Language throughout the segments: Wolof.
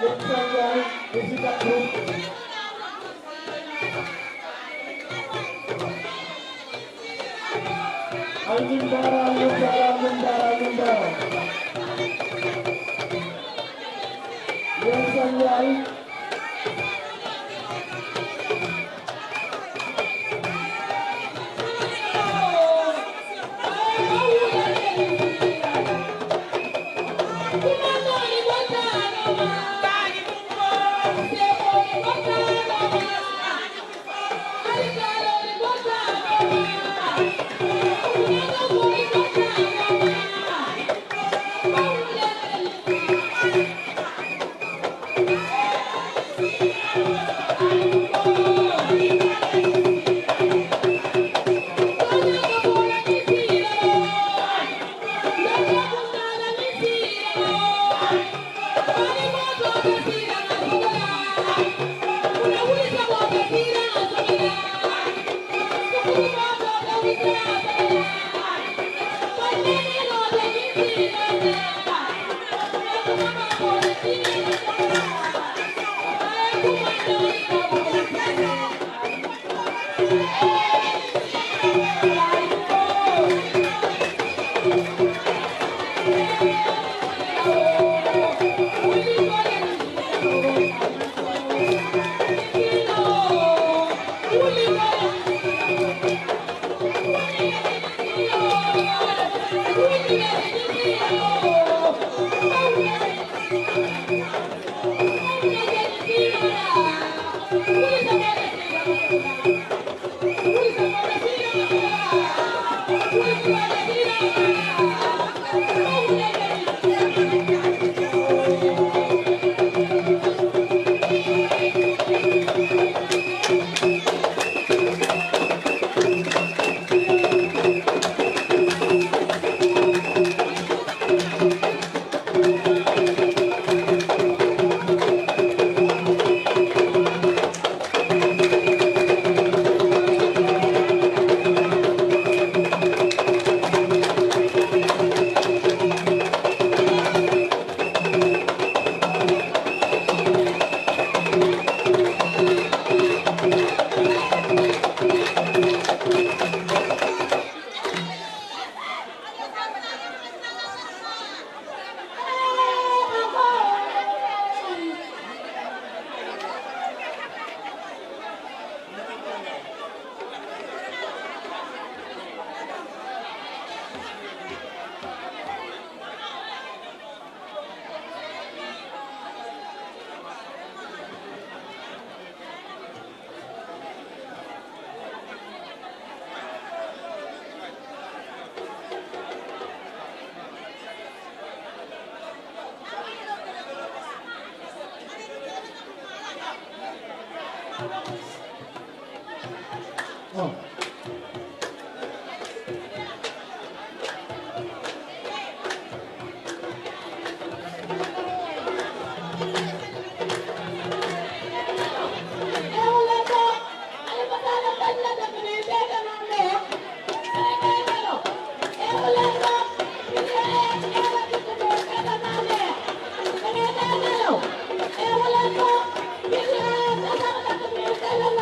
Thank you.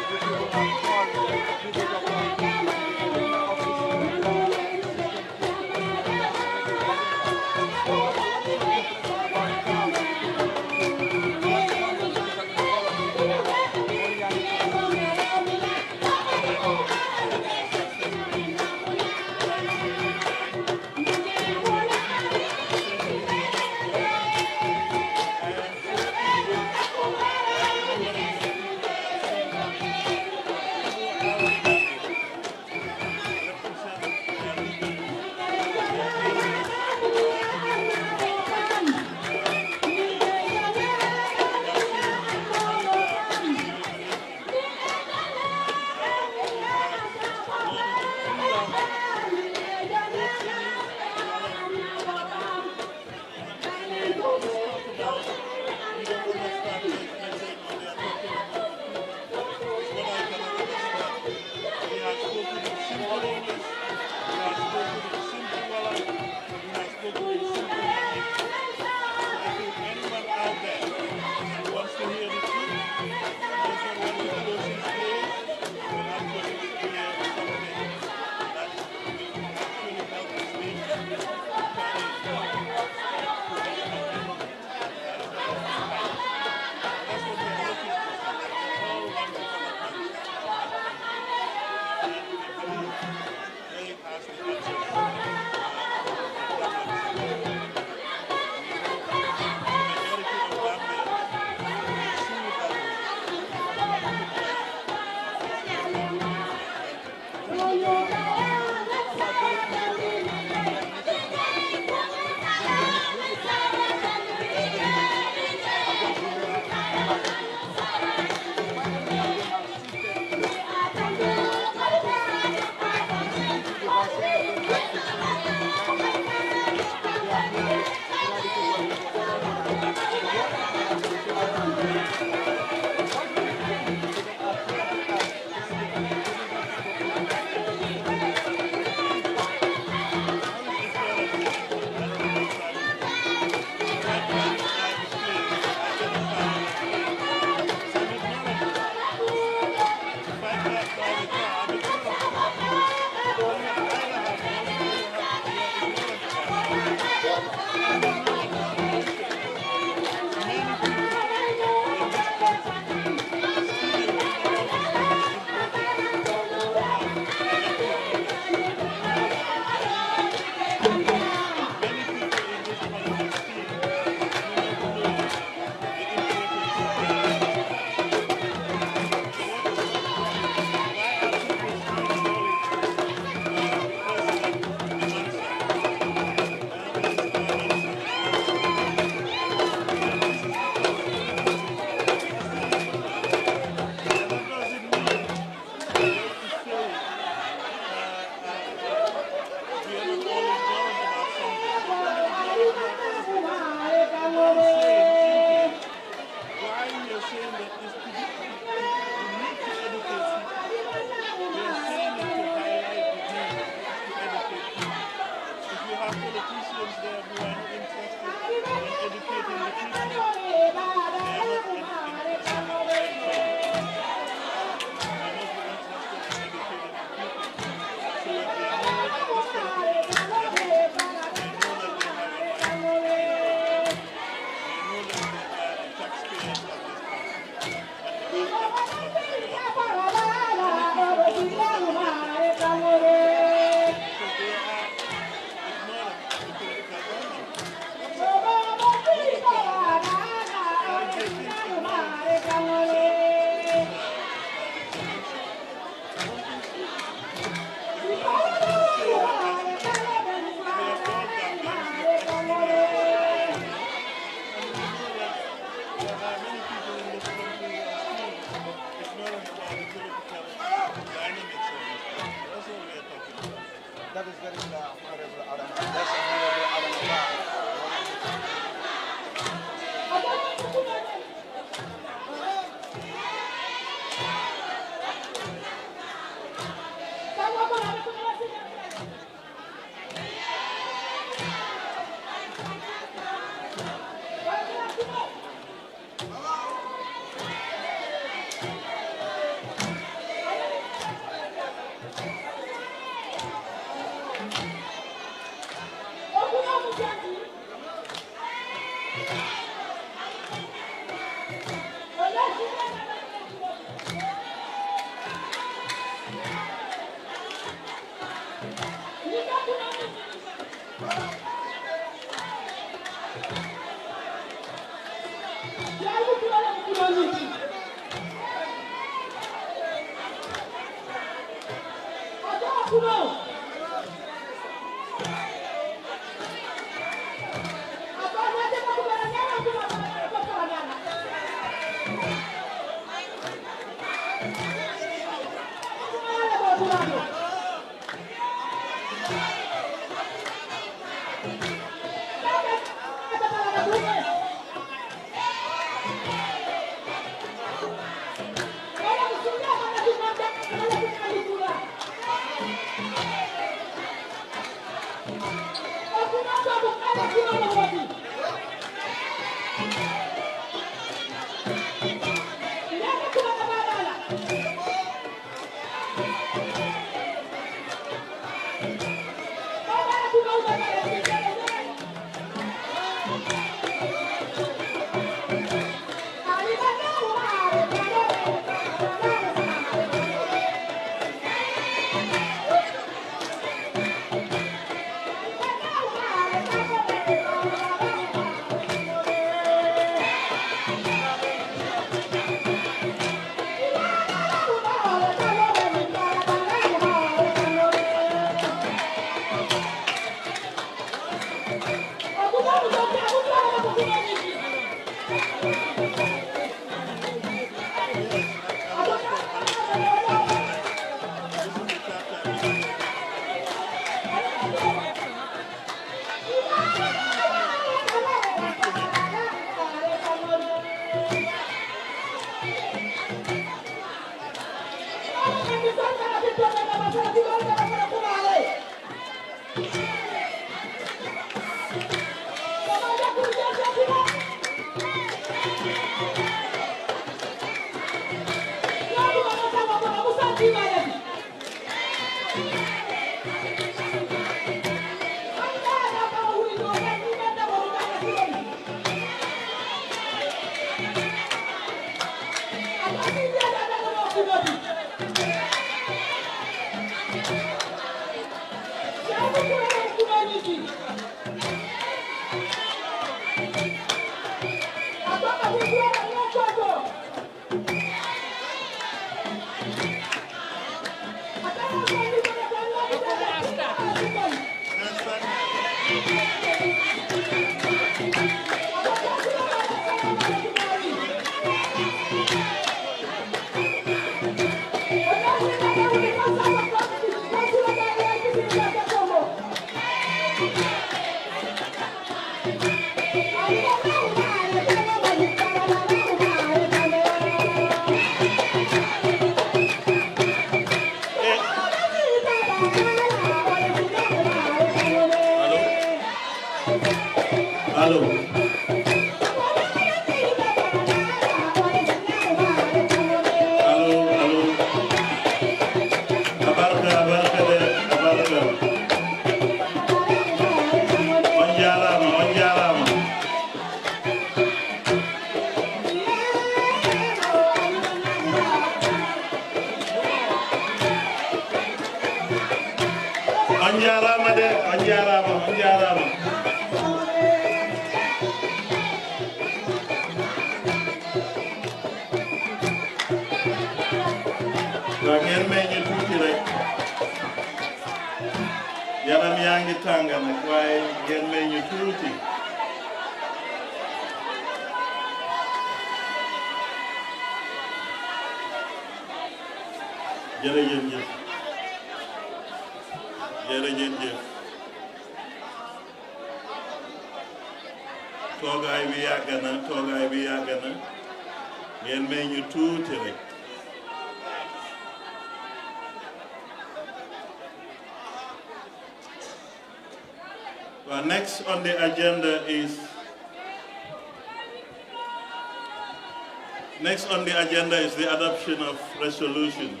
Next on the agenda is the adoption of resolutions.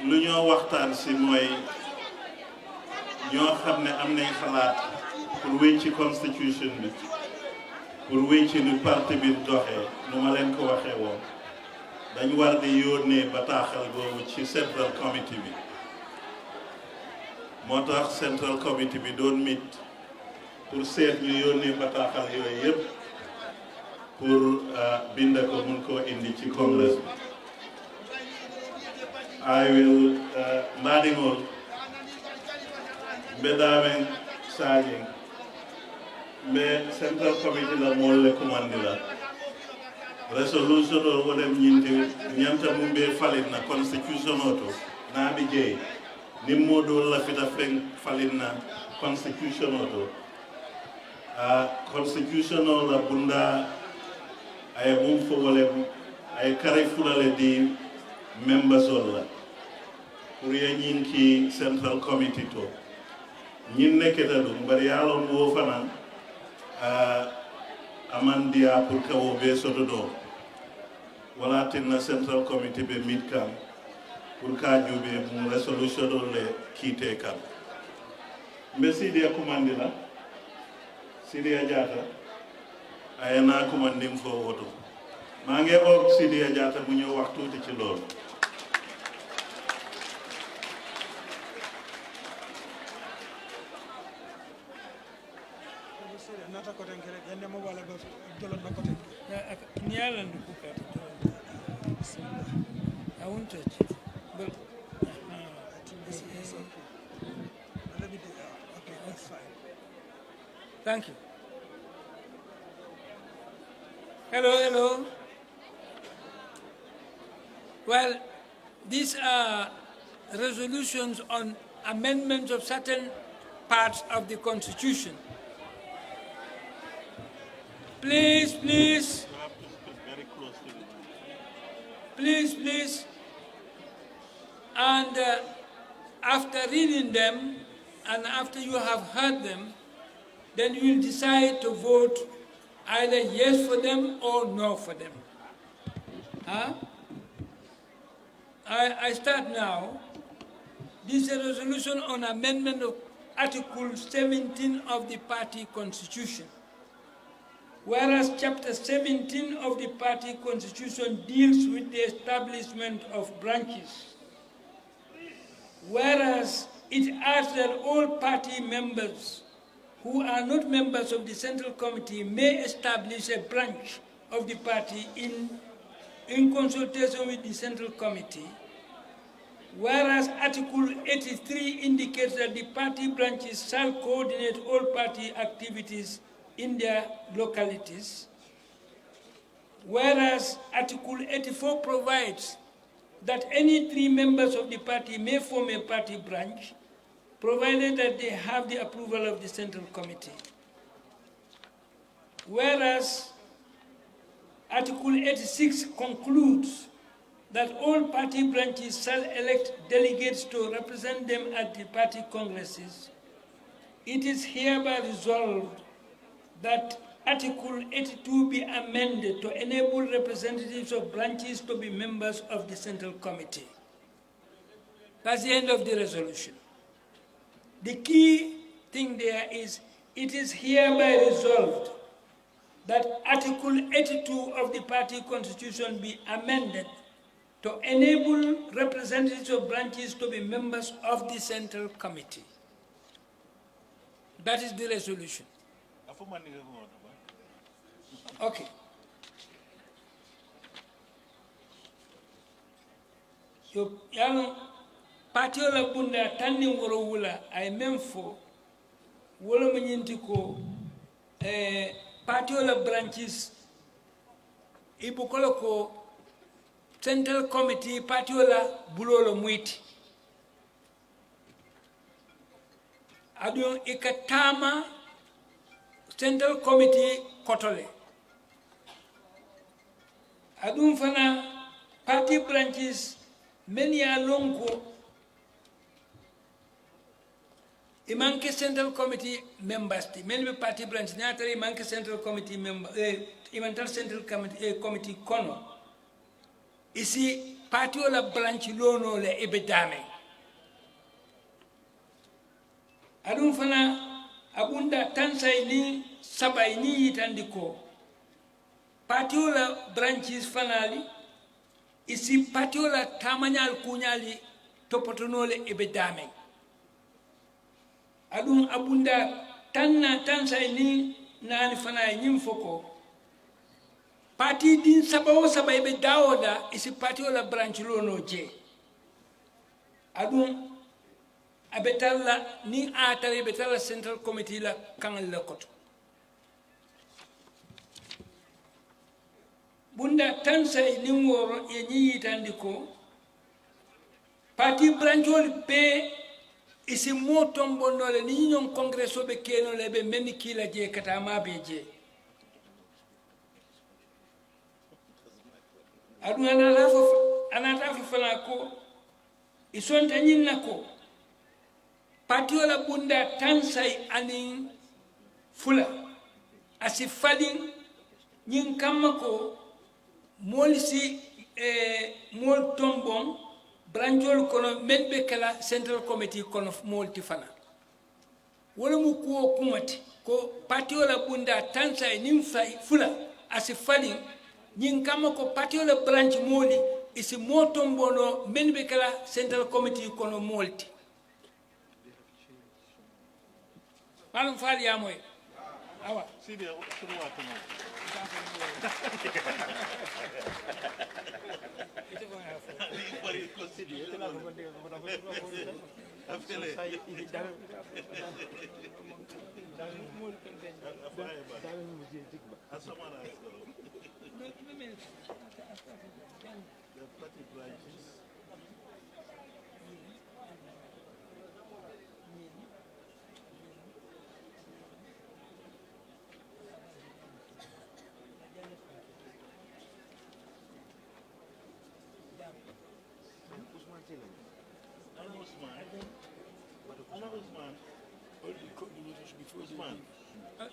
Lu ñoo waxtaan ci mooy ñoo xam ne am nañ xalaat pour wéy ci constitution bi pour wéy ci nu parti bi doxee nu ma leen ko waxee woon dañ war di yónnee bataaxal boobu ci central committee bi moo tax central committee bi doon mit pour seet ñu yónnee bataaxal yooyu yëpp pour binda ko mun ko indi ci Congress. I will madingol bedamen sajing be Central Committee la molle commandila resolution o wodem nyanta mumbe falit na constitution oto na bi jey nimmodo la fita fen falit na constitution oto constitution o la bunda ay mum fo wole ay kare fulale di members olla pour ñin ki Central Committee to ñin neketa dum bari yalon wo fanan amandia pour kawo be soto do wala tinna Central Committee be midcam pour ka jube mu resolution do le kite kam mbe sidia commandila sidia jata ayana commandim fo woto mangi ok sidia jata mu ñew wax tuti ci lool I won't touch it. But okay, that's fine. Thank you. Hello. Well, these are resolutions on amendments of certain parts of the Constitution. Please. And after reading them, and after you have heard them, then you will decide to vote either yes for them or no for them. I start now. This is a resolution on amendment of Article 17 of the party constitution. Whereas Chapter 17 of the party constitution deals with the establishment of branches. Whereas it adds that all party members who are not members of the Central Committee may establish a branch of the party in consultation with the Central Committee. Whereas Article 83 indicates that the party branches shall coordinate all party activities in their localities. Whereas Article 84 provides that any 3 members of the party may form a party branch, provided that they have the approval of the Central Committee. Whereas Article 86 concludes that all party branches shall elect delegates to represent them at the party congresses, it is hereby resolved that Article 82 be amended to enable representatives of branches to be members of the Central Committee. That's the end of the resolution. The key thing there is, it is hereby resolved that Article 82 of the party constitution be amended to enable representatives of branches to be members of the Central Committee. That is the resolution. Okay. So, party la bunda tandi woro wula ay même fo wolo manyinti ko party la branches ibukolo ko Central Committee party la bulolo muiti adon ikatama Central Committee kotole adun fana party branches many alonko imanke Central Committee members many party branches nyatari imanke Central Committee member imantal Central Committee kono isi party la branch lono le ebedame adun fana abunda tansay ni sabay ni yitandiko party la branches fanali isi party la tamanyal kunyali topotonole ebedame adun abunda tansay ni nani fana nyim foko parti din sabawo saba be dawoda isi parti wala branch lono je adum abetalla ni atare betalla central committee la kangal la koto bunda tansay ni woro e nyi yitandi ko parti branchol pe isi mo tombonole ni ñon congrès be keno le be menni kila je kata ma be je adu anata fo fana ko isonta ñinna ko parti wala bunda tansay anin fula asi falin ñin kamma ko mol si mol tombon branchol kono medbe kala central committee kono molti fana wala mu ko kumati ko parti wala bunda tansay nim fay fula asi falin ñin kamma ko parti wala branch moli isi mo tombono medbe kala central committee kono molti malum faali ya moy awa sidi ko wa ko mo ite ko ha fo bari ko sidi ite na ko de ko da ko afele ide dal mo ken den dal mo je tikba asamana the party branches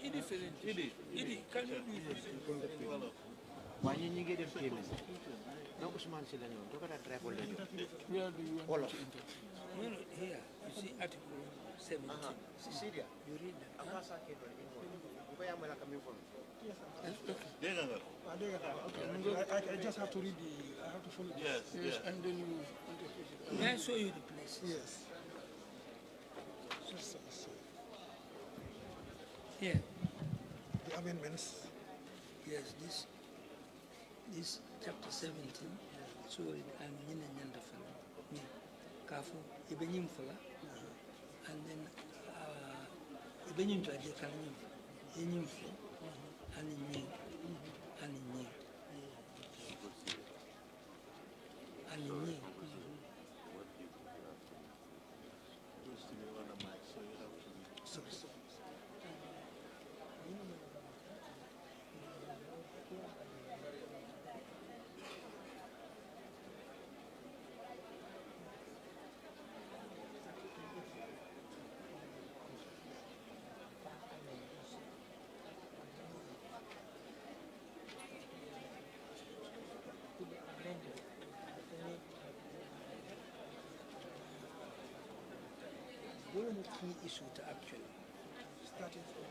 Idi can you do Why you get a payment? No Usman Silano, look at that travel. where do you want All of to enter? No, no, here you see article 17 Syria. you read that I'm not saying where am I coming from? I just have to read I have to follow yes yes and then you may I show you the place Yes. here The amendments. yes this chapter 17 so and nina nyanda fala ni kafu ibe nyim fala and then ibe nyim to aje kan nyim fo and nyim and nyim and nyim one of the key issues to actually Starting from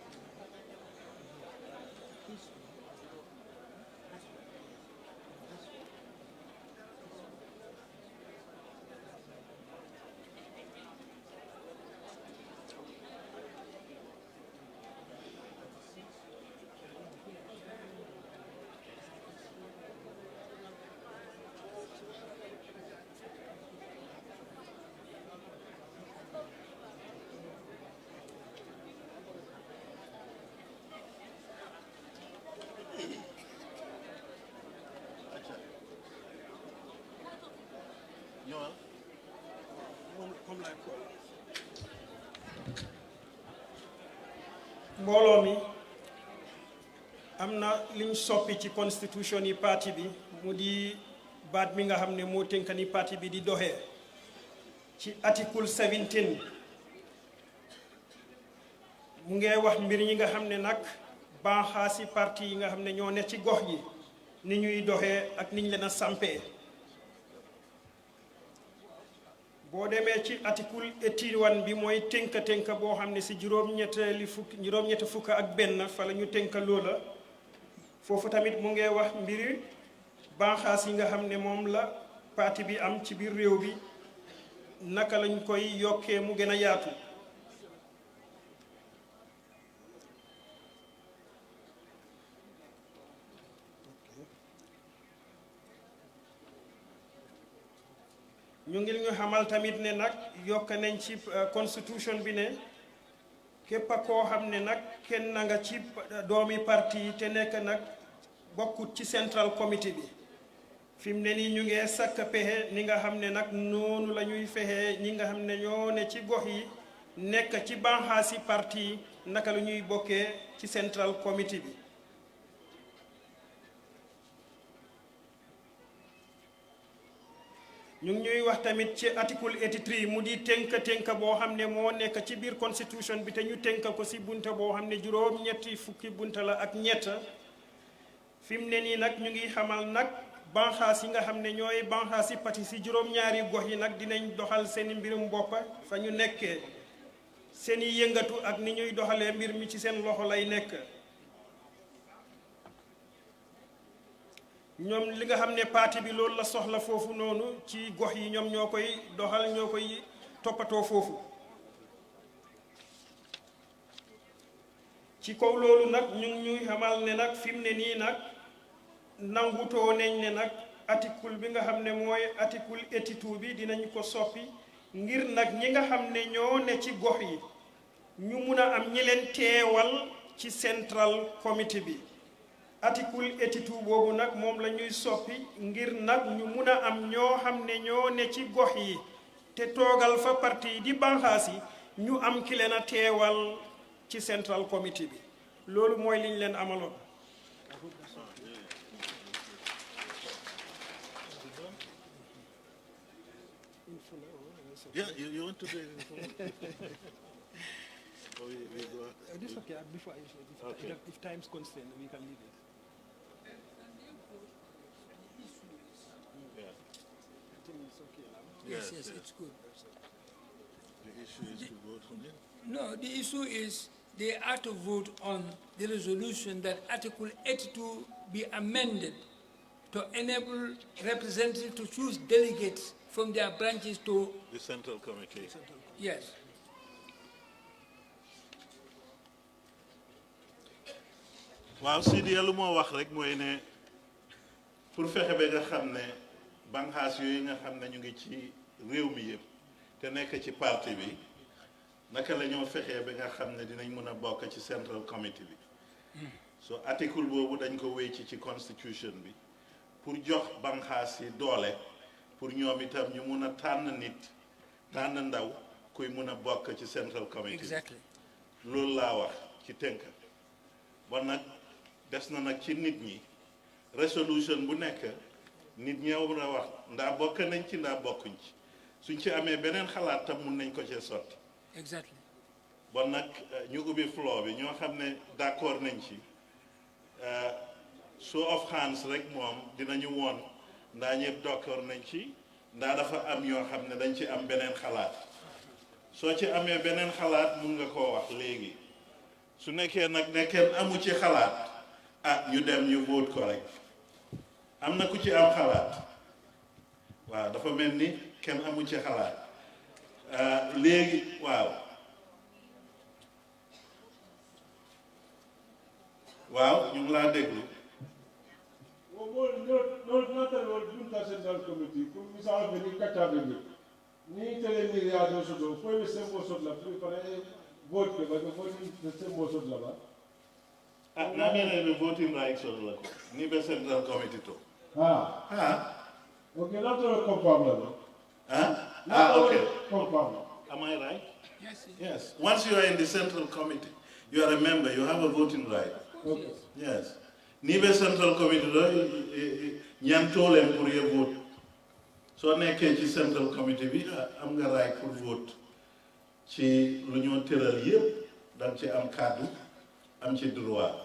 comme like mbooloo mi am na liñ soppi ci constitution yi parti bi mu di baat mi nga xam ne moo tënk ni parti bi di doxee ci article 17 mu ngee wax mbir ñi nga xam ne nag banxaasi parti yi nga xam ne ñoo ne ci gox gi ni ñuy doxee ak niñ leen a sampee boo demee ci article 81 bi mooy tënka boo xam ne si juróom-ñetti fukk ak benn fa la ñu tënka loola foofu tamit mu ngee wax mbiri banxaas yi nga xam ne moom la parti bi am ci biir réew bi naka lañ koy yokkee mu gën a yaatu ñu ngi ñu xamal tamit ne nag yokk nañ ci constitution bi ne képp koo xam ne nag kenn na nga ci doomi parti yi te nekk nag bokkut ci central committee bi fi mu ne nii ñu ngee sakk pexe ni nga xam ne nag noonu la ñuy fexe ñi nga xam ne ñoo ne ci gox yi nekk ci banxaasi parti yi naka la ñuy bokkee ci central committee bi ñu ngi ñuy wax tamit ci article 83 mu di tënk boo xam ne moo nekk ci biir constitution bi te ñu tënk ko si bunta boo xam ne juróom-ñetti fukki bunta la ak ñett fi mu ne nii nag ñu ngi xamal nag banxaas yi nga xam ne ñooy banxaas yi parti si juróom-ñaari gox yi nag dinañ doxal seeni mbirum bopp fa ñu nekkee seeni yëngatu ak ni ñuy doxalee mbir mi ci seen loxo lay nekk ñoom li nga xam ne parti bi loolu la soxla foofu noonu ci gox yi ñoom ñoo koy doxal ñoo koy toppatoo foofu ci kaw loolu nag ñu ngi ñuy xamal ne nag fi mu ne nii nag nangutoo nañ ne nag article bi nga xam ne mooy article 82 bi dinañ ko soppi ngir nag ñi nga xam ne ñoo ne ci gox yi ñu mun a am ñi leen teewal ci central committee bi article 82 boobu nag moom la ñuy soppi ngir nag ñu mun a am ñoo xam ne ñoo ne ci gox yi te toogal fa parti yi di banxaas yi ñu am ki leen a teewal ci central committee bi loolu mooy liñ leen amaloon Yeah, you want to do it? Or we go. This okay. Before if time's constrained, we can leave it. Yeah. I think it's okay now. Yes, it's good. The issue is to vote on it. No, the issue is they are to vote on the resolution that Article 82 be amended to enable representatives to choose delegates from their branches to... The Central Committee. Yes. waaw Sidi lu moo wax rek mooy ne pour fexe ba nga xam ne banxaas yooyu nga xam ne ñu ngi ci réew mi yëpp te nekk ci parti bi naka la ñoo fexee ba nga xam ne dinañ mën a bokk ci central committee bi so article boobu dañ ko wécc ci constitution bi pour jox banxaas yi doole pour ñoom itam ñu mun a tànn nit tànn ndaw kuy mun a bokk ci central committee bi Exactly. loolu laa wax ci tënk bon nag des na nag ci nit ñi resolution bu nekk nit ñi war a wax ndaa bokk nañ ci ndaa bokkuñ ci suñ ci amee beneen xalaat tam mun nañ ko cee sotti Exactly. bon nag ñu ubbi floor bi ñoo xam ne d'accord nañ ci show of hands rek moom dinañu woon ndaa ñëpp d'accord nañ ci ndaa dafa am ñoo xam ne dañ ci am beneen xalaat soo ci amee beneen xalaat mun nga koo wax léegi su nekkee nag ne kenn amu ci xalaat ñu dem ñu vote ko rek am na ku ci am xalaat waaw dafa mel ni kenn amu ci xalaat léegi waaw ñu ngi laa déglu Not Junta Central Committee, we saw very catchable. Ni tele ni ya do so do, foi sembo so la, foi para vote ke ba ko ni sembo so la ba. na mene be voting rights on la ni be central committee to Okay, not to confirm okay confirm. am I right? Yes. Yes. Once you are in the central committee, you are a member, you have a voting right. Okay. Yes. Nibe central committee do ñanto len pour ye vote. So nekké ci central committee bi am nga right pour vote. Ci lu ñoo teural yépp dang ci am cadre am ci droit.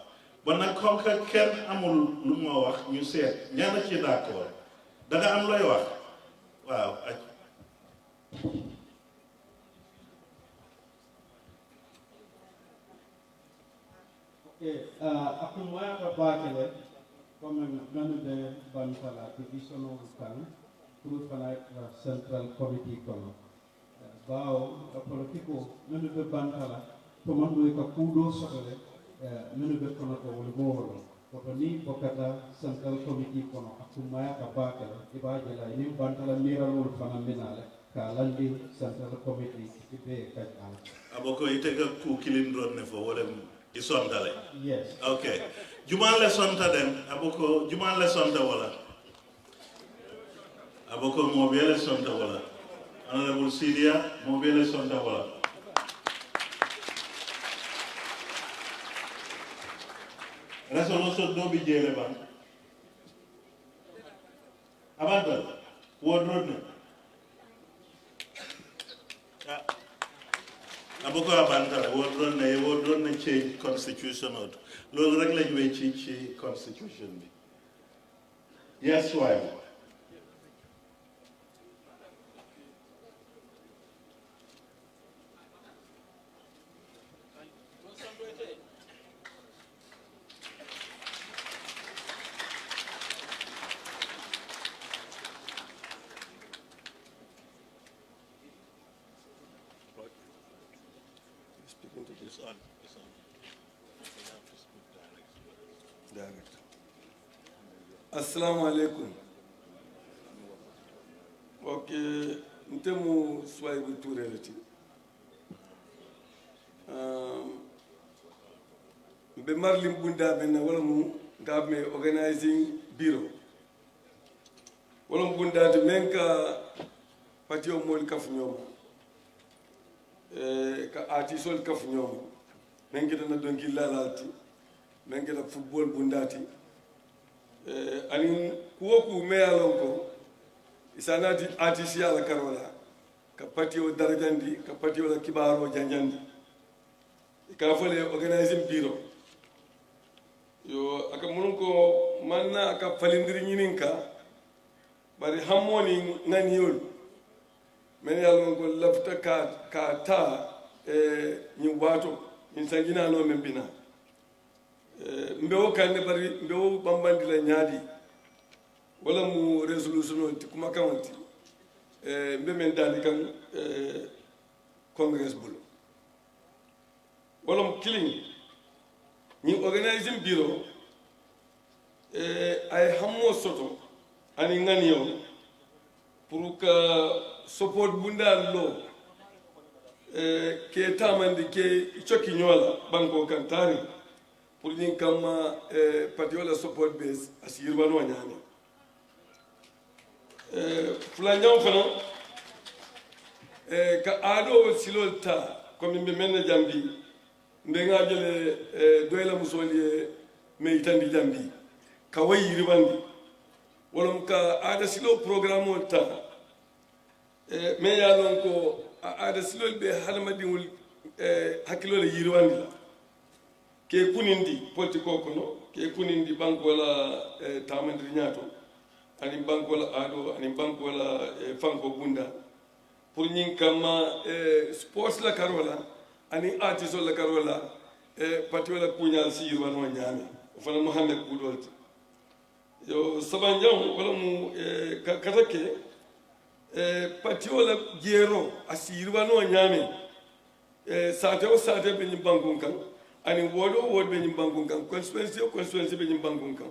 Bon nak comme que kenn amul lu mo wax ñu sét ñana ci d'accord. Da nga am loy wax. Waaw. Aku moya ka bakele comme nanu de bantala divisional kan pour fana central committee kono bawo politiko nanu de bantala to man do ka kudo sotole nanu de kono ko wol mo Kotoni Bokata Central Committee kono akumaya kabakala ibajela ini bantala miralul fanaminale kalandi Central Committee ibe kajang. Aboko iteka ku kilindron ne fo wala isontale. Yes. Okay. Juman le sonta dem aboko juman le sonta wala. Aboko mobile sonta wala. Honorable Syria mobile sonta wala. Resolution do bi jele ban. Abandal wodron. Aboko abandal wodron na change constitution od. Lolu rek lañ wé ci constitution bi. Yes why? Assalamu alaikum. Okay, ntemu swai buturelati. Be marlim bunda benna wala mu ngame organizing bureau. Wala bunda de menka patio mol kaf ñom. Ka ati sol kaf ñom. Mengi na donki lalalti. Mengi na football bundati. Ani kuwoku meyalon ko isanati artiste yala karola ka patio darajandi ka patio la kibaro janjandi ka fole organizing bureau yo aka munun ko manna aka falindiri nyininka bari hammoni ngani yol men yalon ko lafta ka ta ni wato in sangina no men bina mbewo kande bari mbewo bambandi la nyaadi wala mu resolution ti kuma kawanti mbe men dali kan congress bulu wala mu killing ni organizing bureau ay hammo soto ani ngani yo pour que support bunda lo ke tamandi ke choki nyola banko kan tari pour ñing kama patiola support base asirwano nyani fulanjam fana ka ado silolta comme mbe men jambi mbe ngajele doyla musoli me itandi jambi ka wayi ribandi wolom ka ada silo programme ta me ya lon ko ada silol be halmadi wol hakilo le yirwandi la ke kunindi politiko kono ke kunindi banko la tamandri nyato ani banko la ado ani banko la fanko bunda pour nyin kama sports la karola ani artist la karola patio la punyal si wano nyami fana Mohamed Budolti yo sabanjam wala mu katake patio la jero asiri wano nyami sate o sate be nyi banko kan ani wodo be nyim bangun kan constituency be nyim bangun kan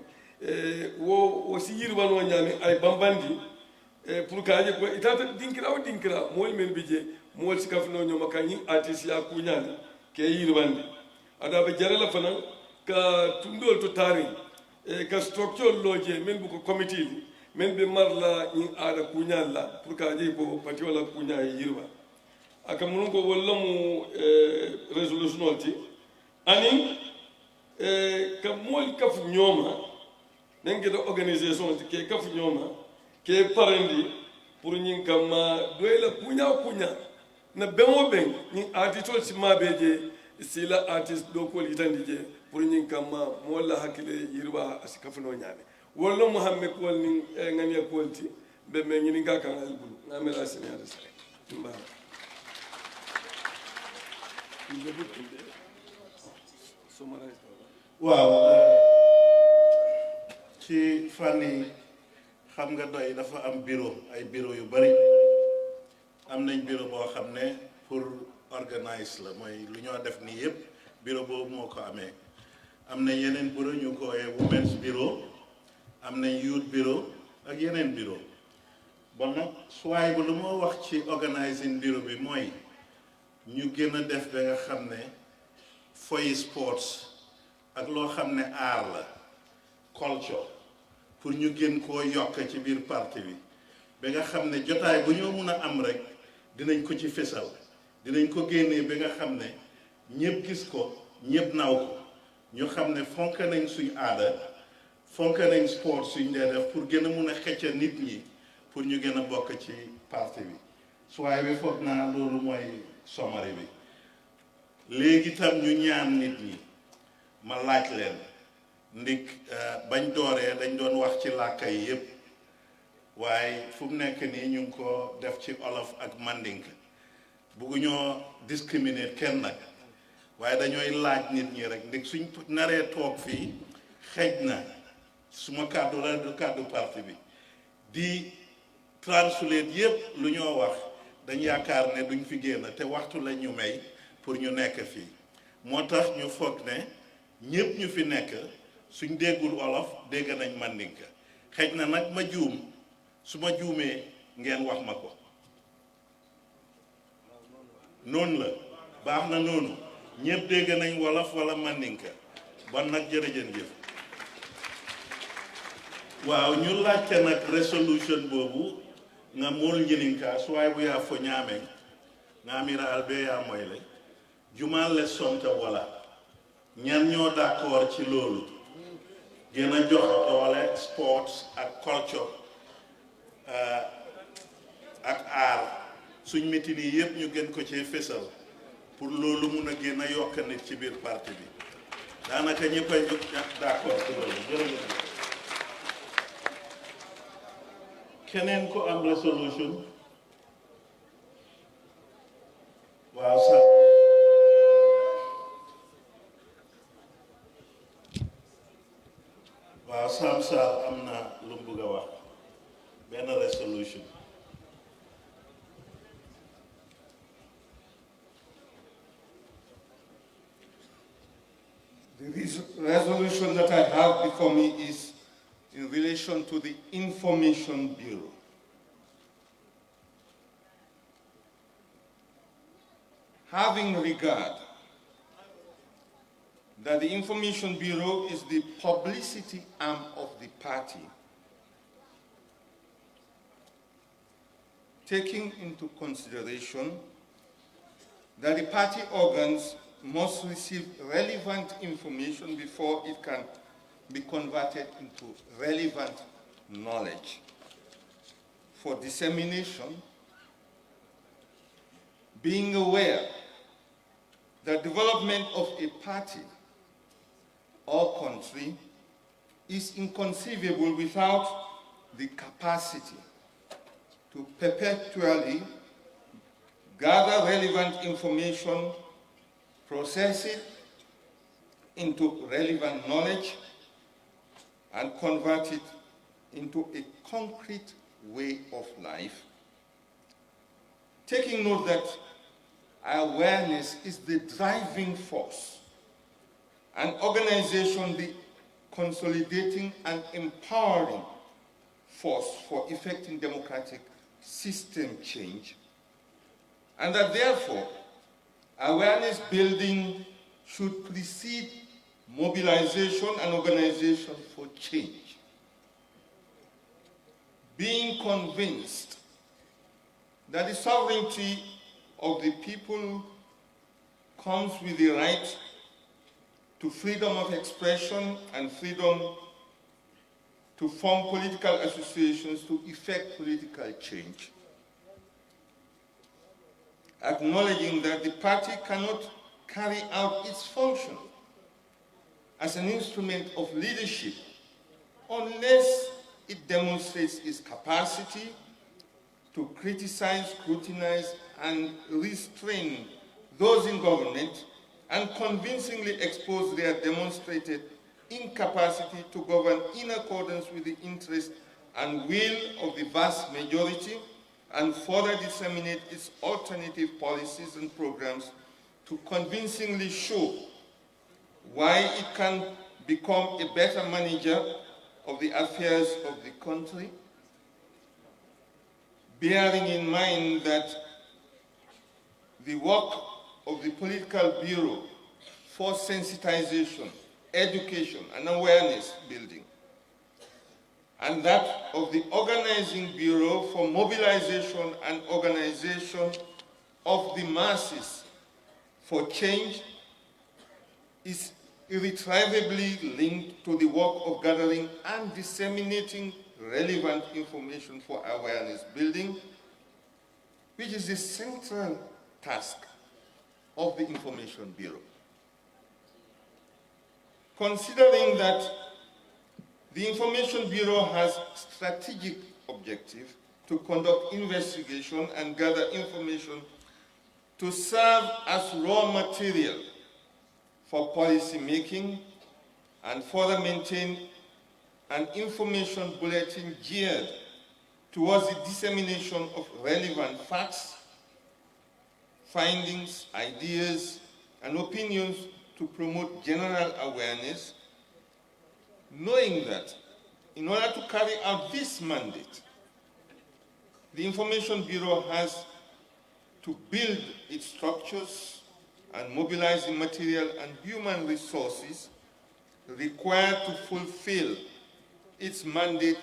wo si yirban wo nyami ay bambandi pour kaaje ko itata dinkira mol men bije mol si kafno nyoma kanyi artiste ya ku nyani ke yirbandi ada be jarala fana ka tundol to tari ka structure loje men bu ko committee men be marla ni ada ku nyalla pour kaaje ko pati wala ku nyaay yirba aka mun ko wala mu resolution ti ani ka mol kaf ñoma nenge do organisation ke kaf ñoma ke parandi pour ñin kam doyla kunya na bemo ben ni artiste ci mabeje sila artiste do ko litandi je pour ñin kam mo la hakile yirba as kaf no ñame wala Muhammad ko ni ngani ko ti be me ñini ga kan al bulu ngamela sinada sa mbara waaw ci fan yi xam nga doy dafa am bureau ay bureau yu bari am nañ bureau boo xam ne pour organise la mooy lu ñoo def nii yëpp bureau boobu moo ko amee am na yeneen bureau ñu ko woowee women am nañ youth bureau ak yeneen bureau bon nag suwaay bu lu ma wax ci organising bureau bi mooy ñu gën a def ba nga xam ne foyi sports ak loo xam ne art la culture pour ñu gën koo yokk ci biir parti bi ba nga xam ne jotaay bu ñoo mun a am rek dinañ ko ci fésal dinañ ko génnee ba nga xam ne ñëpp gis ko ñëpp naw ko ñu xam ne fonk nañ suñ aada fonk nañ sport suñ dee def pour gën a mun a xëcca nit ñi pour ñu gën a bokk ci parti bi suwaay bi foog naa loolu mooy somari bi léegi tam ñu ñaan nit ñi ma laaj leen ndik bañ dooree dañ doon wax ci làkka yi yépp waaye fu mu nekk nii ñu ngi ko def ci olof ak mandink bugguñoo discriminer kenn nag waaye dañooy laaj nit ñi rek ndik suñ naree toog fii xëj na suma kàddu la du kàddu parti bi di translate yépp lu ñoo wax dañ yaakaar ne duñ fi génn te waxtu la ñu may pour ñu nekk fii moo tax ñu foog ne ñépp ñu fi nekk suñ déggul olof dégg nañ mandinka xëj na nag ma juum su ma juumee ngeen wax ma ko noonu la baax na noonu ñépp dégg nañ wolof wala mandinka bon nag jërëjëf waaw ñu laajte nag resolution boobu nga mool njininka suwaay bu yaa fo ñaameng nga mira albe yaa moyle jumal le somta wala ñan ñoo d'accord ci loolu gën a jox doole sports ak culture ak art suñ meeting yi yépp ñu gën ko ci fésal pour loolu mun a gën a yokk nit ci biir parti bi daanaka ñëpp a d'accord ci loolu jërëjëf keneen ko am resolution waaw sax waaw Sam Sarr am na lu mu bëgg a wax benn resolution The resolution that I have before me is in relation to the Information Bureau. Having regard that the Information Bureau is the publicity arm of the party, taking into consideration that the party organs must receive relevant information before it can be converted into relevant knowledge for dissemination, being aware that development of a party or country is inconceivable without the capacity to perpetually gather relevant information, process it into relevant knowledge, and convert it into a concrete way of life. Taking note that awareness is the driving force, and organization the consolidating and empowering force for effecting democratic system change, and that therefore awareness building should precede mobilization and organization for change. Being convinced that the sovereignty of the people comes with the right to freedom of expression and freedom to form political associations to effect political change. Acknowledging that the party cannot carry out its function as an instrument of leadership unless it demonstrates its capacity to criticize, scrutinize, and restrain those in government and convincingly expose their demonstrated incapacity to govern in accordance with the interest and will of the vast majority, and further disseminate its alternative policies and programs to convincingly show why it can become a better manager of the affairs of the country, bearing in mind that the work of the Political Bureau for sensitization, education, and awareness building, and that of the Organizing Bureau for mobilization and organization of the masses for change is irretrievably linked to the work of gathering and disseminating relevant information for awareness building, which is the central task of the Information Bureau. Considering that the Information Bureau has strategic objective to conduct investigation and gather information to serve as raw material for policy making and further maintain an information bulletin geared towards the dissemination of relevant facts, findings, ideas, and opinions to promote general awareness, knowing that in order to carry out this mandate, the Information Bureau has to build its structures and mobilize the material and human resources required to fulfill its mandate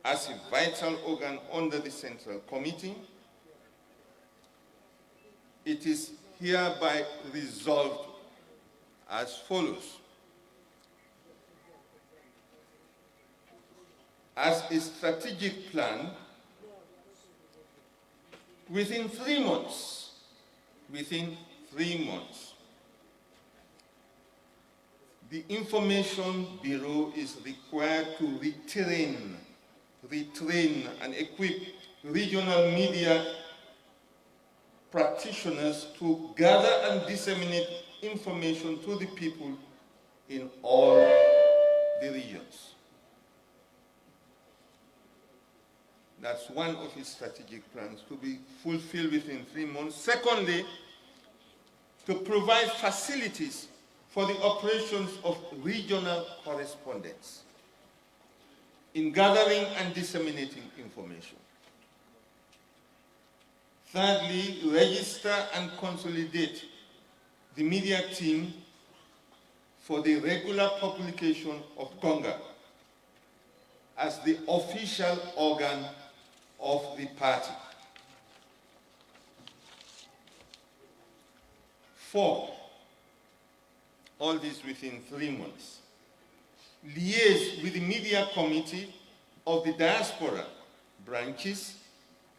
as a vital organ under the Central Committee. It is hereby resolved as follows. As a strategic plan, within 3 months, the Information Bureau is required to retrain and equip regional media practitioners to gather and disseminate information to the people in all the regions. That's one of his strategic plans, to be fulfilled within 3 months. Secondly, to provide facilities for the operations of regional correspondents in gathering and disseminating information. Thirdly, register and consolidate the media team for the regular publication of Gonga as the official organ of the party. 4, all this within 3 months. Liaise with the media committee of the diaspora branches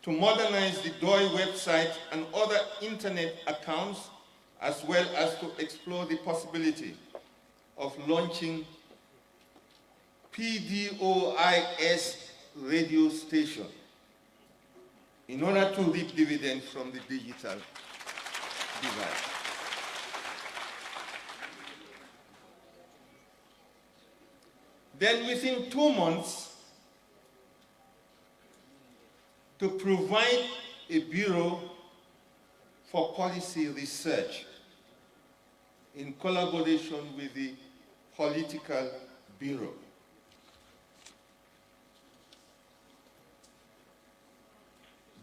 to modernize the DOI website and other internet accounts, as well as to explore the possibility of launching PDOIS radio station in order to reap dividends from the digital divide. Then within 2 months, to provide a bureau for policy research in collaboration with the Political Bureau.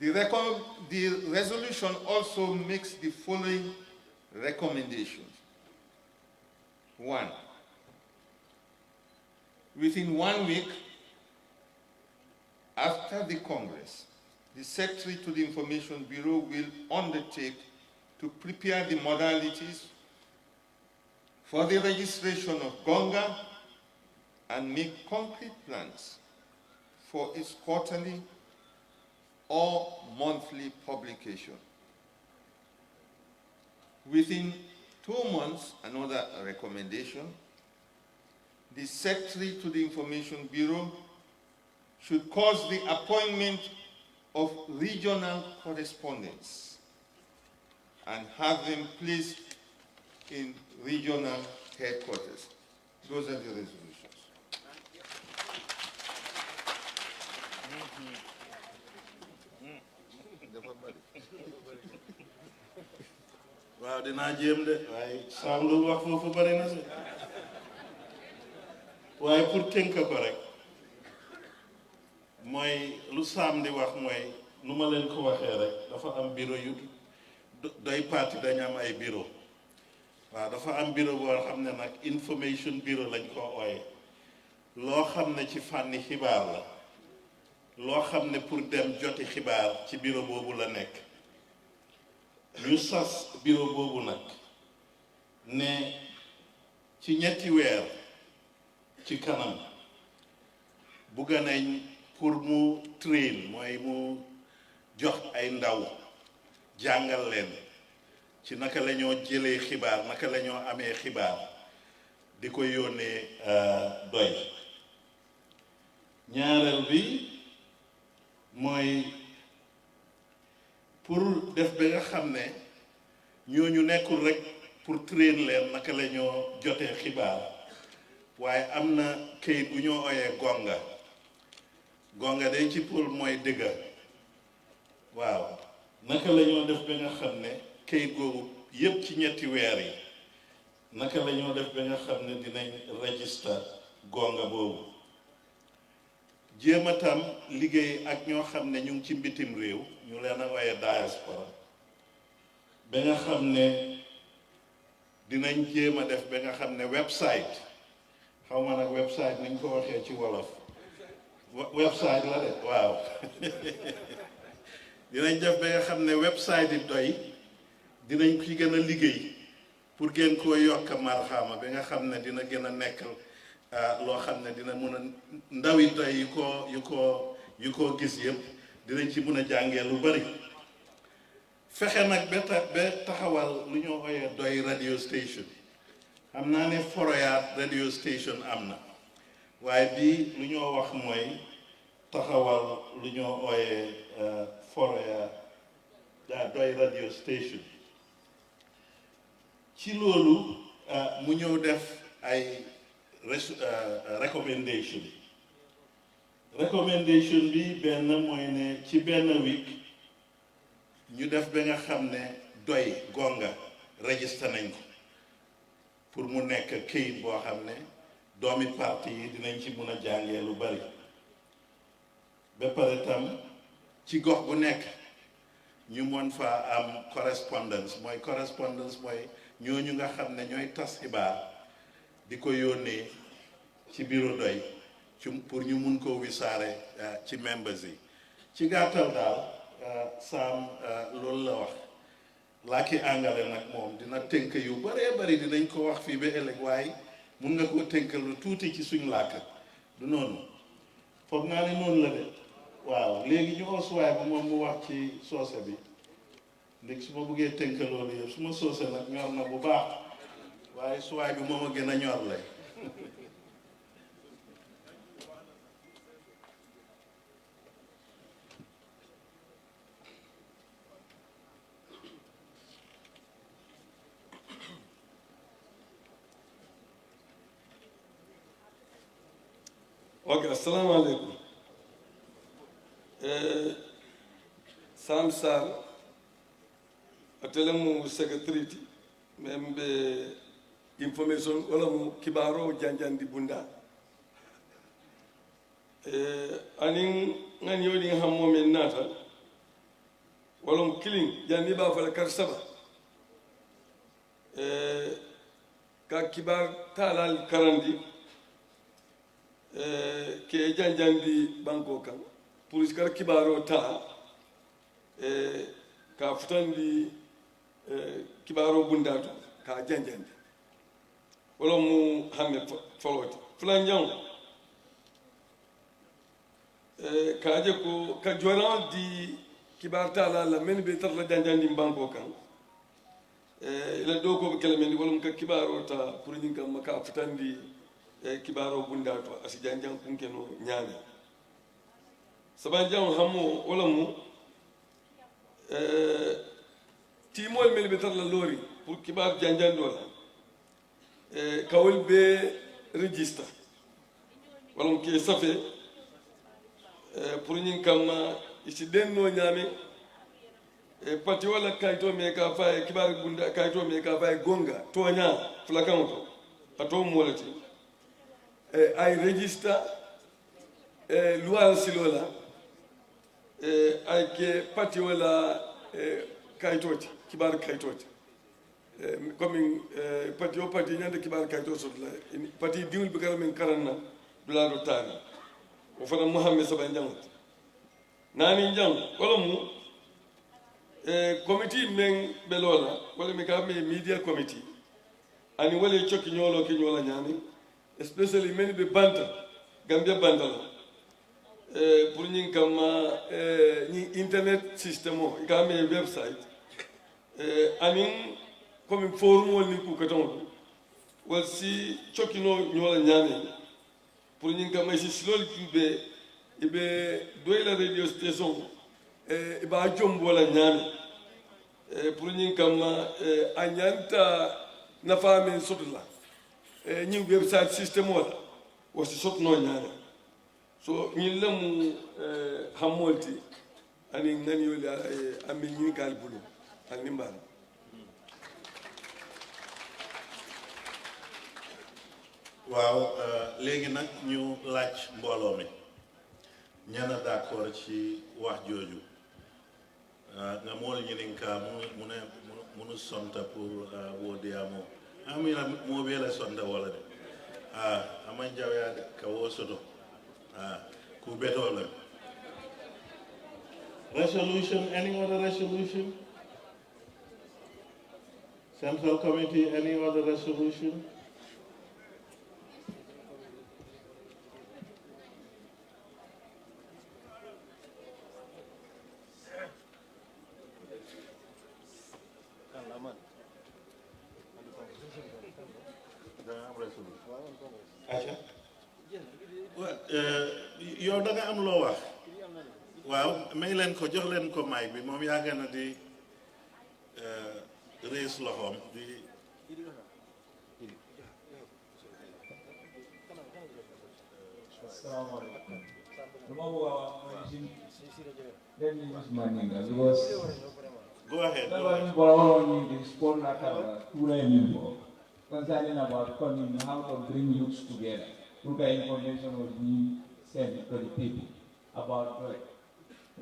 The resolution also makes the following recommendations. 1, within 1 week after the Congress, the Secretary to the Information Bureau will undertake to prepare the modalities for the registration of Gonga and make concrete plans for its quarterly or monthly publication. Within 2 months, another recommendation, the Secretary to the Information Bureau should cause the appointment of regional correspondents and have them placed in regional headquarters. Those are the resolutions. waaw dinaa jéem de waaye Sam lu wax foofu bari na si waaye pour tënk ko rek mooy lu saam di wax mooy nu ma leen ko waxee rek dafa am bureau yu doy parti dañu am ay bureau waaw dafa am bureau boo xam ne nag information bureau lañ ko ooye loo xam ne ci fànni xibaar la loo xam ne pour dem joti xibaar ci bureau boobu la nekk ñu sas bureau boobu nag ne ci ñetti weer ci kanam bugga nañ pour mu train mooy mu jox ay ndaw jàngal leen ci naka la ñoo jëlee xibaar naka la ñoo amee xibaar di ko yónnee doy ñaareel bi mooy pour def ba nga xam ne ñooñu nekkul rek pour train leen naka la ñoo jotee xibaar waaye am na kayit bu ñoo oyee gonga day ci pour mooy dëgga waaw naka la ñoo def ba nga xam ne kayit googu yépp ci ñetti weer yi naka la ñoo def ba nga xam ne dinañ register gonga boobu jéem a tam liggéey ak ñoo xam ne ñu ngi ci mbitim réew ñu leen a waaye diaspora ba nga xam ne dinañ jéem a def ba nga xam ne website xaw ma nag website niñ ko waxee ci wolof website la de waaw dinañ def ba nga xam ne website yi doy dinañ ci gën a liggéey pour gën koo yokk marxaama ba nga xam ne dina gën a nekk loo xam ne dina mun a ndawi doy yu ko gis yëpp dinañ ci mun a jàngee lu bari fexe nag ba taxawal lu ñoo ooyee doy radio station xam naa ne Foroyaat radio station am na waaye bii lu ñoo wax mooy taxawal lu ñoo ooyee Foroyaat doy radio station ci loolu mu ñëw def ay recommendation bi benn mooy ne ci benn week ñu def ba nga xam ne doy gonga registré nañ ko pour mu nekk këyit boo xam ne doomi parti yi dinañ ci mun a jàngee lu bari ba pare tam ci gox bu nekk ñu mën fa am correspondance mooy ñooñu nga xam ne ñooy tas xibaar di ko yónnee ci bureau doy pour ñu mun koo wisaare ci members yi ci gàttal daal Sam loolu la wax làkki angale nag moom dina tënk yu baree bari dinañ ko wax fii ba ëllëg waaye mun nga koo tënkal lu tuuti ci suñ làkk du noonu foog naa ne noonu la de waaw léegi ñu osuwaay bu moom mu wax ci soose bi ndég su ma buggee tënk loolu yëpp su ma soose nag ñor na bu baax waaye suwaay bi moom a gën a ñor la ok assalamu alaikum Sam Sarr atelemu secretary même be information wala mu kibaro janjandi bunda anin ngani yodi hammo men nata wala mu killing jandi ba fala kar saba ka kibar talal karandi ke janjandi banko kan pour kar kibaro ta ka futandi kibaro bundato ka janjandi wala mu hamme foloti fulan jang ka je ko ka joran di kibar ta la men be tar la janjandi banko kan ila do ko kele men wala mu ka kibaro ta pour nyin kam ka futandi kibaro bundato asi janjang kunkeno nyaami sabanjang hammo wala mu timol mel be tar la lori pour kibar janjando la kawol be register wala mu ke safe pour nyin kam isi denno nyaami pati wala kayto me ka fay kibar bunda kayto me ka fay gonga tonya flakanto ato molati ay register luwan silola ay ke parti wala kaytoti kibar kaytoti comme parti o parti ñande kibar kayto sotla parti diwul bi kala men karanna dula do tani o fana muhammed saba jangot nani jang wala mu committee men belola wala mi ka me media committee ani wala chokki ñolo ki ñola ñani especially men be banta gambia banta la pour ñing kam ñi internet system o ka me website ani comme forum wol ni ku katon wal si chokki no ñola ñani pour ñing kam ay si slol be ibe doyla radio station ba jombo la ñani pour ñing kam a ñanta nafa men sotla ñing website system wala wasi sotno ñani so ñin lamu hamolti ani ngani yoli ami ñi gal bulu ani mbal waaw léegi nag ñu laaj mbooloo mi ñana d'accord ci wax jooju nga mool ñinin ka munu sonta pour wodiyamo amina mo bela sonta wala de aman jawya ka wo soto ku beto la resolution, any other resolution? Central Committee, any other resolution? yow da nga am loo wax waaw may leen ko jox leen ko may bi moom yaa gën a di rees loxoom di Assalamualaikum. Let me use my name because go ahead. Concerning about coming, how to bring youths together. Look at information will be sent to the people about it.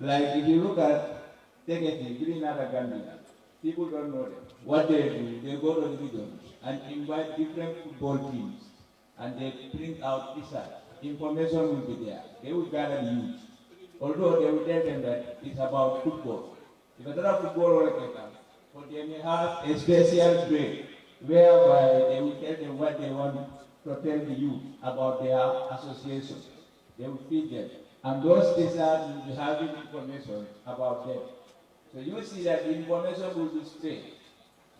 Like if you look at Tegeti, Green Gambia, people don't know them. What they do, they go to the regions and invite different football teams and they bring out research. Information will be there. They will gather the youth. Although they will tell them that it's about football. If it's not football, but they may have a special grade whereby they will tell them what they want to tell the youth about their association. They will feed them. And those teachers will be having information about them. So you see that the information will be straight.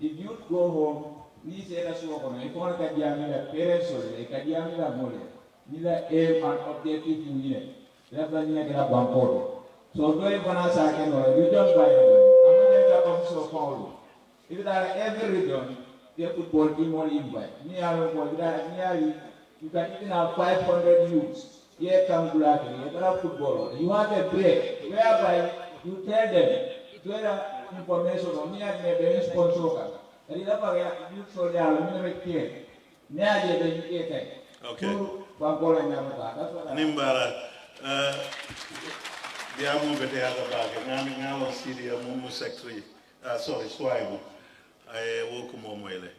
If you go home, we say that's what if you want to get parents or they can get more. Neither aim and objective you need. That's why you get a bump. So do it for a second or you don't buy it. I'm not going to so follow. If there are every region, they football team only invite. You can even have 500 youths. Here comes Gulati, you have football. You have a break whereby you tell them where information on me and the sponsor. And you have a youth soldier, okay. Nimbara, Diamo Beteaga Bag, Nami Sidia Mumu Secretary, sorry, Swaibu, I woke Momoele.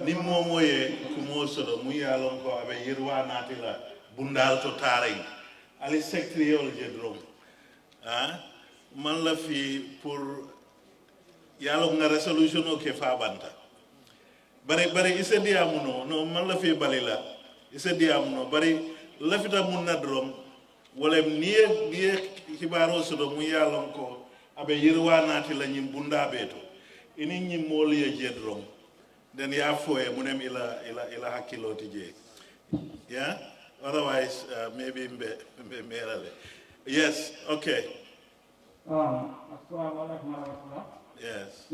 Nimomoye, Kumoso, Muya Longo, Abe Yirwa Natila, Bundal to Taring, Ali Secretary of Jedrom. Manlafi pour Yalonga resolution o Kefabanta. Bari ise diamuno no man la fi balila ise diamuno bari lafita mun nadrom wala niye kibaro sodo mu yalon ko abe yirwa nati la nyim bunda beto ini nyim moli ye jedrom den ya foye munem ila hakilo tije yeah otherwise maybe mbe merale yes okay assalamu alaikum warahmatullahi. Yes.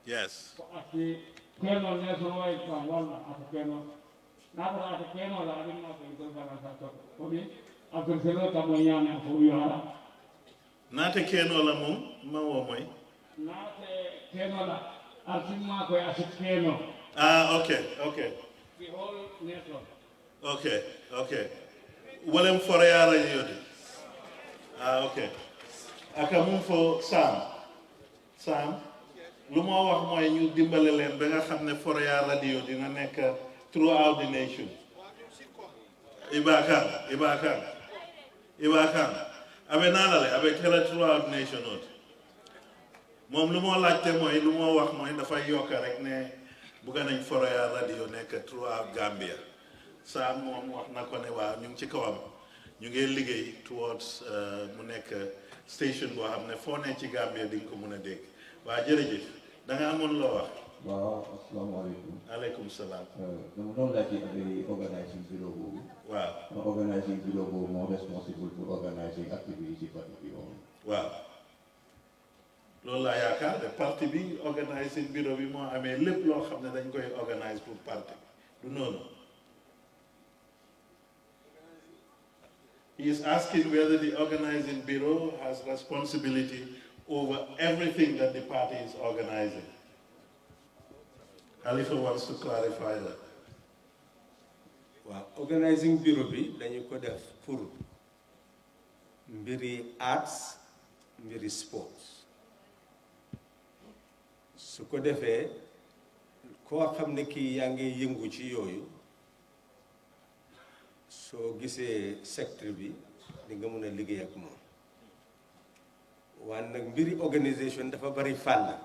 Yes. Nate keno la mum ma wo moy. Nate keno la Ah, okay. The whole network. Okay. Wolem Foreya radio. Ah, okay. Akamum fo Sam. Lu ma wax mooy ñu dimbale leen ba nga xam ne Foreya radio dina nekk throughout the nation. Ibakan. Abe nalale, abe kela throughout the nation. Moom lu moo laajte mooy lu moo wax mooy dafay yokk rek ne bugga nañ Foreya radio nekk throughout Gambia. Sam moom wax na ko ne waaw ñu ngi ci kawam ñu ngi liggéey towards mu nekk station boo xam ne foo ne ci Gambia di nga ko mën a dégg waa jërëjëf da nga amoon loo wax. waaw asalaamaaleykum. aleykum salaam. dama doon laajte affaire organising bureau boobu. waaw. Organising bureau boobu moo responsible pour organising activité ci parti bi woon. waaw loolu laa yaakaar de parti bi organising bureau bi moo amee lépp loo xam ne dañ koy organise pour parti du noonu. He is asking whether the organizing bureau has responsibility over everything that the party is organizing. Khalifa wants to clarify that. Well, organizing bureau bi dañu ko def pour mbiri arts, mbiri sports. Su ko defee koo xam ne kii yaa ngi yëngu ci yooyu soo gisee secteur bi di nga mën a liggéey ak moom waaye nag mbiri organisation dafa bari fànn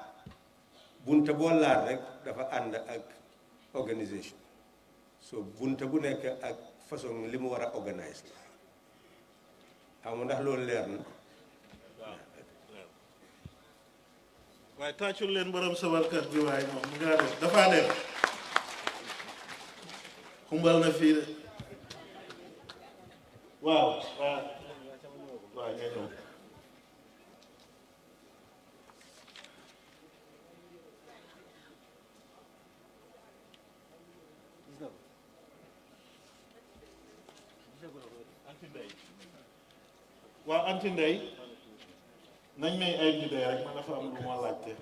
bunta boo laal rek dafa ànd ak organisation so bunta bu nekk ak façon li mu war a organise la xam ndax loolu leer na waaye tàccul leen borom sabarkat bi waaye moom mu ngaa def dafa def xumbal na fii de waaw nga ñëw waaw anti ndey nañ may ay idée rek ma dafa am lu ma laajte.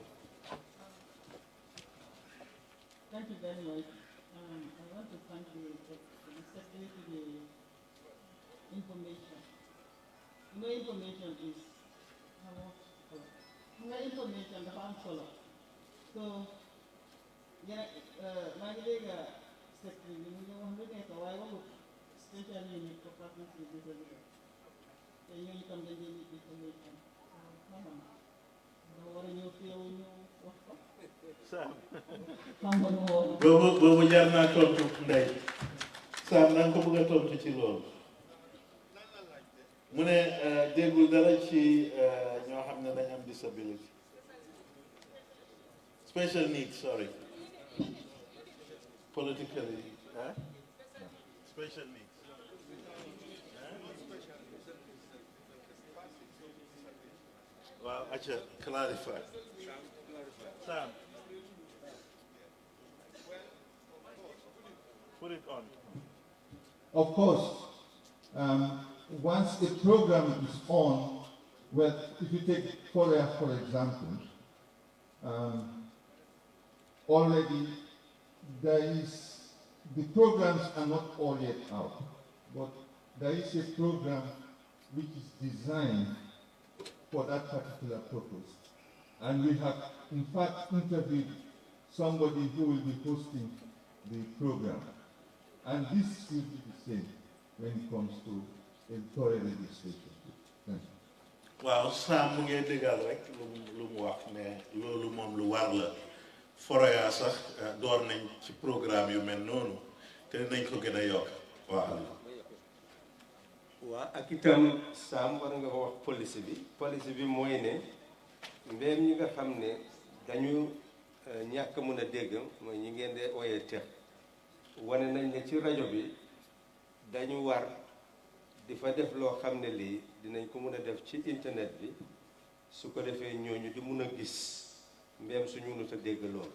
Thank you very much. I want to thank you for discussing the information. No information is no information the solo. So yeah, my secretary, you want to get a while special unit for persons with disability. The unit on the information. boobu jar naa tontu ndey Sam na nga ko bëgg a tontu ci loolu mu ne déggul dara ci ñoo xam ne dañ am disability special needs sorry politically special needs well acca clarify Sam put it on. Of course, once the program is on, well, if you take Korea, for example, already the programs are not all yet out, but there is a program which is designed for that particular purpose. And we have, in fact, interviewed somebody who will be hosting the program. And this will be the same when it comes to electoral registration. Thank you. Waaw Sam mu ngi déggal rek lu mu wax ne loolu moom lu war la Foreya sax door nañ ci programme yu mel noonu te nañ ko gën a yokk waaw. waa ak itam Sam war nga ko wax police bi mooy ne mbéem ñi nga xam ne dañu ñàkk mën a dégg mooy ñi ngeen di ooyee tef wane nañ ne ci rajo bi dañu war di fa def loo xam ne lii dinañ ko mën a def ci internet bi su ko defee ñooñu di mun a gis mbéem suñu mënut a dégg loolu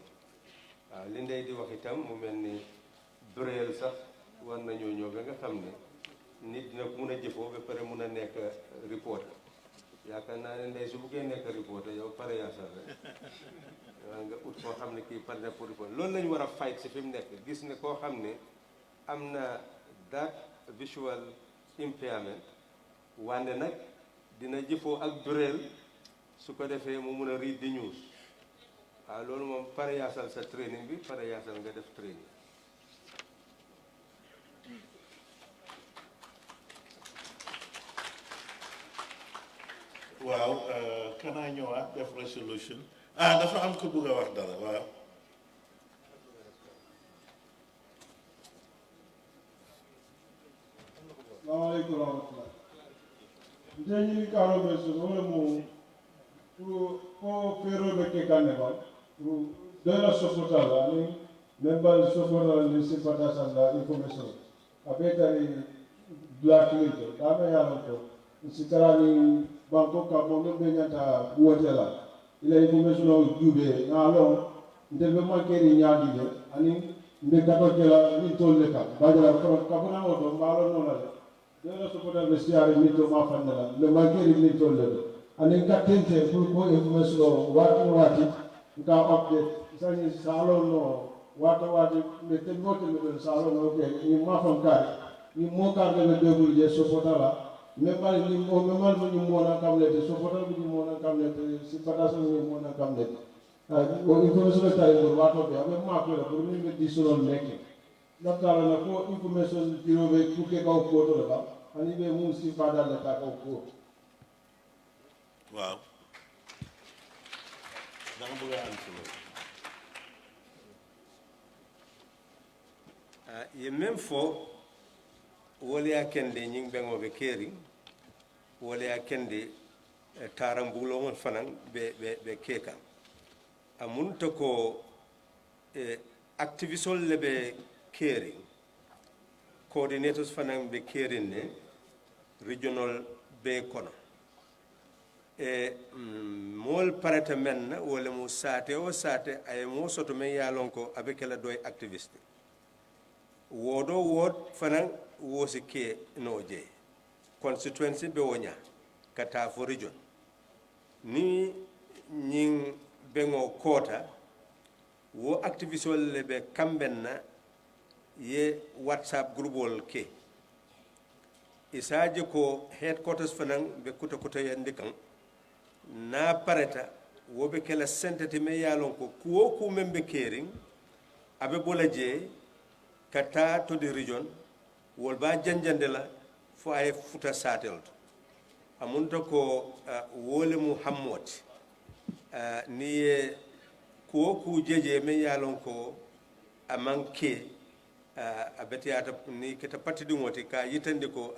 waaw li ndey di wax itam mu mel ni Braille sax war nañoo ñëw ba nga xam ne nit dina ko mun a jëfoo ba pare mun a nekk reporter yaakaar naa ne ndey su buggee nekk reporter yow pare yaasal rek nga ut koo xam ne kii pare na pour reporter loolu lañu war a fight si fi mu nekk gis ne koo xam ne am na that visual impairment wante nag dina jëfoo ak duréel su ko defee mu mun a read the news waaw loolu moom pare yaasal sa training bi pare yaasal nga def training. waaw kanaa ñëwaat def resolution dafa am ko bëgg a wax dara waaw. Assalamualaikum warahmatullahi. Jadi kalau besok mau pero beke kaneba, dela sopotala ni member sopotala ni sifata sanda information. Abetari black lito, dame ya lito. Sikarani banko kapo membe ta buatela. Ila information jube ngalo ndebe makeri nyadi de ani mbe kato kela ni tolle ka. Bajala kapuna oto ngalo nona. Dela sopotala bestiare ni to mafandela. Le makeri ni tolle. Ani ka tente pour ko information wati ka update sani salo no wati me tembote me salo no ke ni mafam ni mo ka de debul je sopotala member ni mo member ni mo na kamlete sopotala ni mo na kamlete si padaso ni mo na kamlete o information ta e wato be abe ma ko pour ni be disolol nek datala na ko information biro be ku ke ko ko to ba ani be mun si padal ta ko waaw danga bëgg a am solo ye même fo wole ya kende ñing bengo be keri wole ya kende tarambulo mon fanan be keka amunta ko activisol le be keri coordinators fanan be keri ne regional be kono mol parata men wala mo sate o sate ay mo soto men yalon ko avec la doy activiste wodo wod fanan wosi ke noje constituency be wonya kata for region ni ñing bengo kota wo activiste le be kambenna ye whatsapp groupol ke isaje ko headquarters fanan be kuta yande kan na pareta wobe kala sentete me yalon ko kuwo ku membe kering abe bola je kata to the region wol ba janjande la fo ay futa satel amunta ko wole mu hammoti ni kuwo ku jeje me yalon ko amanke abetiata ni keta patidi ngoti ka yitande ko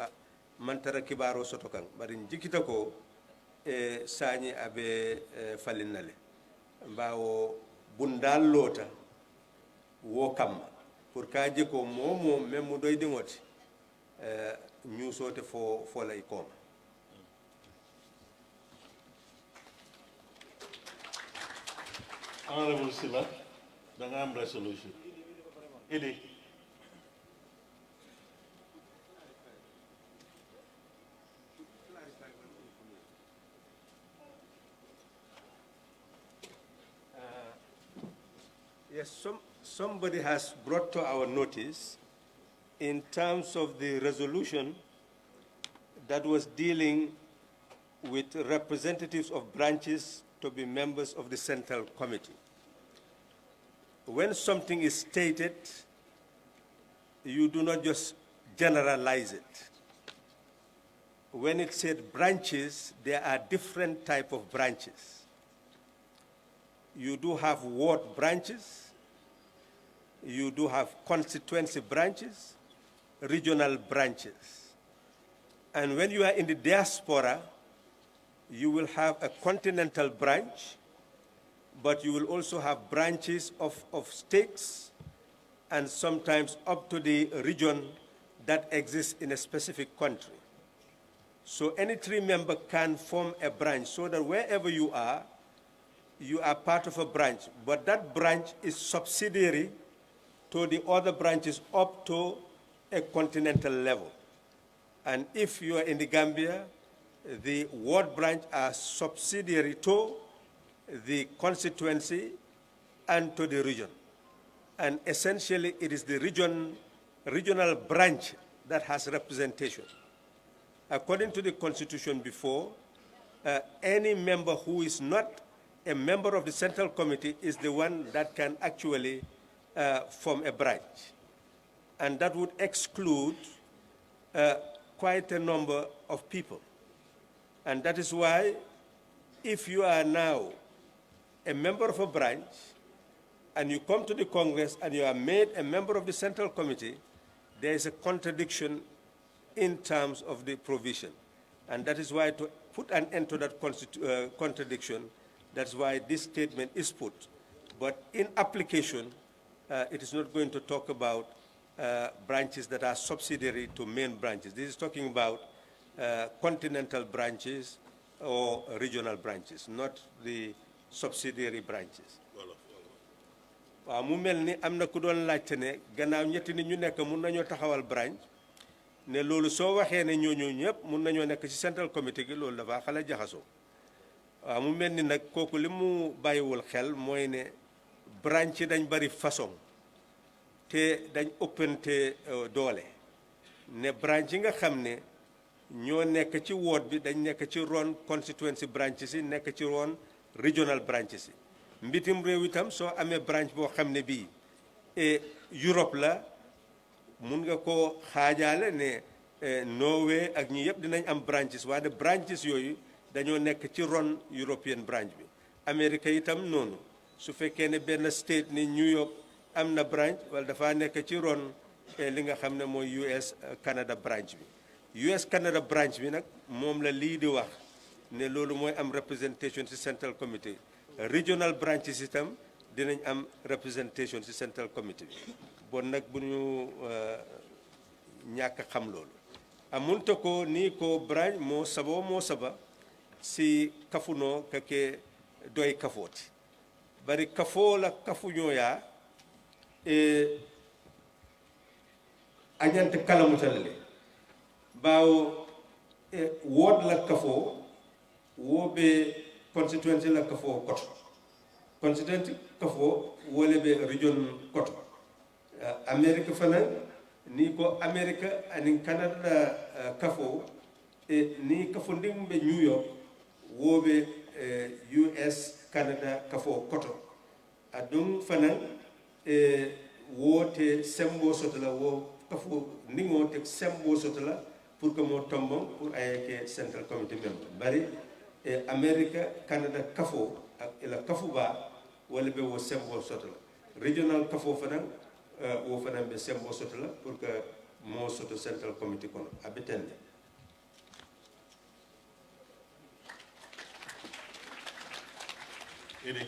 mantara kibaro soto kan bari jikita ko sañi abe falinnale mbawo bundal lota wo kamma pour kaje ko momo memmu doyde ngoti ñusote fo lay koma honorable Sila da nga am resolution idi yes, somebody has brought to our notice in terms of the resolution that was dealing with representatives of branches to be members of the Central Committee. When something is stated, you do not just generalize it. When it said branches, there are different types of branches. You do have ward branches, you do have constituency branches, regional branches. And when you are in the diaspora, you will have a continental branch, but you will also have branches of states and sometimes up to the region that exists in a specific country. So any 3 member can form a branch so that wherever you are part of a branch, but that branch is subsidiary to the other branches up to a continental level. And if you are in the Gambia, the ward branch are subsidiary to the constituency and to the region. And essentially, it is the regional branch that has representation. According to the constitution before, any member who is not a member of the central committee is the one that can actually form a branch. And that would exclude quite a number of people. And that is why, if you are now a member of a branch, and you come to the Congress and you are made a member of the Central Committee, there is a contradiction in terms of the provision. And that is why, to put an end to that contradiction, that's why this statement is put. But in application, it is not going to talk about branches that are subsidiary to main branches. This is talking about continental branches or regional branches, not the subsidiary branches. waaw mu mel ni am na ku doon laajte ne gannaaw ñetti nit ñu nekk mun nañoo taxawal branch ne loolu soo waxee ne ñooñu ñëpp mun nañoo nekk ci central committee gi loolu dafa xala jaxasoo waaw mu mel ni nag kooku li mu bàyyiwul xel mooy ne branch yi dañ bari façon te dañ ëppante doole ne branch yi nga xam ne ñoo nekk ci ward bi dañ nekk ci ron constituency branches yi nekk ci ron regional branches yi mbitim réew itam soo amee branch boo xam ne bii Europe la mun nga ko xaajaale ne Norway ak ñi yëpp dinañ am branches waaye branches yooyu dañoo nekk ci ron European branch bi Amérique itam noonu su fekkee ne benn state ni New York am na branch wala dafa nekk ci ron li nga xam ne mooy US Canada branch bi US Canada branch bi nag moom la lii di wax ne loolu mooy am representation ci Central Committee regional branches itam dinañ am representation ci Central Committee bi bon nag bu ñu ñàkk xam loolu amunta ko ni ko branch moo saba si kafuno kake doy kafooti bari kafoo la kafuñoya añante kalamutale bawo ward la kafoo wobe constituency la kafoo koto constituency kafoo wole be region koto America fana ni ko America anin Canada kafoo ni kafo ndimbe New York wobe US Canada kafoo koto adum fana wote sembo sotla wo kafo ndingo tek sembo sotla pour que mo tombon pour ayeke Central Committee member bari America Canada kafo ak ila kafu ba wala be wo sembo sotla regional kafo fana wo fana be sembo sotla pour que mo soto Central Committee kono abetende Eric.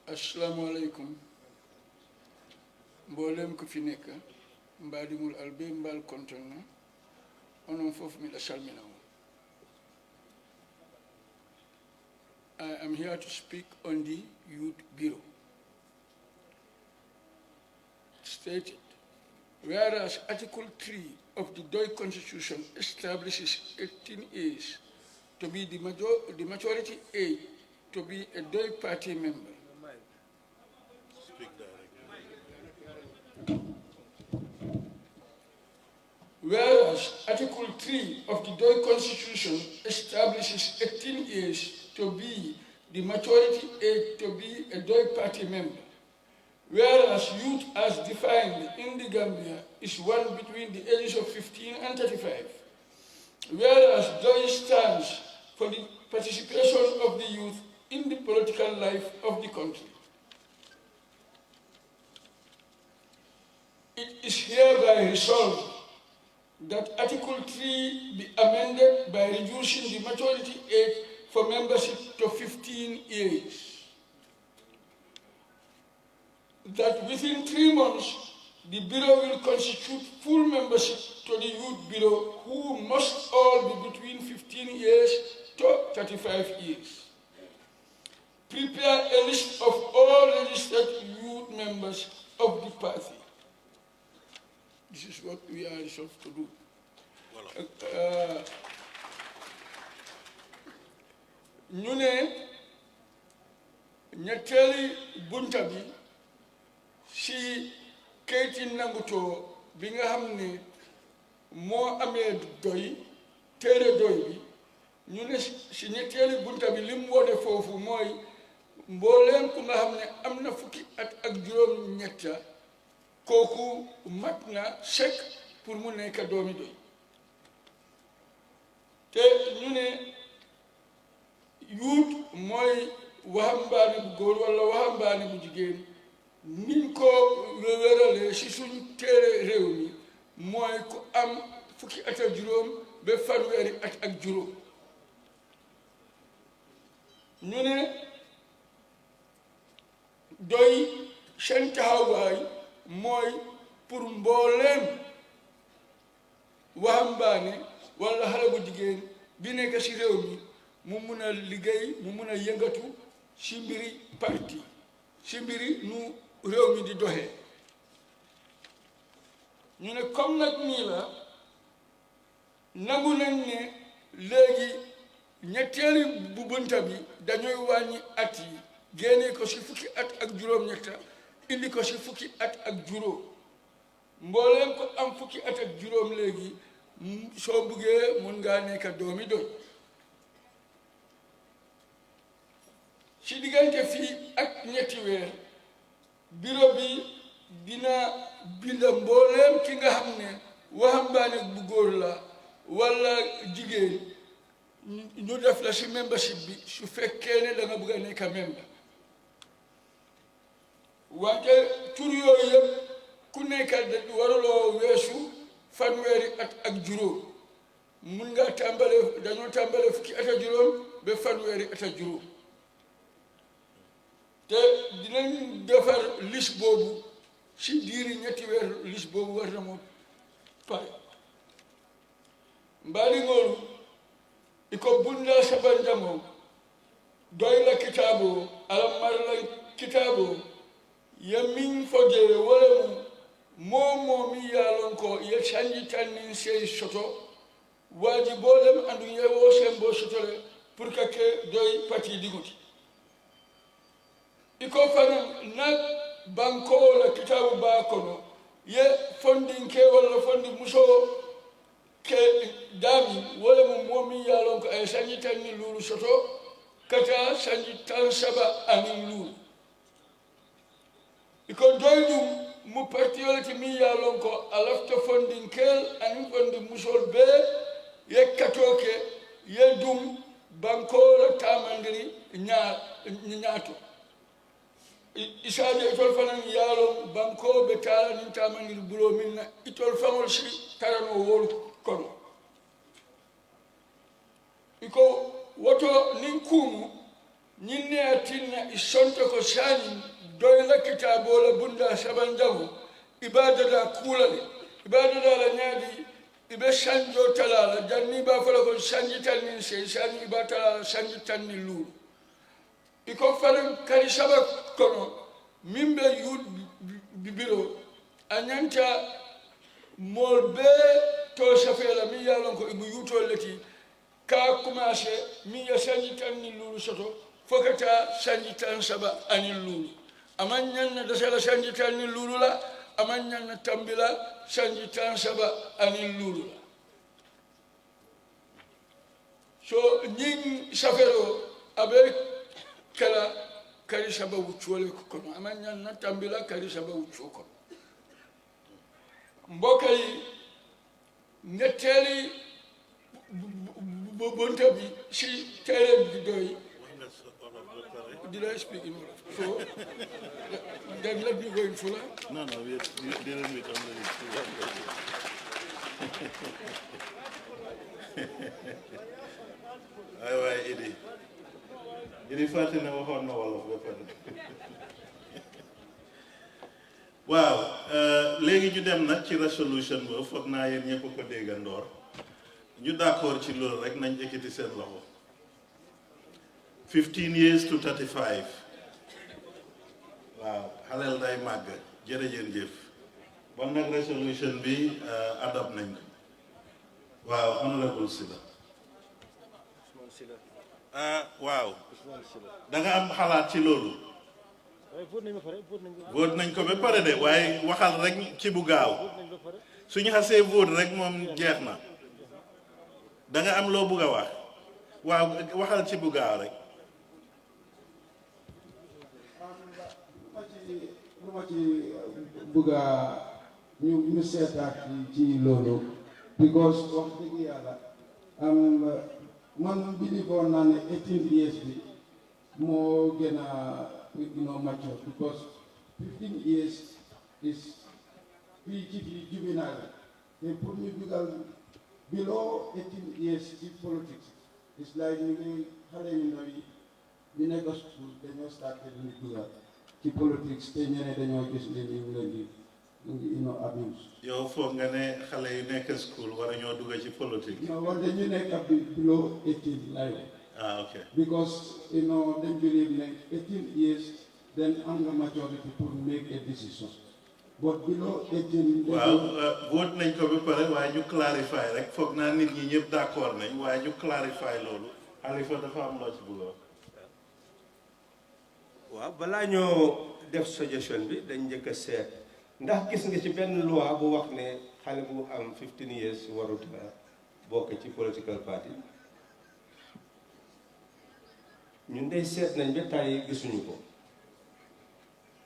Assalamu alaikum. Mbolem ko fi nek mbadimul albe mbal kontonna onon fof mi da salmina. I am here to speak on the Youth Bureau. Stated, whereas Article 3 of the DOI Constitution establishes 18 years to be the majority age to be a DOI party member. Whereas Article 3 of the DOI Constitution establishes 18 years to be the majority age to be a DOI party member. Whereas youth as defined in the Gambia is one between the ages of 15 and 35. Whereas DOI stands for the participation of the youth in the political life of the country. It is hereby resolved that Article 3 be amended by reducing the majority age for membership to 15 years. That within 3 months, the Bureau will constitute full membership to the Youth Bureau, who must all be between 15 years to 35 years. prepare a list of all registered youth members of the party. This is what we are resolved to do. ñu ne ñetteeli bunta bi si kayiti nangutoo bi nga xam ne moo amee doy téere doy bi ñu ne si ñetteeli bunta bi li mu wone foofu mooy mbooleem ku nga xam ne am na fukki at ak juróom ñetta kooku mat na sek pour mu nekk doomi doy te ñu ne yuut mooy waxambaane bu góor walla waxambaane bu jigéen niñ ko wéralee si suñ téere réew mi mooy ku am fukki at ak juróom ba fanweeri at ak juróom ñu ne doy seen taxawaay mooy pour mbooleem waxambaane walla xale bu jigéen bi nekk si réew mi mu mun a liggéey mu mun a yëngatu si mbiri parti si mbiri nu réew mi di doxee ñu ne comme nag nii la nangu nañ ne léegi ñetteeli bu bunta bi dañooy wàññi at yi génne ko si fukki at ak juróom-ñetta indi ko si fukki at ak juróom mbooleem ko am fukki at ak juróom léegi soo buggee mun ngaa nekk doomi doy ci diggante fii ak ñetti weer bureau bi dina binda mbooleem ki nga xam ne waxambaane bu góor la walla jigéen ñu def la si membership bi su fekkee ne da nga bëgg a nekk member wante tur yooyu yëpp ku nekk waruloo weesu fanweeri at ak juróom mun nga tàmbale dañoo tàmbale fukki at ak juróom ba fanweeri at ak juróom te dinañ defar liste boobu si diiri ñetti weer liste boobu war na moo pare mbaali ngoolu iko bunda sabanjango doy la kitaabo alamar la kitaabo ya min foje wala mo mi yalon ko ye sanji tannin sey soto waji bolem andu yewo sembo sotole pour que doy pati diguti iko fanan na banko la kitabu ba kono ye fondin ke wala fondi muso ke dami wala mo mi yalon ko ay sanji tannin lulu soto kata sanji tan saba anin lulu iko doydum mu partiolati mi yalon ko alafta fondin kel anin fondi musol be ye katoke ye dum banko la tamandiri ñaato isaade itol fanan yaalon banko be taala nin tamandiri bulo minna itol fangol si tarano wol kono iko woto nin kumu ñin ne atinna isonto ko sani doy la kitabo la bunda sabanjago ibadada kulale ibadada la ñaadi ibe sanjo talala janni ba fala ko sanji tanni se sani ba talala sanji tanni lu iko faran kari saba kono mimbe yud bibiro anyanta molbe to safela mi yalon ko ibu yuto leti ka commencé mi ya sanji tanni lu soto fokata sanji tan saba ani lu amanyan na dasala sanji tanni lu la amanyan na tambila sanji tan saba ani lulu so ñing safero abe kala kari saba wuccole ko kono amanyan na tambila kari saba wucco ko mbokay netteli bonta bi si tere bi doy did I speak in Wolof? So, then let me go in fuller. No, we didn't meet on the Idi. Idi Fatou na waxoon na Wolof ba pare. Waaw, léegi ñu dem nag ci resolution ba foog naa yéen ñëpp ko déggandoor ñu d'accord ci loolu rek nañ ekkiti seen loxo 15 years to 35 waaw xaleel day màgg jërëjëf bon nag resolution bi adopt nañ ko waaw honorable Sila waaw da nga am xalaat ci loolu vote nañ ko ba pare de waaye waxal rek ci bu gaaw suñu xasee vote rek moom jeex na da nga am loo bugg a wax waaw waxal ci bu gaaw rek lu ma ci bugg a ñu seetaat ci loolu because wax dëgg yàlla man bilifoon naa ne 18 years bi moo gën a mature because 15 years is fii ci fii juvenile te pour ñu dugal below 18 years ci politics is like ñu ngi xale yu ndaw yi ñu nekk school dañoo start ñu dugal ci politics te ñeneen dañoo gis ne ñu leen di abuse. yow foog nga ne xale yu nekk school war ñoo dugg ci politique. non wante ñu nekk below 18 like. Okay. Because they believe like 18 years then am nga majority to make a decision. But below 18 waaw vote nañ ko ba pare waaye ñu clarify rek foog naa nit ñi ñëpp d'accord nañ waaye ñu clarify loolu Halifa dafa am loo ci bëgg a wax. waaw balaa ñoo def suggestion bi dañ njëkk a seet ndax gis nga ci benn loi bu wax ne xale bu am 15 years warut a bokk ci political party ñun dey seet nañ ba tàyyi gisuñu ko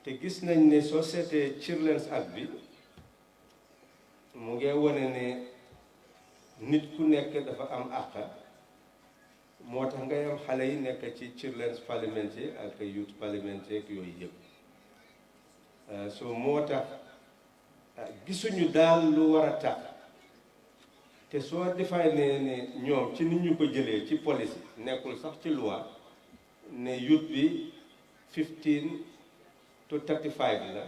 te gis nañ ne soo seetee Children's Act bi mu ngi wane ne nit ku nekk dafa am àq moo tax ngay am xale yi nekk ci Children's Parliament yi ak Youth Parliament yi ak yooyu yëpp so moo tax gisuñu daal lu war a tax te soo defee ne ñoom ci nit ñu ko jëlee ci police nekkul sax ci loi ne youth bi 15 to 35 la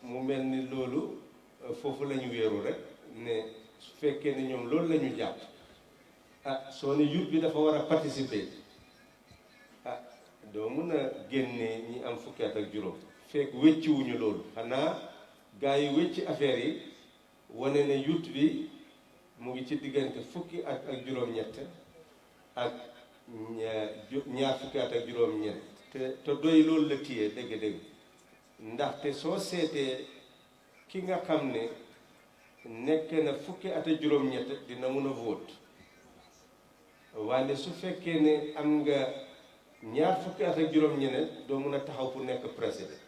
mu mel ni loolu foofu la ñu wéeru rek ne su fekkee ne ñoom loolu la ñu jàpp soo ne youth bi dafa war a participer doo mun a génne ñi am fukki at ak juróom fekk wécciwuñu loolu xanaa gars yi wécci affaire yi wane ne youth bi mu ngi ci diggante fukki at ak juróom-ñett ak ñaar fukki at ak juróom-ñett te doy loolu la téye dégg-dégg ndaxte soo seetee ki nga xam ne nekk na fukki at ak juróom-ñett dina mun a vote waaye su fekkee ne am nga ñaar fukki at ak juróom-ñeneen doo mun a taxaw pour nekk président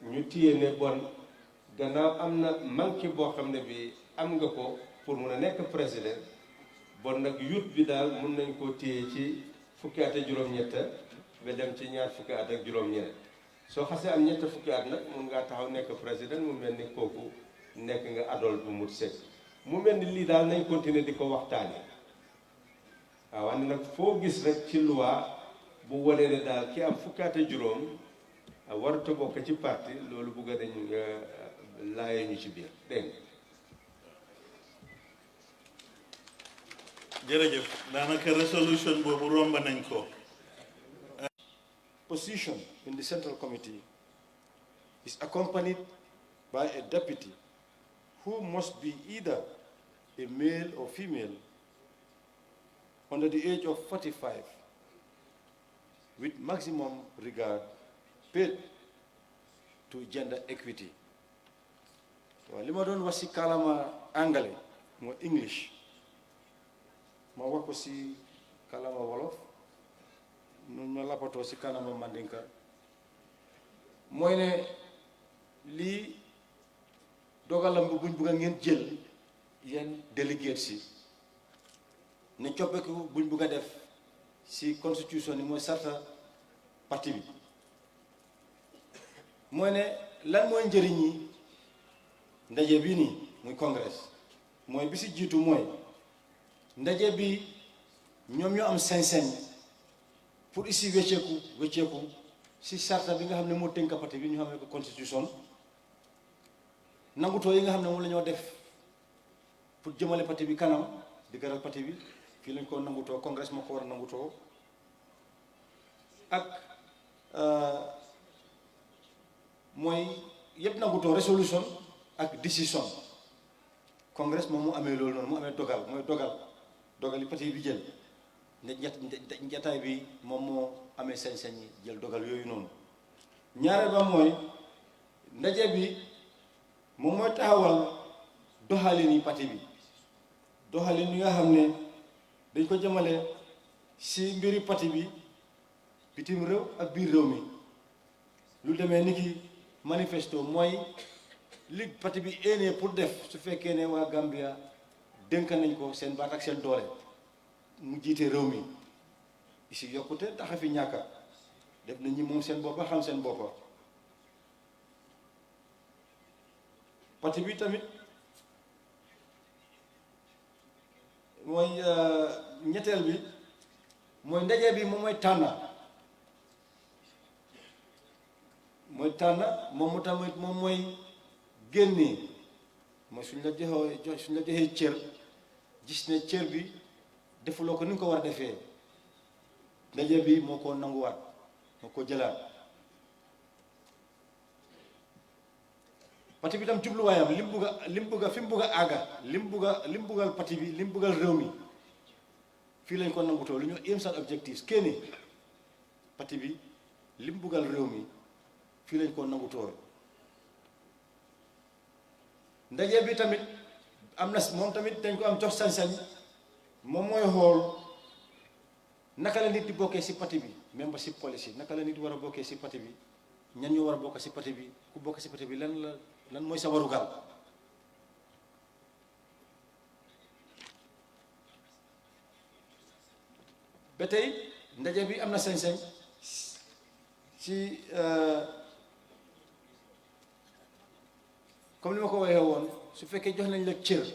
ñu téye ne bon gannaaw am na manqué boo xam ne bi am nga ko pour mun a nekk président bon nag youth bi daal mun nañ koo téye ci fukki at ak juróom-ñett ba dem ci ñaar fukki at ak juróom-ñeneen soo xasee am ñett fukki at nag mun ngaa taxaw nekk président mu mel ni kooku nekk nga adolte bu mut sëkk mu mel ni lii daal nañ continuer di ko waxtaane waaw wante nag foo gis rek ci loi bu wane ne daal ki am fukki at ak juróom warut a bokk ci parti loolu bugg nañ laayee ñu ci biir dégg nga jërëjëf daanaka resolution boobu romb nañ ko. Position in the Central Committee is accompanied by a deputy who must be either a male or female under the age of 45 with maximum regard paid to gender equity. Well, li ma doon wax ci kàllaama anglais mooy English ma wax ko ci kàllaama wolof nu ma lappatoo ci kàllaama mandinka mooy ne lii dogalam bu buñ bugg a ngeen jël yéen délégué si ne coppeeku buñ bugg a def ci constitution yi mooy sarta parti bi mooy ne lan mooy njëriñ yi ndaje bii nii muy congrès mooy bi ci jiitu mooy ndaje bi ñoom ñoo am sañ-sañ pour ici wecceeku ci sarta bi nga xam ne moo tënk parti bi ñu xam ne ko constitution nangutoo yi nga xam ne moom la ñoo def pour jëmale parti bi kanam di garal parti bi fii lañ ko nangutoo congrès moo ko war a nangutoo ak mooy yëpp nangutoo résolution ak décision congrès moom mu amee loolu noonu mu amee dogal mooy dogal yi parti bi jël njataay bi moom moo amee sañ-sañ jël dogal yooyu noonu ñaareel ba mooy ndaje bi moom mooy taxawal doxalin yi parti bi doxalin yi nga xam ne dañ ko jëmale si mbiri parti bi bitim réew ak biir réew mi lu demee ni ki manifesto mooy li parti bi éenee pour def su fekkee ne waa Gambia dénk nañ ko seen baat ak seen doole mu jiite réew mi si yokkute taxa fi ñàkka def na ñi moom seen boppa xam seen boppa parti bi tamit mooy ñetteel bi mooy ndaje bi moom mooy tànn moom mu tamit moom mooy génnee mooy suñ la joxee cër gis ne cër bi defuloo ko ni nga ko war a defee ndaje bi moo ko nanguwaat moo ko jëlaat parti bi tam jubluwaayam li mu bugg a fi mu bugg a àgga li mu buggal parti bi li mu buggal réew mi fii lañ ko nangutoo lu ñu aims and objectives kenn parti bi li mu buggal réew mi fii lañ ko nangutoo ndaje bi tamit am na moom tamit dañ ko am jox sañ-sañ moom mooy xool naka la nit di bokkee si parti bi membership policy naka la nit war a bokkee si parti bi ñan ñu war a bokk si parti bi ku bokk si parti bi lan mooy sa warugal ba tey ndaje bi am na sañ-sañ si comme ni ma ko waxee woon su fekkee jox nañ la cër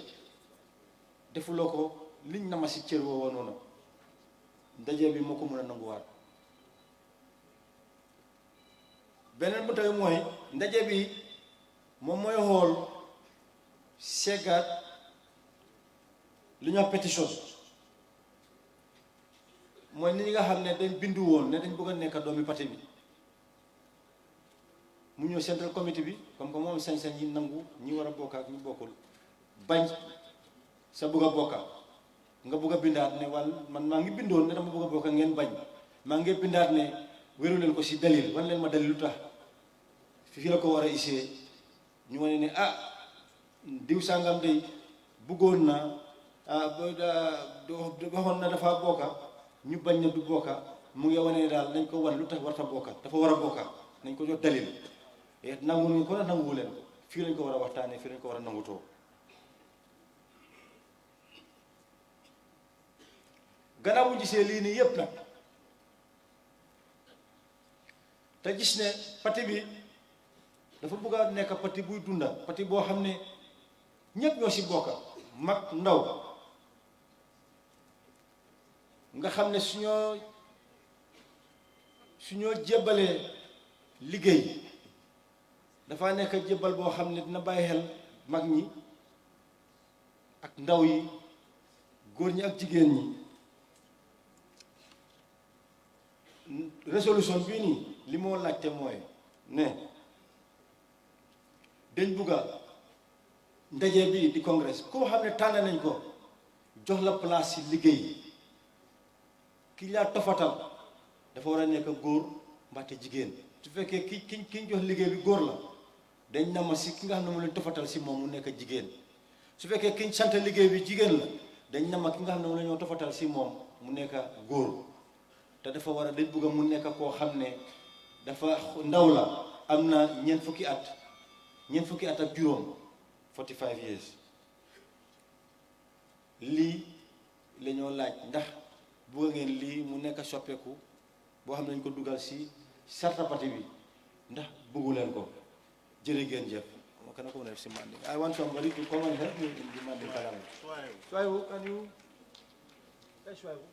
defuloo ko liñ nama si cër woowu noonu ndaje bi moo ko mën a nanguwaat beneen bu tamit mooy ndaje bi moom mooy xool seggaat li ñuy wax pétition mooy nit ñi nga xam ne dañ bindu woon ne dañ bëgg a nekk doomi parti bi mu ñëw central committee bi comme que moom sañ-sañ yi nangu ñi war a bokk ak ñu bokkul bañ sa bëgg a bokka nga bëgg a bindaat ne man maa ngi bindoon ne dama bëgg a bokka ngeen bañ maa ngi bindaat ne wéru leen ko si dalil wan leen ma dalil lu tax fii la ko war a isee ñu wane ne diw sàngam day bëggoon na waxoon na dafa bokka ñu bañ ne du bokka mu ngi wane ne daal nañ ko wan lu tax warta bokka dafa war a bokka nañ ko jox dalil nangu ñu ko na nanguwu leen fii lañ ko war a waxtaanee fii lañ ko war a nangutoo gannaaw bu gisee lii nii yépp nag te gis ne parti bi dafa bëgg a nekk parti buy dunda parti boo xam ne ñépp ñoo si bokka mag ndaw nga xam ne suñoo jébbalee liggéey dafa nekk jébbal boo xam ne dina bàyyi xel mag ñi ak ndaw yi góor ñi ak jigéen ñi résolution bii nii li moo laajte mooy ne dañ bugga ndaje bi di congrès koo xam ne tànn nañ ko jox la place ci liggéey ki laa tofatal dafa war a nekk góor mbaate jigéen su fekkee ki jox liggéey bi góor la dañ nama si ki nga xam ne mu leen tofatal si moom mu nekk jigéen su fekkee kiñ sant liggéey bi jigéen la dañ nama ki nga xam ne mu la ñoo tofatal si moom mu nekk góor te dafa war a dañ bëgg mu nekk koo xam ne dafa ndaw la am na ñeent fukki at ak juróom 45 years lii la ñoo laaj ndax bëgg ngeen lii mu nekk soppeeku boo xam ne dañ ko dugal si sarta parti bi ndax bëggu leen ko jërë ngeen jëf ma kana ko def si Manding. I want somebody to come and help me in the Manding language. Swaibu, can you? Yes, Swaibu.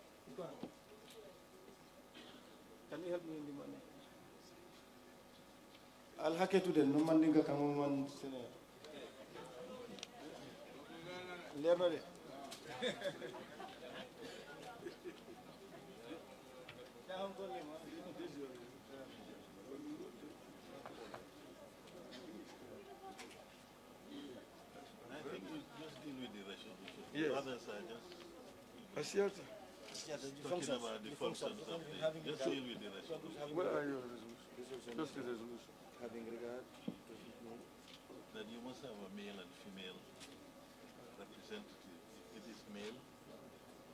Can you help me in the Manding? I'll hack it to them. No Manding ka kamu man sene. Leer na de. Talking about the functions of the, just deal with the resolution. Where are your resolutions? Just the resolution. Having regard That you must have a male and female representative. If it is male,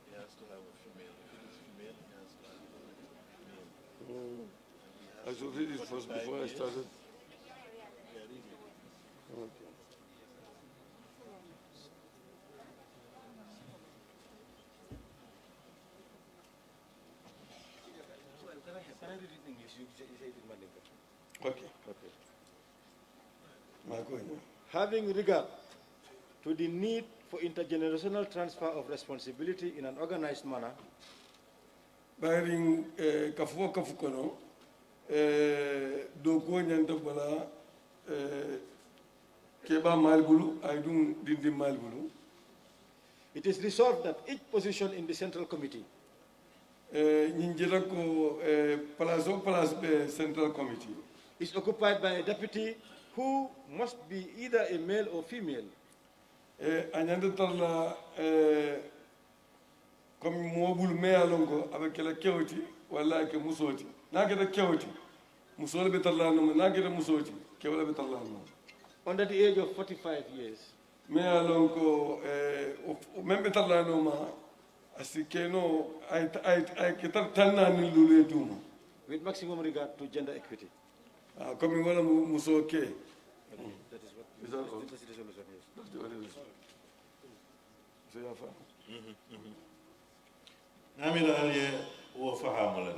he has to have a female. If it is female, he has to have a male. I should read it first before I started. Yeah, read it. Okay. Can I read it in English? You say it in Mandinka. Okay. Having regard to the need for intergenerational transfer of responsibility in an organized manner, baring kafu kono do ko nyanta bala keba malbulu ay dum dindi malbulu. It is resolved that each position in the Central Committee Central Committee is occupied by a deputy who must be either a male or female. Anyanda tarla comme mobul mealongo avec la kewti wala ke musoti nagata kewti musol be tarla no nagata musoti kewla be tarla no Under the age of 45 years. Mealongo même be tarla no ma asikeno ay ketar tanna ni lule duma with maximum regard to gender equity. Comme wala musoke. That is what is that all? That's the resolution, yes. That's the only resolution. So yeah, Namira aliye wo fahamula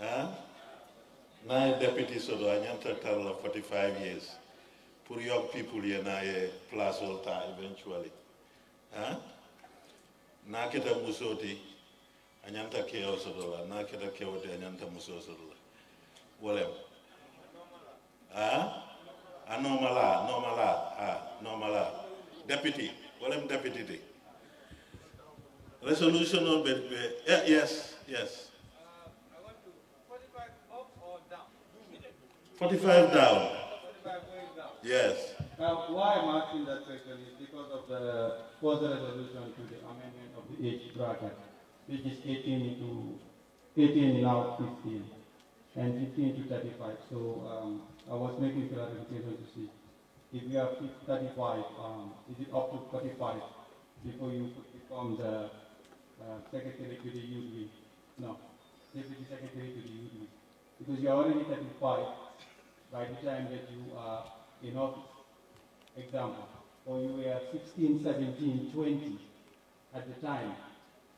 da. Na deputy sodo anyanta tarla 45 years. For young people here na ye place volta eventually. Na kita musoti anyanta keo sodo la na kita keo de anyanta muso sodo la. Wolem. Normala. Deputy. Wolem deputy. Resolution on yes. I want to 45 up or down? 45 down. 45 going down. Yes. Why I'm asking that question is because of the further resolution to the amendment of the age bracket, which is 18 now 15, and 15 to 35. So I was making clarification to see if you have 35, is it up to 45 before you become the secretary to the youth wing? No, deputy secretary to the youth wing. Because you're already 35 by the time that you are in office. Example, or you were 16, 17, 20 at the time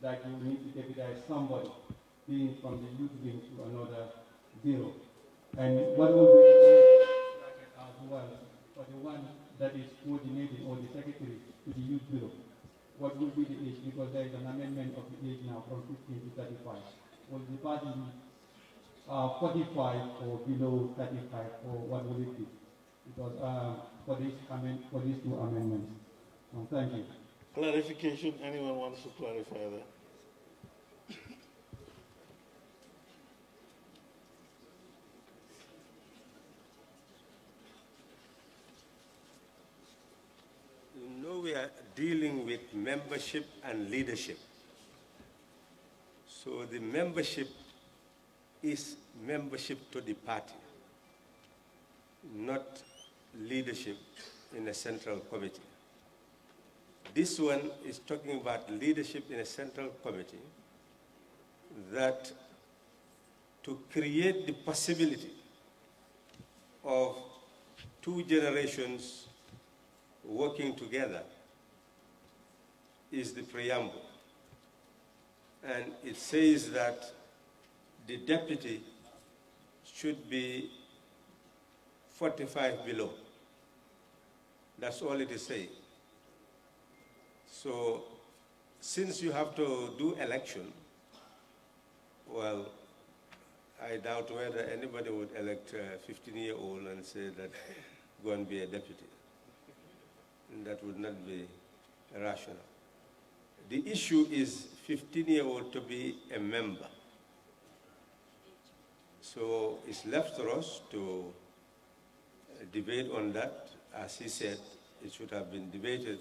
that you need to deputize somebody being from the youth wing to another bureau. And what will be the bracket as well for the one that is coordinating or the secretary to the youth bureau? What will be the age? Because there is an amendment of the age now from 15 to 35. Will the party be 45 or below 35, or what will it be? Because for these two amendments. Thank you. Clarification, anyone wants to clarify that? You know, we are dealing with membership and leadership. So the membership is membership to the party, not leadership in a central committee. This one is talking about leadership in a central committee, that to create the possibility of two generations working together is the preamble. And it says that the deputy should be 45 below. That's all it is saying. So since you have to do election, well, I doubt whether anybody would elect a 15-year-old and say that go and be a deputy. And that would not be rational. The issue is 15-year-old to be a member. So it's left to us to debate on that. As he said, it should have been debated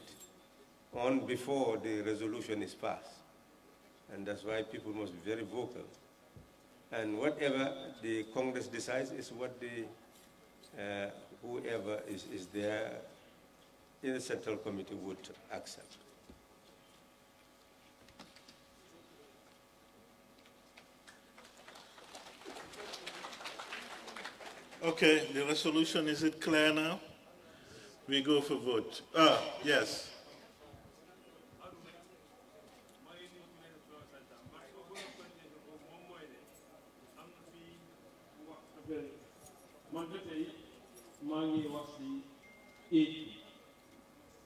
on before the resolution is passed. And that's why people must be very vocal. And whatever the Congress decides is what the whoever is there in the Central Committee would accept. Okay, the resolution, is it clear now? We go for vote. Yes.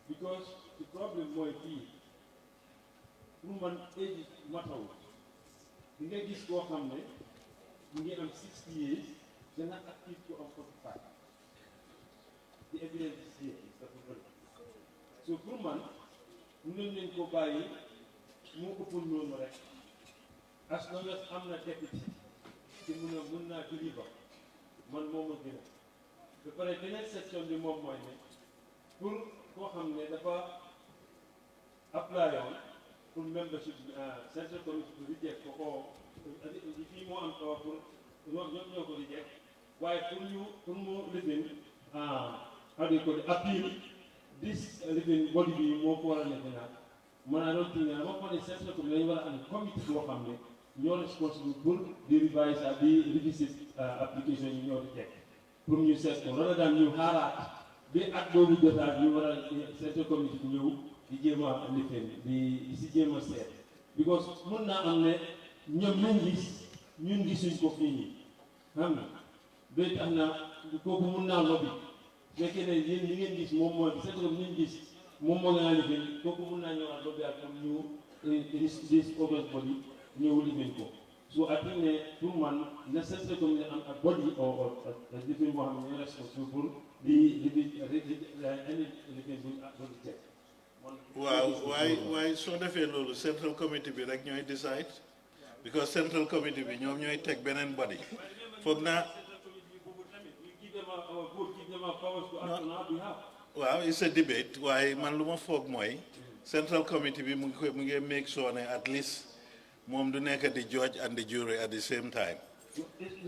Because the problem might be woman age matter. The ladies go from there, you get 60 years, they're not active to 45. The evidence is here, Mr. President. So, woman, you don't go by more open room. As long as I'm not deputy, the Muna deliver. Man moment dinner. The next section the mom money. Pour go hamne dafa apply on pour membership central committee to reject ko if mo am ko pour ñoo ko reject waaye pour mu living how do you call it, appeal this living body bi moo ko war a nekk naa man I don't think na ma ko ne central committee dañu war a am committee boo xam ne ñoo responsible pour di revise ak di revisit application yi ñoo di teg pour ñu seet ko rather than ñu xaaraat bi ak boobu jotaat ñu war a central committee bi ñëw di jéem a lifin di si jéem a seet because mun naa am ne ñoom ñun gisuñ ko fii nii xam nga ba tax na kooku mun naa lobby fekkee ne yéen li ngeen gis moom mooy central committee ñu gis moom moo gën a lifin kooku mun naa ñëwaat lobby ak ñu this August body ñëw lifin ko so I think ne pour man na central committee am a body or a lifin boo xam ne ñu responsible pour waaw soo defee loolu central committee bi rek ñooy decide because central committee bi ñoom ñooy teg beneen body foog naa waaw it's a debate waaye man lu ma foog mooy central committee bi mu ngi make sure ne at least moom du nekk di judge and the jury at the same time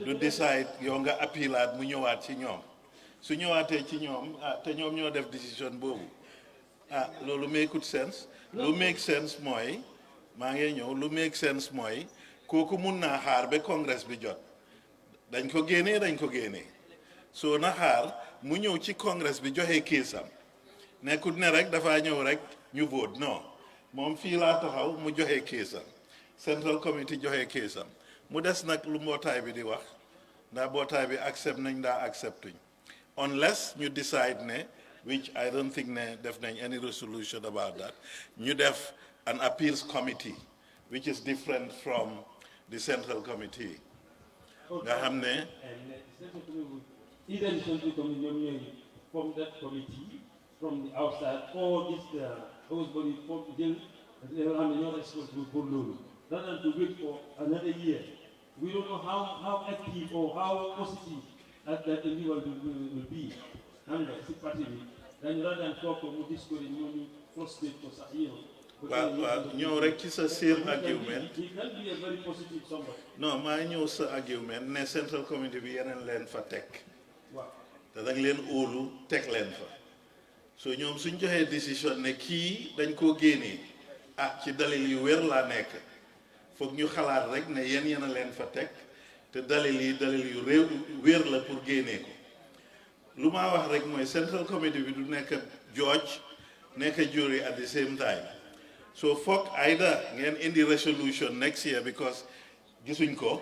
du decide yow nga appealaat mu ñëwaat ci ñoom su ñëwaatee ci ñoom te ñoom ñoo def décision boobu loolu make sense lu make sense mooy maa ngi ñëw lu make sense mooy kooku mun naa xaar ba congrès bi jot dañ ko génnee soo na xaar mu ñëw ci congrès bi joxe kiisam nekkut ne rek dafa ñëw rek ñu vote non moom fii laa taxaw mu joxe kiisam central committee joxe kiisam mu des nag lu mbootaay bi di wax ndax mbootaay bi accept nañ ndaa acceptuñ unless you decide which I don't think there's any resolution about that, you have an appeals committee, which is different from the central committee. Either the central committee from that committee, from the outside, or this host body from they are not responsible for loan. Rather than to wait for another year, we don't know how active or how positive that individual will be. And the party, then rather than talk about this, you frustrate for ñëw rek ci sa same argument. He can be a very positive somebody. Non, maa ñëw sa argument ne central committee bi yeneen leen fa teg. te da nga leen óolu teg leen fa. so ñoom suñ joxee décision ne kii dañ koo génnee ci dalil yu wér laa nekk foog ñu xalaat rek ne yéen a leen fa teg te dalil yu wér la pour génnee ko. lu ma wax rek mooy central committee bi du nekk judge nekk jury at the same time. So folk either ngeen indi resolution next year because gisuñ ko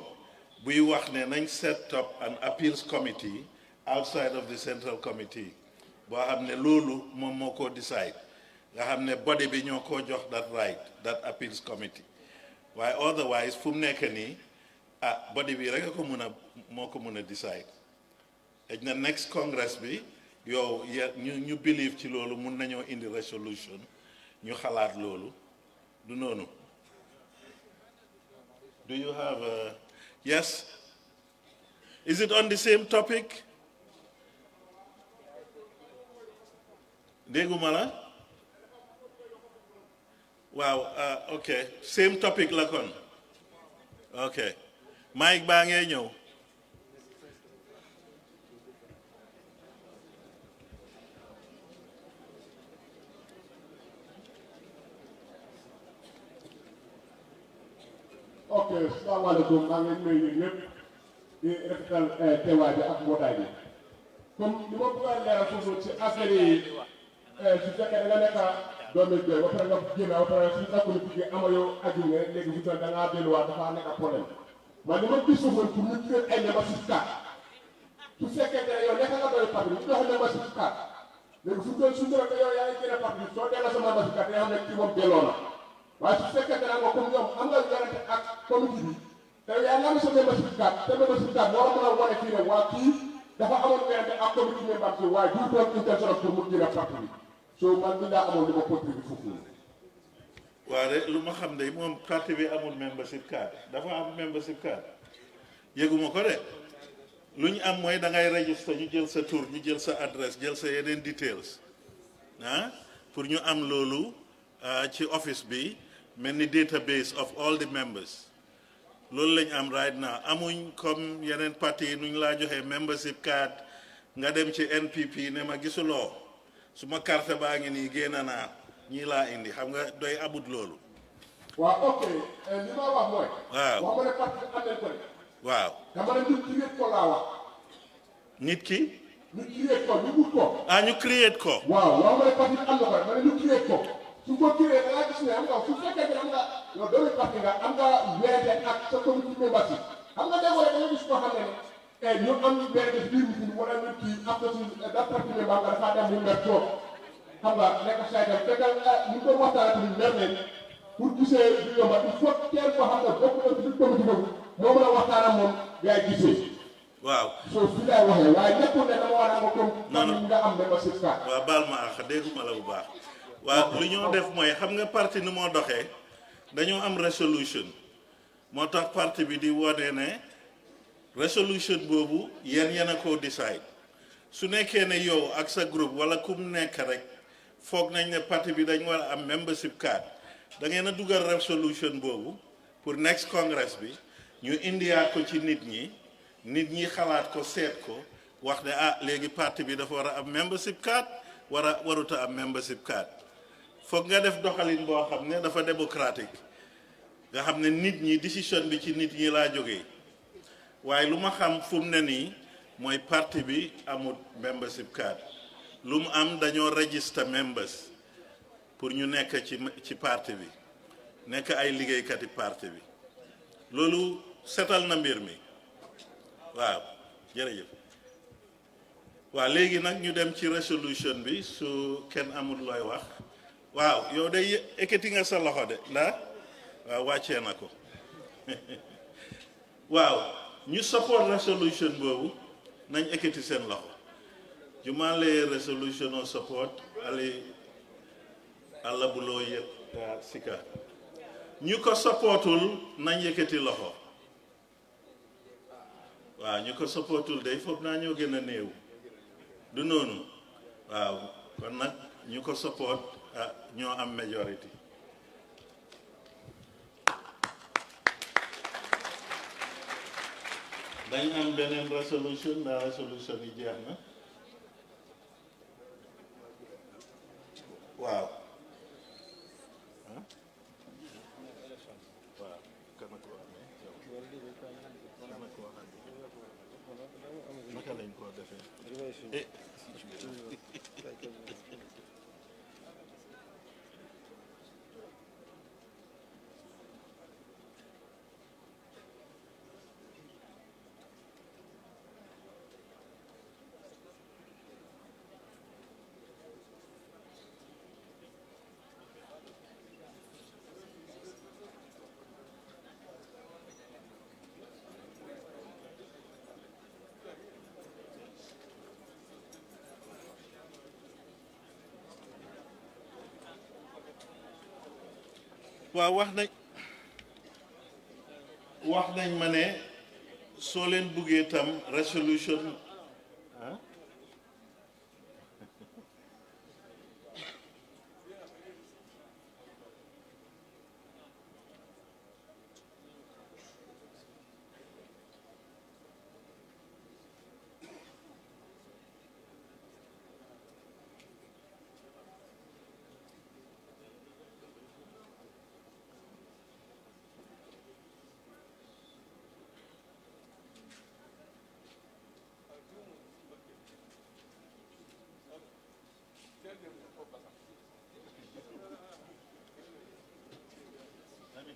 buy wax ne nañ set up an appeals committee outside of the central committee boo xam ne loolu moom moo ko decide nga xam ne body bi ñoo ko jox that right that appeals committee waaye otherwise fu mu nekk nii body bi rek moo ko mun a decide et na next congress bi yow ñu believe ci loolu mun nañoo indi resolution ñu xalaat loolu. Do noonu. Do you have a yes? Is it on the same topic? Dégguma la? Wow, okay. Same topic la kon. Okay. Mike baa ngee ñëw. ok salaamaaleykum maa ngi leen nuyu ñëpp di rafetal teewaay bi ak mbootaay bi comme li ma bëgg a leeral foofu ci affaire yi su fekkee da nga nekk doomi doy ba pare nga génn ba pare suñu takku ci amayoo aju nga léegi fu toll da ngaa delluwaat dafa nekk problème man li ma gis foofu pour ñu tuddee ay membership card su fekkee ne yow nekk nga doy parti ñu joxe membership card léegi fu toll su fekkee yow yaa ngi génn parti soo delloo sa membership card yaa xam ne kii moom delloo na waaye su fekkee ne nga comme ñoom am nga yorante ak comité bi te yaa ngi am sa membership card te membership card war a mën a wane fii ne waa kii dafa amoon yorante ak comité membre bi waaye du doon intention pour mu génn parti bi so man mi daa amoon li ma contribué foofu la. waaw de lu ma xam de moom parti bi amul membership card dafa am membership card yëguma ko de lu ñu am mooy da ngay register ñu jël sa tour ñu jël sa adresse jël sa yeneen details ah pour ñu am loolu ci office bi mel ni database of all the members loolu lañ am right now amuñ comme yeneen parti yi nuñ laa joxee membership card nga dem ci NPP ne ma gisuloo su ma carte baa ngi nii génn naa ñii laa indi xam nga doy abut loolu. waaw ok li ma wax mooy. waaw wax ma ne parti bi am nañ ko de. waaw. dama ne ñu create ko laa wax. nit ki. ñu create ko ñu wut ko. ah ñu create ko. waaw wax ma ne parti bi am na ko rek ma ne ñu create ko su ko créé da ngaa gis ne am nga su fekkee ne am nga yow doomu parti nga am nga weerante ak sa comité membership xam nga déggoo da nga gis koo xam ne ñu am weerante si biir meeting wala ñu kii après si da parti membre nga dafa dem mu mer toog xam nga nekk saa dem fekk ñu doon waxtaan ak ñu mer leen pour gisee du yomba il faut teel koo xam ne bokk na ci comité boobu moo mën a waxtaan ak moom ngay gisee. waaw soo fi lay waxee waaye nekkul ne dama war a nga comme nga am membership card. waaw baal ma àq dégguma la bu baax. waaw lu ñoo def mooy xam nga parti nu moo doxee dañoo am resolution moo tax parti bi di wone ne resolution boobu yéen a ko decide su nekkee ne yow ak sa groupe wala kum nekk rek foog nañ ne parti bi dañ war a am membership card da ngeen a dugal resolution boobu pour next congress bi ñu indiwaat ko ci nit ñi xalaat ko seet ko wax ne léegi parti bi dafa war a am membership card waruta am membership card foog nga def doxalin boo xam ne dafa démocratique nga xam ne nit ñi décision bi ci nit ñi laa jógee waaye lu ma xam fu mu ne nii mooy parti bi amul membership card lu mu am dañoo register members pour ñu nekk ci parti bi nekk ay liggéeykati parti bi loolu setal na mbir mi waaw jërëjëf waaw léegi nag ñu dem ci resolution bi su kenn amul looy wax waaw yow day ekkati nga sa loxo de la waaw wàccee na ko waaw ñu support resolution boobu nañ ekkati seen loxo jumale resolution on support ali alla buloo yëpp sika ñu ko supportul nañ yëkkati loxo waaw ñu ko supportul day foog naa ñoo gën a néew du noonu waaw kon nag ñu ko support ñoo am majority dañ am beneen resolution ndax resolution yi jeex na waaw naka lañ ko defee waaw wax nañ ma ne soo leen buggee tam resolution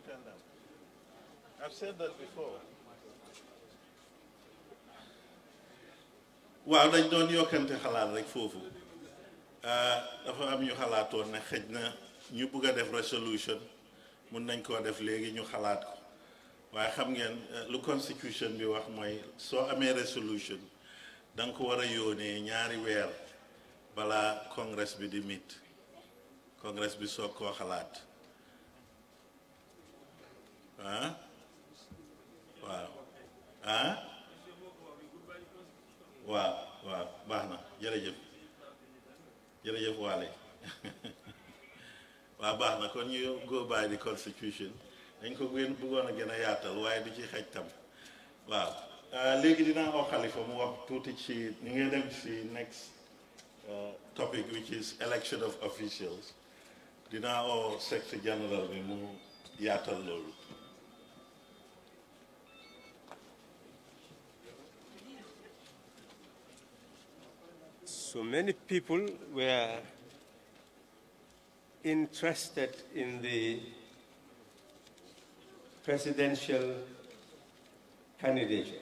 tell them. I've said that before. waaw dañ doon yokkante xalaat rek foofu dafa am ñu xalaatoon ne xëj na ñu bëgg a def resolution mun nañ koo def léegi ñu xalaat ko waaye xam ngeen lu constitution bi wax mooy soo amee resolution da nga ko war a yónnee ñaari weer balaa congress bi di meet congress bi soog koo xalaat ah waaw ah waaw waaw baax na jërëjëf jërëjëf Waale waaw baax na kon ñu go by the constitution dañ ko bëggoon a gën a yaatal waaye du ci xej tam waaw léegi dinaa oo Xalifa mu wax tuuti ci ñu ngi dem ci next topic which is election of officials dinaa oo secretary general bi mu yaatal loolu. So many people were interested in the presidential candidature.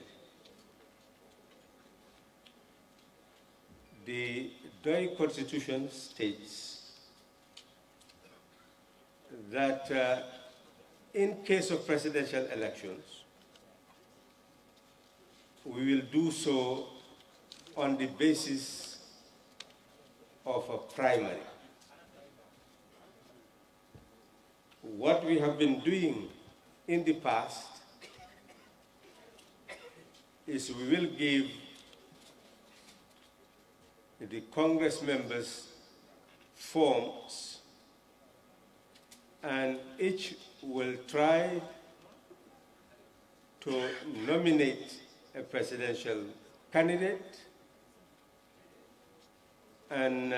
The DOI Constitution states that in case of presidential elections, we will do so on the basis of a primary. What we have been doing in the past is we will give the Congress members forms and each will try to nominate a presidential candidate, and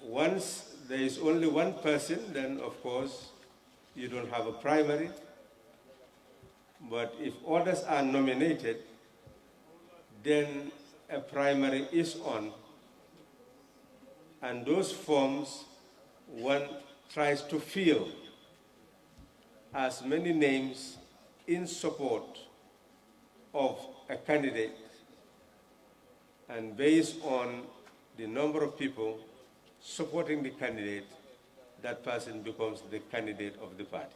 once there is only one person, then of course you don't have a primary. But if others are nominated, then a primary is on. And those forms, one tries to fill as many names in support of a candidate, and based on the number of people supporting the candidate, that person becomes the candidate of the party.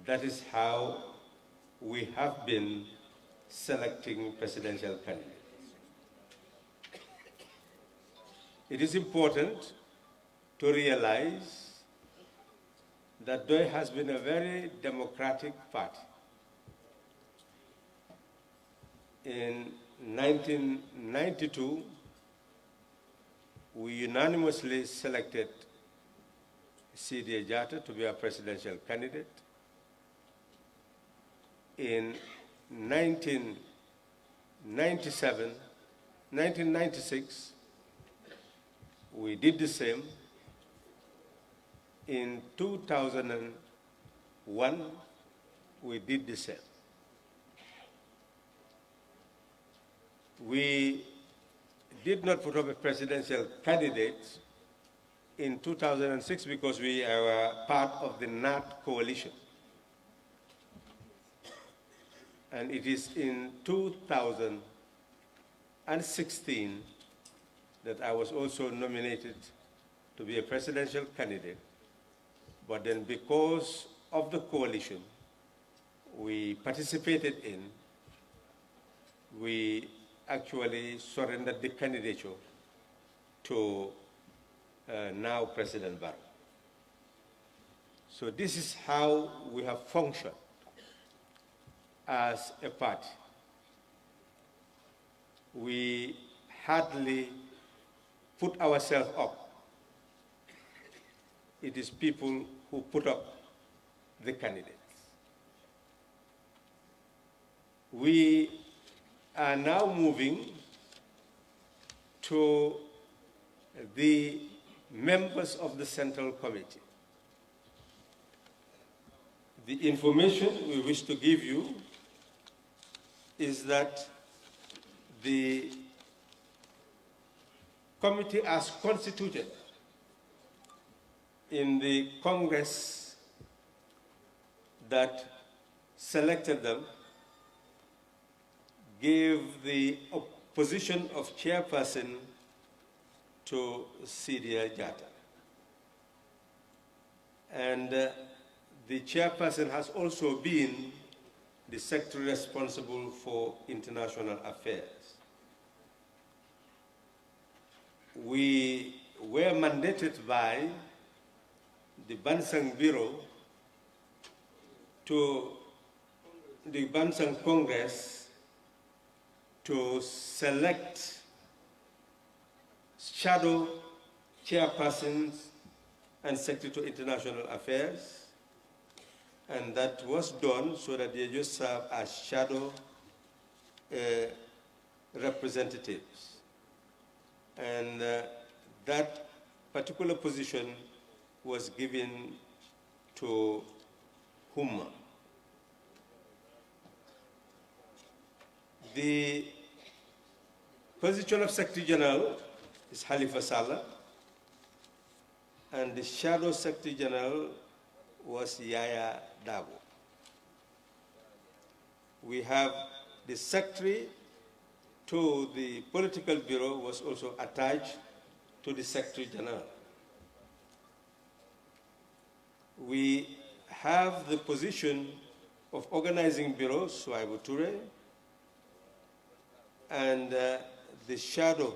That is how we have been selecting presidential candidates. It is important to realize that DOI has been a very democratic party. In 1992, we unanimously selected C.D. Jata to be our presidential candidate. In 1996, we did the same. In 2001, we did the same. We did not put up a presidential candidate in 2006 because we are part of the NAT coalition. And it is in 2016 that I was also nominated to be a presidential candidate. But then because of the coalition we participated in, we actually surrendered the candidature to now President Barrow. So this is how we have functioned as a party. We hardly put ourselves up. It is people who put up the candidates. We are now moving to the members of the Central Committee. The information we wish to give you is that the committee as constituted in the Congress that selected them gave the position of chairperson to Sidia Jata. And the chairperson has also been the secretary responsible for international affairs. We were mandated by the Bansang Bureau to the Bansang Congress to select shadow chairpersons and secretary to international affairs, and that was done so that they just serve as shadow representatives. And that particular position was given to Humma. The position of Secretary General is Halifa Saleh, and the shadow Secretary General was Yaya Dabo. We have the Secretary to the Political Bureau was also attached to the Secretary General. We have the position of Organizing Bureau, Suaibu Ture, and the shadow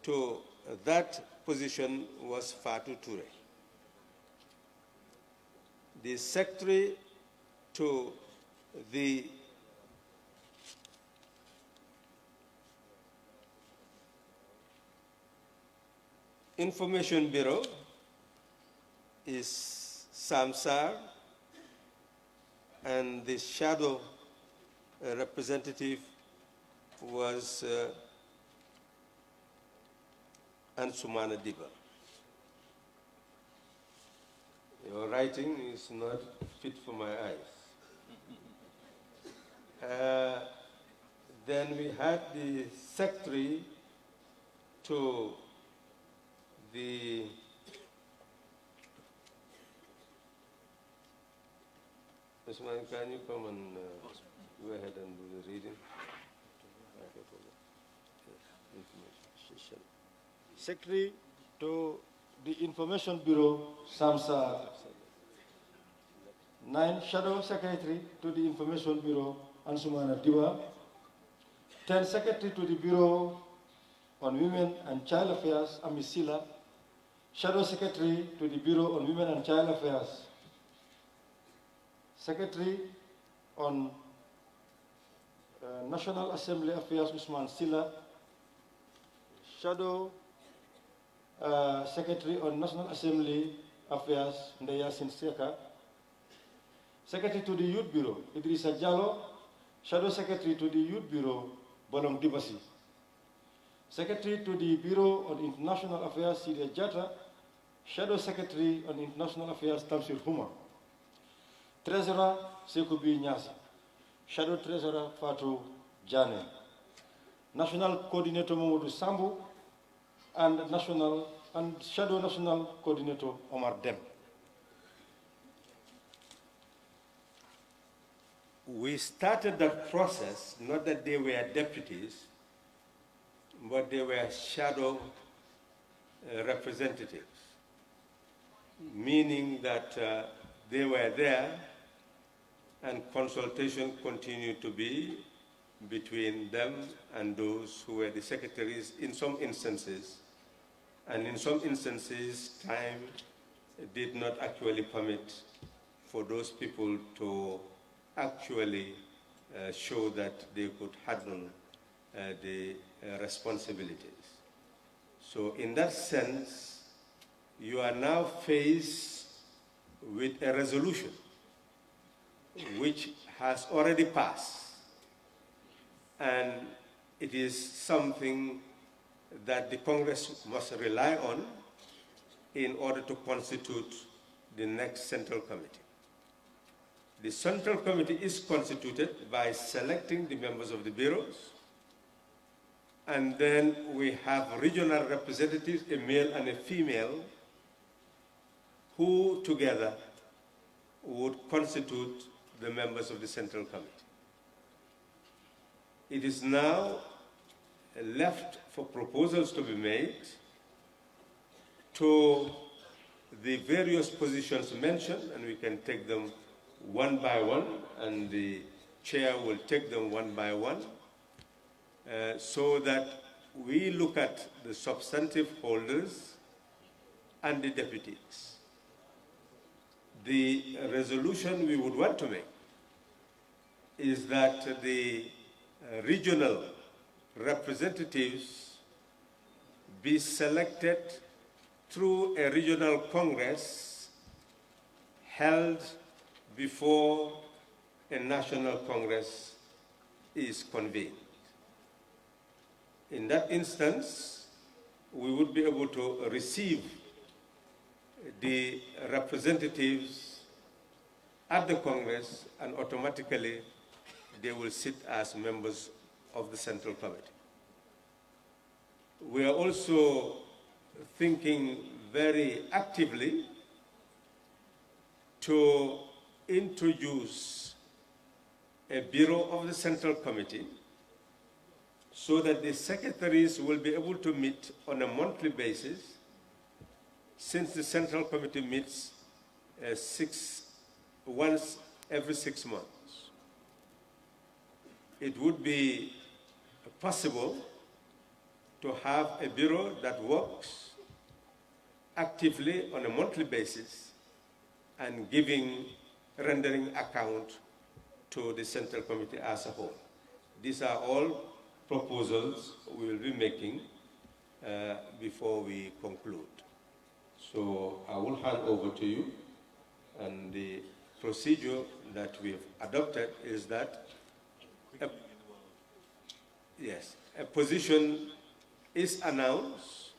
to that position was Fatou Ture. The secretary to the Information Bureau is Samsar, and the shadow representative was Ansumana Diba. Your writing is not fit for my eyes. Then we had the secretary to the Usman, can you come and go ahead and do the reading? Secretary to the Information Bureau, Samsar. 9, Shadow Secretary to the Information Bureau, Ansumana Diwa. 10, Secretary to the Bureau on Women and Child Affairs, Amisila. Shadow Secretary to the Bureau on Women and Child Affairs. Secretary on National Assembly Affairs, Usman Silla. Shadow Secretary on National Assembly Affairs, Ndeya Sinseka. Secretary to the Youth Bureau, Idrissa Jallo. Shadow Secretary to the Youth Bureau, Bolong Dibasi. Secretary to the Bureau on International Affairs, Sidia Jata. Shadow Secretary on International Affairs, Tamsir Huma. Treasurer, Sekubi Nyasi. Shadow Treasurer, Fatou Jane. National Coordinator, Momodu Sambu. And Shadow National Coordinator, Omar Dem. We started that process, not that they were deputies, but they were shadow representatives, meaning that they were there and consultation continued to be between them and those who were the secretaries in some instances. And in some instances, time did not actually permit for those people to actually show that they could handle the responsibilities. So in that sense, you are now faced with a resolution which has already passed, and it is something that the Congress must rely on in order to constitute the next Central Committee. The Central Committee is constituted by selecting the members of the bureaus, and then we have regional representatives, a male and a female, who together would constitute the members of the Central Committee. It is now left for proposals to be made to the various positions mentioned, and we can take them one by one, and the chair will take them one by one, so that we look at the substantive holders and the deputies. The resolution we would want to make is that the regional representatives be selected through a regional congress held before a national congress is convened. In that instance, we would be able to receive the representatives at the Congress, and automatically they will sit as members of the Central Committee. We are also thinking very actively to introduce a bureau of the Central Committee so that the secretaries will be able to meet on a monthly basis, since the Central Committee meets once every 6 months. It would be possible to have a bureau that works actively on a monthly basis and rendering account to the Central Committee as a whole. These are all proposals we will be making before we conclude. So I will hand over to you, and the procedure that we have adopted is that a position is announced,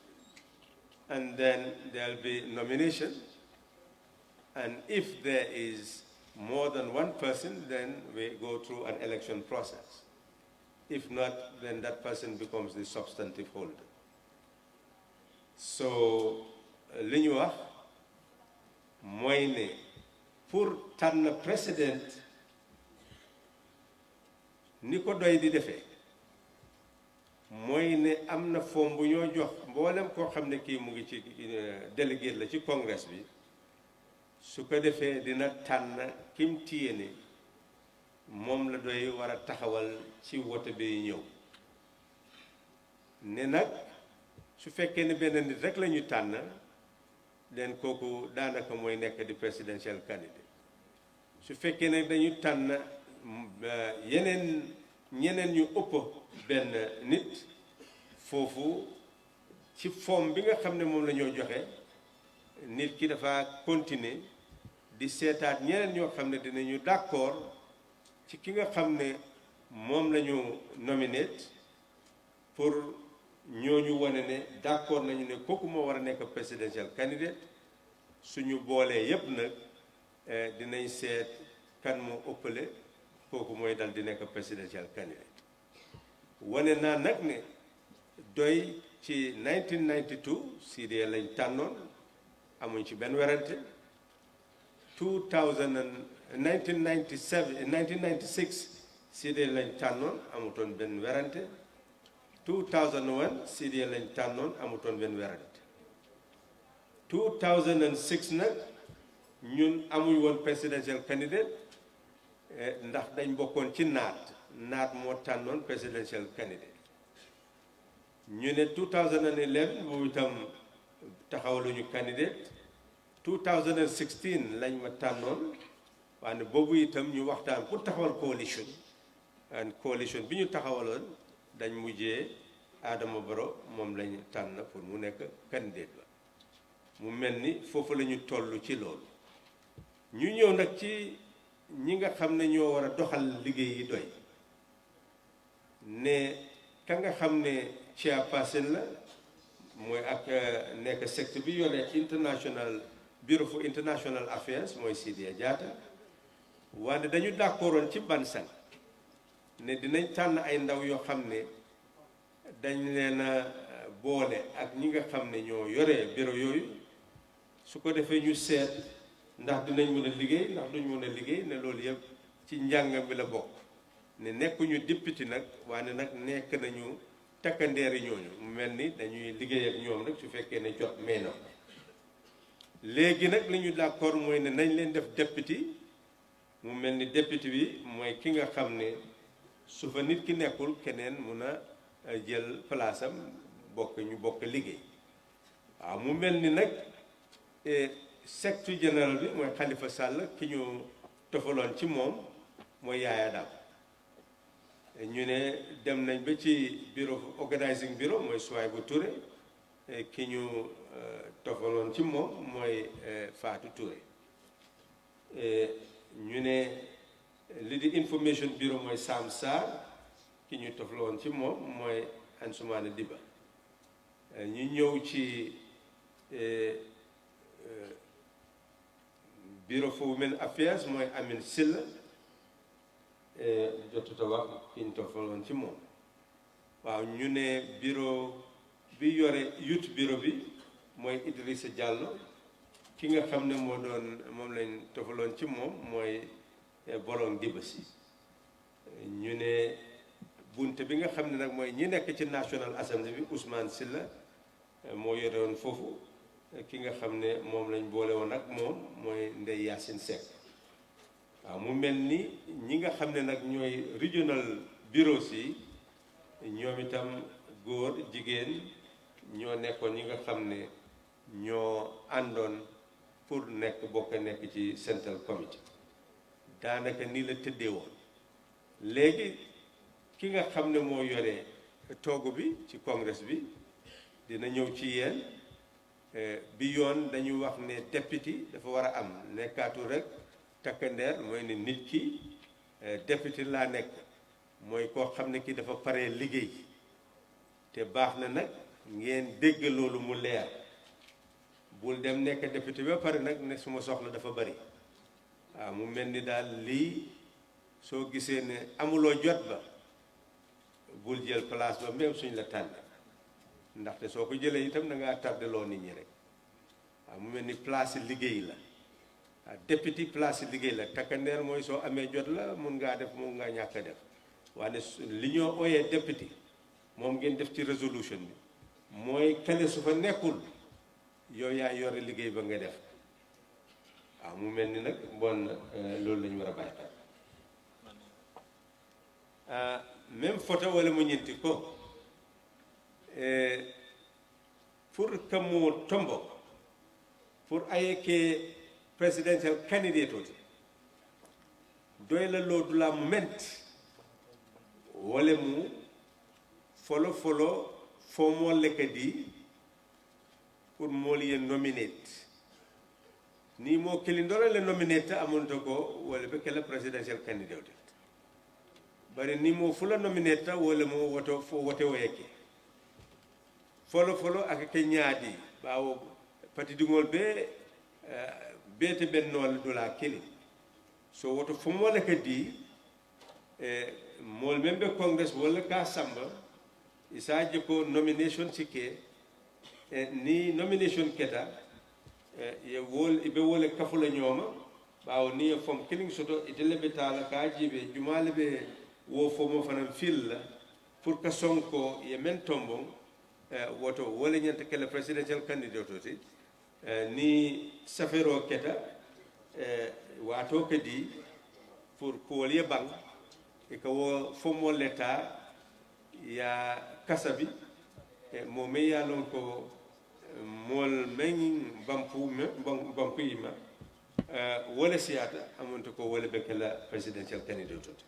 and then there'll be nomination, and if there is more than one person, then we go through an election process. If not, then that person becomes the substantive holder. So li ñu wax mooy ne pour tànn président ni ko doy di defee mooy ne am na forme bu ñoo jox mboolem koo xam ne kii mu ngi ci délégué la ci congrès bi, su ko defee dina tànn kim téye ne moom la doy war a taxawal ci wote bi ñëw. Ne nag su fekkee ne benn nit rek la ñu tànn, den kooku daanaka mooy nekk di presidential candidate. Su fekkee ne dañu tànn ñeneen ñu ëpp benn nit, foofu ci forme bi nga xam ne moom la ñoo joxe, nit ki dafa continuer di seetaat ñeneen ñoo xam ne dinañu d'accord ci ki nga xam ne moom la ñu nominate, pour ñooñu wane ne d'accord nañu ne kooku moo war a nekk presidential candidate. Suñu boolee yépp nag dinañ seet kan moo ëppale, kooku mooy dal di nekk presidential candidate. Wane naa nag ne doy ci 1992 CDA lañ tànnoon, amuñ ci benn werante. 1996 CDA lañ tànnoon, amutoon benn werante. 2001 CDA lañ tànnoon, amutoon benn werante. 2006 nag ñun amuñ woon presidential candidate ndax dañ bokkoon ci naat moo tànnoon presidential candidate. ñu ne 2011 boobu itam taxawaluñu candidate. 2016 lañ ma tànnoon, waaye boobu itam ñu waxtaan pour taxawal coalition, and coalition bi ñu taxawaloon dañ mujjee Adama Barrow moom lañ tànn pour mu nekk candidate ba. Mu mel ni foofu la ñu toll ci loolu. ñu ñëw nag ci ñi nga xam ne ñoo war a doxal liggéey yi doy, ne ka nga xam ne chairperson la mooy ak nekk secteur bi yore international bureau for international affairs mooy Sidia Jatta, waaye dañu d'accordoon ci Bansang ne dinañ tànn ay ndaw yoo xam ne dañ leen a boole ak ñi nga xam ne ñoo yore bureau yooyu. Su ko defee ñu seet ndax dinañ mën a liggéey ndax duñ mën a liggéey, ne loolu yëpp ci njàngam bi la bokk ne nekkuñu député nag waaye nag nekk nañu takkandeeri ñooñu mu mel ni dañuy liggéey ak ñoom rek su fekkee ne jot may na léegi nag li ñu d'accord mooy ne nañ leen def député mu mel ni député bi mooy ki nga xam ne su fa nit ki nekkul keneen mun a jël place am bokk ñu bokk liggéey waaw mu mel ni nag secrétaire général bi mooy Khalifa Sall ki ñu tofaloon ci moom mooy Yaya Dam ñu ne dem nañ ba ci bureau organizing bureau mooy Souaïbou Touré ki ñu tofaloon ci moom mooy Fatou Touré ñu ne li di information bureau mooy Sam Sarr ki ñu tofaloon ci moom mooy Ansoumana Diba ñu ñëw ci bureau for women affairs mooy Amin Silla jotut a wax ki ñu tofaloon ci moom waaw ñu ne bureau bi yore youth bureau bi mooy Idrissa Diallo ki nga xam ne moo doon moom lañ tofaloon ci moom mooy Bolong Dibasi ñu ne bunte bi nga xam ne nag mooy ñi nekk ci National Assembly bi Ousmane Silla moo yore woon foofu ki nga xam ne moom lañ boole woon ak moom mooy Ndeye Yacine Seck waaw mu mel ni ñi nga xam ne nag ñooy regional bureaus yi ñoom itam góor jigéen ñoo nekkoon ñi nga xam ne ñoo àndoon pour bokk nekk ci Central Committee daanaka nii la tëddee woon léegi ki nga xam ne moo yore toogu bi ci congrès bi dina ñëw ci yéen bi yoon dañu wax ne député dafa war a am nekkaatu rek takkandeer mooy ne nit ki député laa nekk mooy koo xam ne ki dafa paree liggéey te baax na nag ngeen dégg loolu mu leer bul dem nekk député ba pare nag ne suma soxla dafa bari waaw mu mel ni daal lii soo gisee ne amuloo jot ba bul jël place ba même suñ la tànn ndaxte soo ko jëlee itam da ngaa tardeloo nit ñi rek waaw mu mel ni place liggéey la waaw député place liggéey la takkandeer mooy soo amee jot la mun ngaa def mun ngaa ñàkk a def waaye li ñoo ooyee député moom ngeen def ci résolution bi mooy kale su fa nekkul yow yaa yore liggéey ba nga def waaw mu mel ni nag bon loolu la ñu war a bàyyi même photo wala mu ñinti ko pour que mu tombo pour ayeke presidential candidate oti doyla lodula moment wala mu folo fomo lekadi pour moli ye nominate ni mo kilindora le nominate amonto ko wala be kala presidential candidate bari ni mo fula nominate wala mo woto fo wote weke folo ak ke ñaadi bawo pati dingol be bete bennol dola kili so woto fo mo la kadi mol membe congress wala ka samba isaje ko nomination sike ni nomination keta ye wol ibe wole kafula ñoma bawo ni fom killing soto itele betala ka jibe jumale be wo fomo fanam fil pour ka sonko ye men tombon woto wole ñanta kala presidential candidate oti ni safero keta wato kadi pour ko ye bang e ka wo fomo leta ya kasabi mo me ya lon ko mol men bampu yima wala siyata amonto ko wala be kala presidential candidate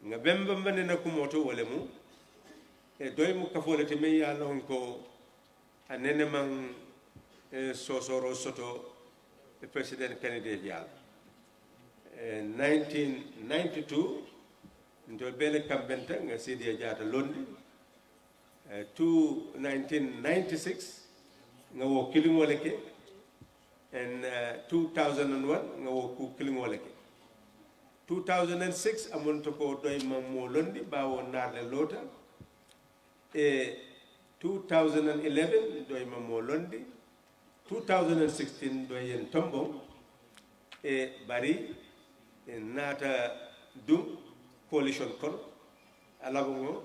nga bemba mbane na ko moto wala mu e doy mu kafolete me ya lon ko anene man sosoro soto the president candidate yal 1992 ndo bele kambenta nga sidi jaata londi to 1996 nga wo kilingole ke and 2001 nga wo ku kilingole ke 2006 amonto ko doy mammo londi bawo narle lota e 2011 doy mammo londi 2016 doy en tombo e bari nata dum coalition kon alagongo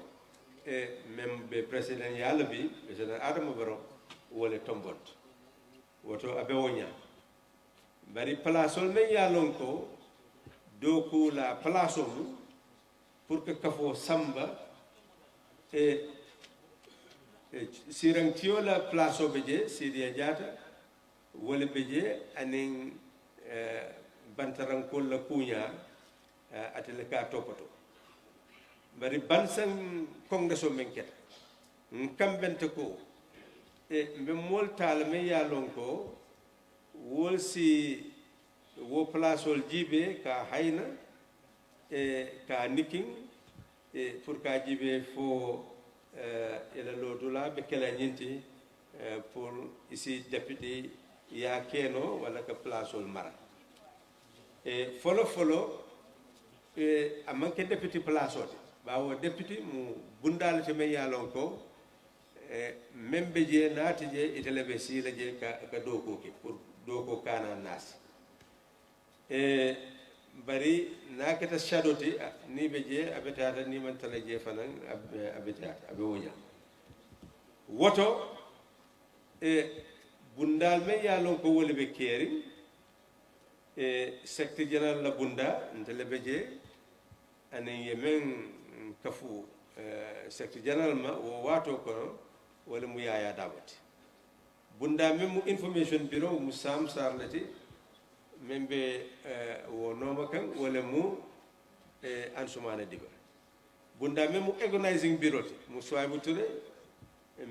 e même be président yalla bi président Adama Barrow wole tombot woto abe wonya bari place ol men yalon ko doku la place mu pour que kafo samba e sirantio la place o beje sidia jata wole beje anen bantarankol la kuña atele ka topato bari bansan kongreso men keta kambente ko e mbe moltal me yalon ko wol si wo placeol jibe ka hayna e ka niking e pour ka jibe fo ela lodula be kala nyinti pour ici député ya keno wala ka placeol mara e folo e amanke député placeol bawo député mu bundal te me yalon ko membe je naati je itele be sila je ka doko ke pour doko kana nas bari nakata shadoti ni be je abetata ni man tala je fanan abetata abe wonya woto bundal me yalon ko wole be keri secteur général la bunda ntele be je anen yemen kafu secteur général ma wo wato ko wala mu yaya dawati bunda même mu information bureau mu sam sarlati membe wo noma kan wala mu ansumana diba bunda même mu organizing bureau mu soybu ture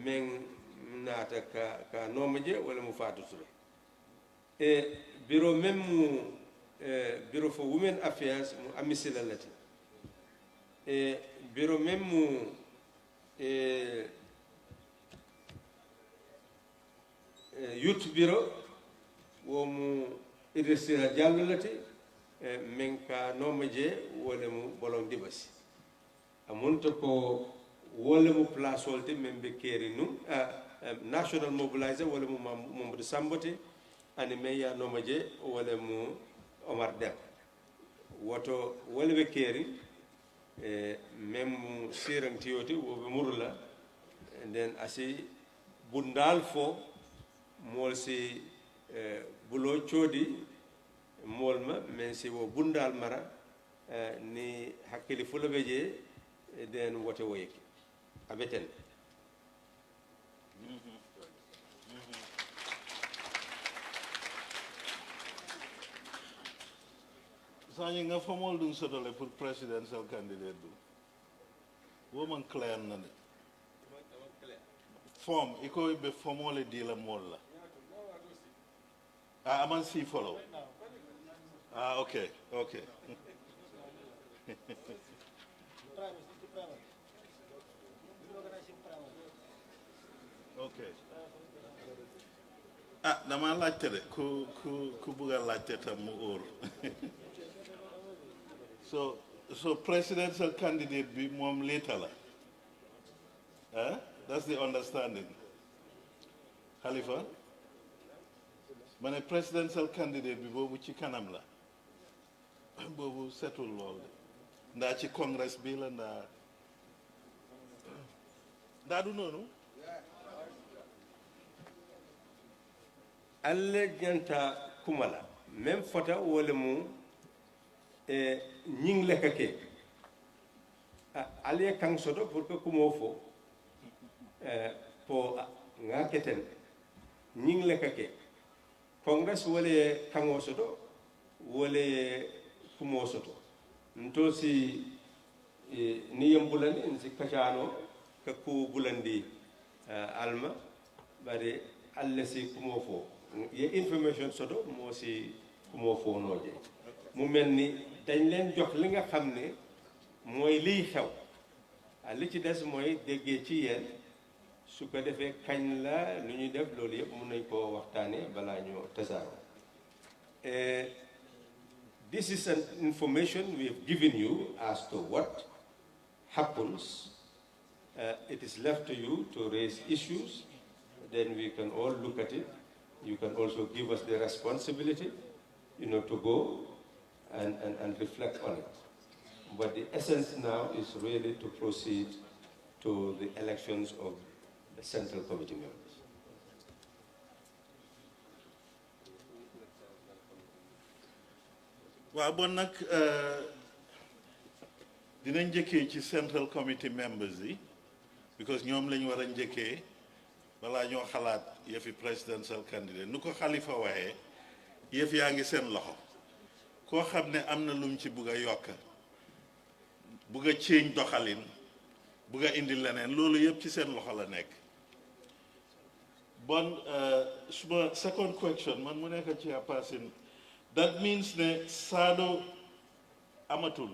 men nata ka noma je wala mu fatu ture bureau même mu bureau for women affairs mu amisila lati bureau même mu youth bureau wo mu Idrissa Diallo lati men ka nomaje wala mu bolon dibasi amunta ko wala mu place wolte men be keri nu national mobilizer wala mu Mamadou Samboti ani men ya nomaje wala mu Omar Dem woto wala be keri même mu sirantiyoti wo be murla den asi bundal fo mol si bulo chodi mol ma men si wo bundal mara ni hakkili fulo beje den wote woyeki abeten Sanya nga famol dun sotole pour presidential candidate du woman clair na de form iko be famole di la mol la aman si follow okay okay dama laajte de ku buga laajte tam mu óor so presidential candidate bi moom later la that's the understanding Khalifa ma ne presidential candidate bi boobu ci kanam la boobu setul lool de ndaa ci congress bi la ndaa du noonu alle janta kumala même fota wala mu ñing lekake alle kan soto pour que kumo fo po nga keten ñing lekake congress wala kango soto wala kumo soto nto si ni yambulani nsi kacano ka ku bulandi alma bare alle si kumo fo ye information soto mo si kumo fo noje mu melni dañ leen jox li nga xamne moy liy xew li ci dess moy déggé ci yeen su ko defee kañ la lu ñuy def loolu yëpp mën nañ koo waxtaane balaa ñu tasaaro this is an information we have given you as to what happens. It is left to you to raise issues, then we can all look at it. You can also give us the responsibility, to go and reflect on it. But the essence now is really to proceed to the elections of the Central Committee members. Well, bon nag dinañ njëkkee ci Central Committee members yi because ñoom lañ war a njëkkee balaa ñoo xalaat yëfi presidential candidate nu ko Khalifa waxee yëf yaa ngi seen loxo koo xam ne am na lum ci bugg a yokk bugg a change doxalin bugg a indi leneen loolu yëpp ci seen loxo la nekk bon suma second question man mu nekk ci person that means ne Sado amatul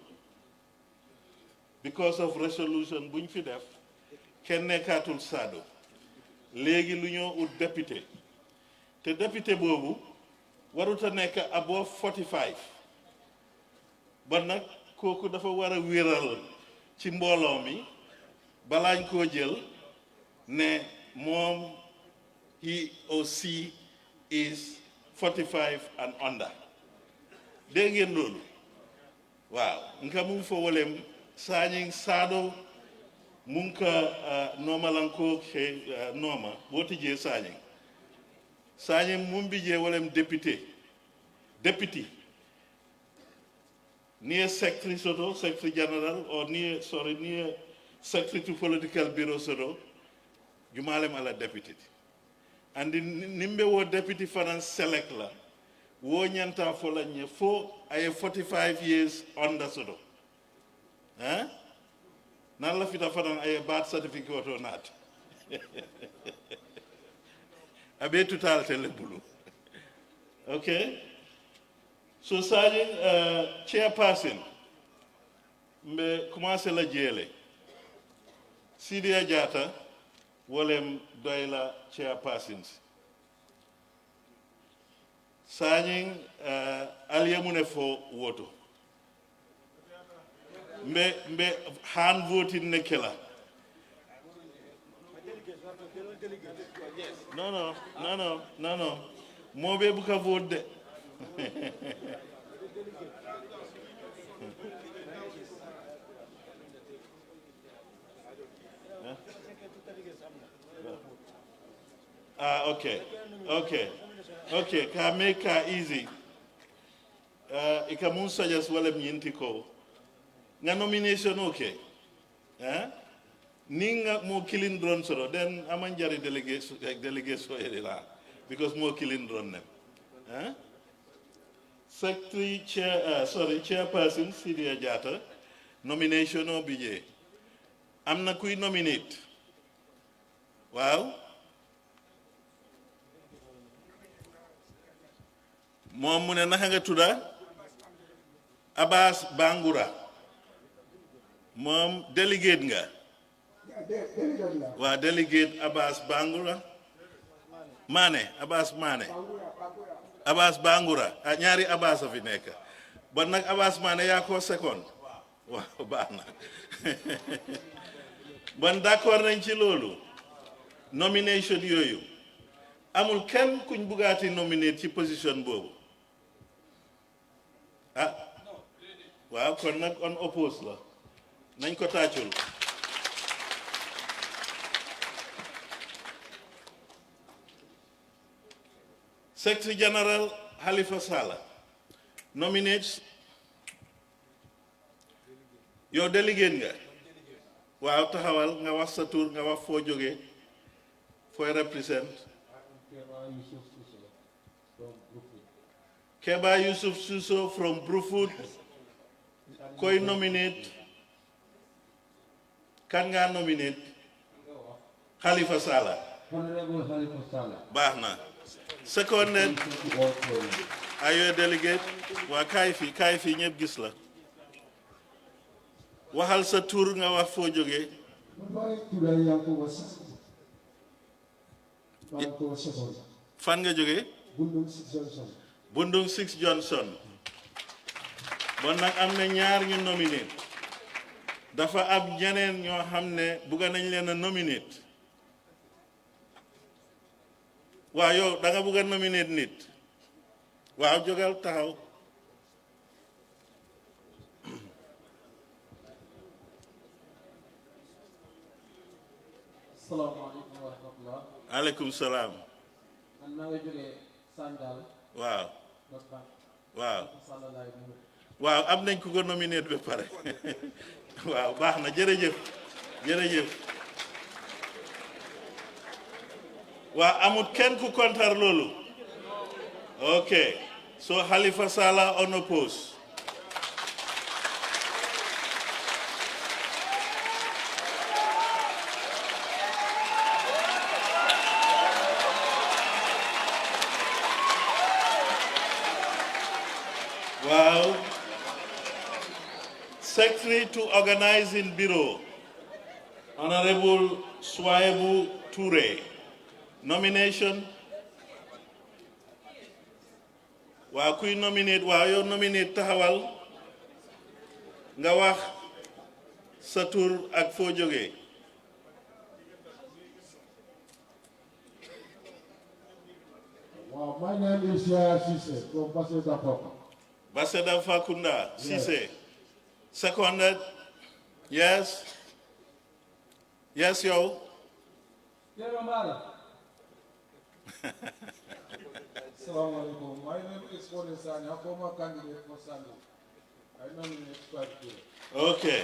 because of resolution buñ fi def kenn nekkaatul Sado léegi lu ñoo ut député te député boobu warut a nekk above 45 bon nag kooku dafa war a wéral ci mbooloo mi balaañ koo jël ne moom he or she is 45 and under dégg ngeen loolu waaw nka mu fa wolem sañing Sado munka nomalanko noma woti je sañing mumbi je wolem député near secretary soto secretary general or near secretary to political bureau soto jumalem ala deputy andi nimbe wo deputy finance select la wo nyanta fo la nye fo ay 45 years under soto hein nan la fita fanan ay birth certificate or not abe total tele bulu okay so sajing chairperson mbe commencé la jele Sidia Jata wolem doyla chairpersons sajing aliyamune fo woto mbe han voting ne kela no mobe buka vote de okay ka make ka easy ikamun suggest walem yinti ko nga nomination okay ninga mo killing drone soro then amanjari delegation la because mo killing drone them secretary chairperson Sidia Jata nomination o bije amna kuy nominate wow mom mu ne naka nga tudda Abbas Bangura mom delegate nga wa delegate Abbas Bangura Abbas Bangura ñaari Abbas fi nekk bon nag Abbas Mané yaa ko second waaw baax na bon d'accord nañ ci loolu nomination yooyu amul kenn kuñ bugaati nominate ci position boobu waaw kon nag on oppose la nañ ko tàccul Secretary General Halifa Sallah nominates yow delegate nga waaw taxawal nga wax sa tur nga wax foo jógee fooy represent Keba Yusuf Suso from Brufut koy nominate kan nga nominate Halifa Sallah Honorable Halifa Sallah baax na seconded are you a delegate waa kaay fii ñëpp gis la waxal sa tur nga wax foo jógee fan nga jógee Bundung 6 Johnson bon nag am na ñaar ñu nominate dafa am ñeneen ñoo xam ne bugga nañ leen a nominate waaw yow da nga bugg a nominate nit waaw jógal taxaw salaamaaleykum wa rahmatulah. aleykum salaam. man maa ngi jógee Sandal. waaw. Bank. waaw. Sandalaay nuyu. waaw am nañ ku ko nominé ba pare waaw baax na jërëjëf jërëjëf. waaw amut kenn ku kontar loolu. ok so Halifa Sallah unopposed. Wow. Secretary to Organizing Bureau, Honorable Swaibu Toure. Nomination. Wow, kuy nominate, wow, you nominate taxawal nga wax sa tur ak foo jógee. Wow, my name is Yaya Cisse from Baseda Papa. Baseda Fakunda, Cisse. Seconded. Yes. Yes, yo. Assalamu alaikum. My name is Fode Sani, a former candidate for Sani. I nominate Fatou. Okay.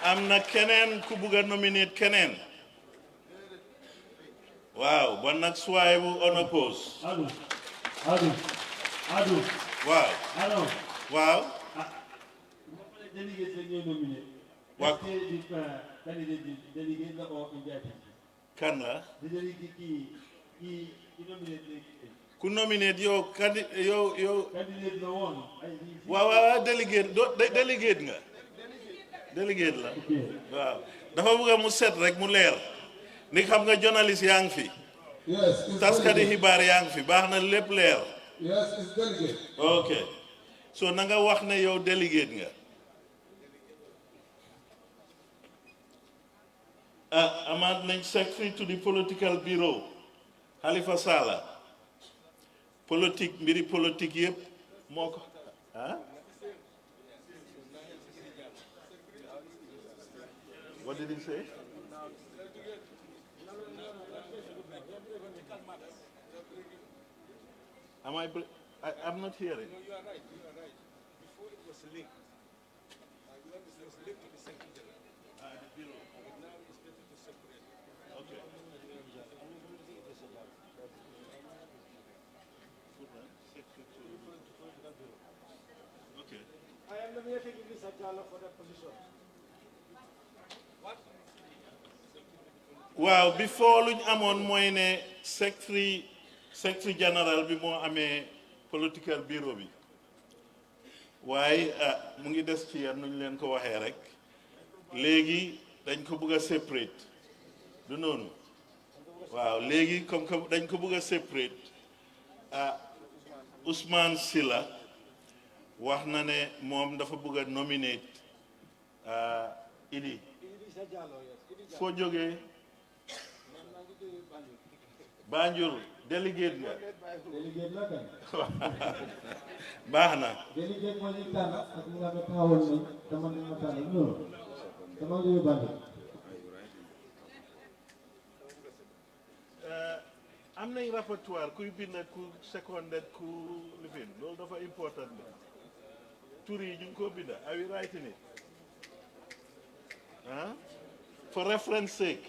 Am na keneen ku bugg a nominate keneen. Wow, bon nag Swaibu unopposed. Adu. Wow. Ado. Wow. Delegate la nominé. What? Delegate la or invited. Kan la? Delegate ki nominate. Ku nominate yow Candidate la woon. waaw delegate nga. Delegate la. Waaw. Dafa bëgg mu set rek mu leer. Ni xam nga journaliste yaa ngi fi. Yes. Taskati xibaar yaa ngi fi baax na lépp leer. Yes, it's delegate. Okay. So na nga wax ne yow delegate nga. Amaat nañ secretary to the political bureau Halifa Sallah. Mbiri politique yëpp moo ko What did he say? I'm not hearing. No, you are right. Before it was linked. It was linked to the secretary. The bureau. Now it's better to separate. Okay. Okay. I am nominating Mr. Jallo for that position. What? Wow, before luñ amoon mooy ne secretary general bi moo amee political bureau bi waaye mu ngi des ci yar nuñ leen ko waxee rek léegi dañ ko bëgg a separate du noonu waaw léegi comme que dañ ko bëgg a separate Ousmane Silla wax na ne moom dafa bëgg a nominate Idi foo jógee Banjul delegate nga. Delegate la kan. baax na. Delegate moo ñu tànn ak ñi nga xam ne taxawoon nañ dama ne ma tànn ñëw dama ngi Banjul. am nañ rapporteur kuy bind ku seconded ku lifin loolu dafa important la tur yi ñu ngi ko bind are we writing it for reference sake.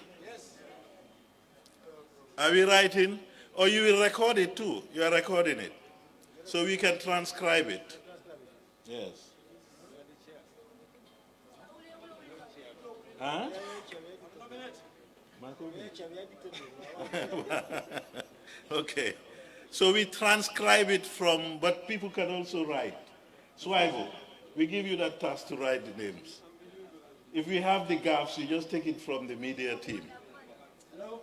Are we writing? Or you will record it too? You are recording it. So we can transcribe it. Yes. Huh? Okay. So we transcribe it from, but people can also write. Swivel, we give you that task to write the names. If we have the gaps, you just take it from the media team. Hello?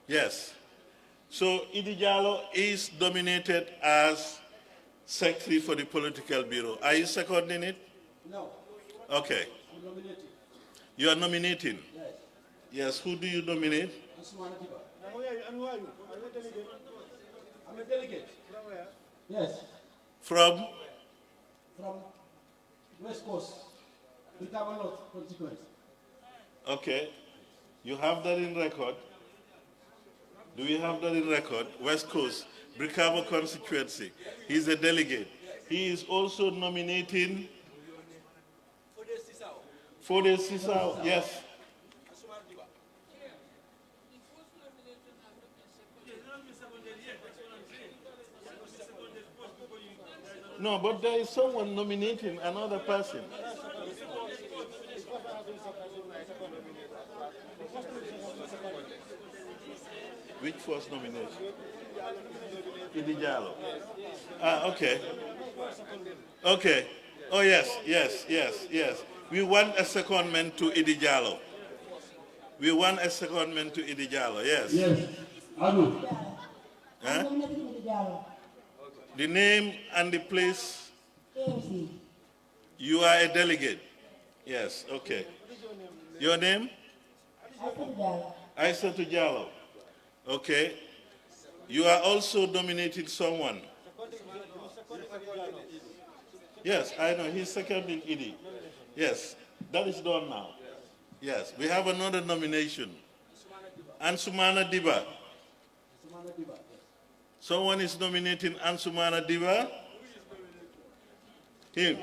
Yes. So Idi Jallo is nominated as Secretary for the Political Bureau. Are you seconding it? No. Okay. I'm nominating. You are nominating? Yes. Yes. Who do you nominate? Usman Atiba. And who are you? Are you? I'm a delegate. I'm a delegate. From where? Yes. From? From West Coast. The North constituency. Okay. You have that in record? Do we have that in record? West Coast, Brikama constituency. He's a delegate. He is also nominating Fode Sisao. Yes. No, but there is someone nominating another person. Which first nomination? Idijalo. Ah, okay. Okay. Oh, yes. We want a secondment to Idijalo. We want a secondment to Idijalo, yes. Yes. Anu. Huh? The name and the place. You are a delegate. Yes, okay. Your name? Aissatou Diallo. Okay. You are also nominating someone. Yes, I know. He's seconding Idi. Yes, that is done now. Yes, we have another nomination. Ansumana Diba. Someone is nominating Ansumana Diba. Him.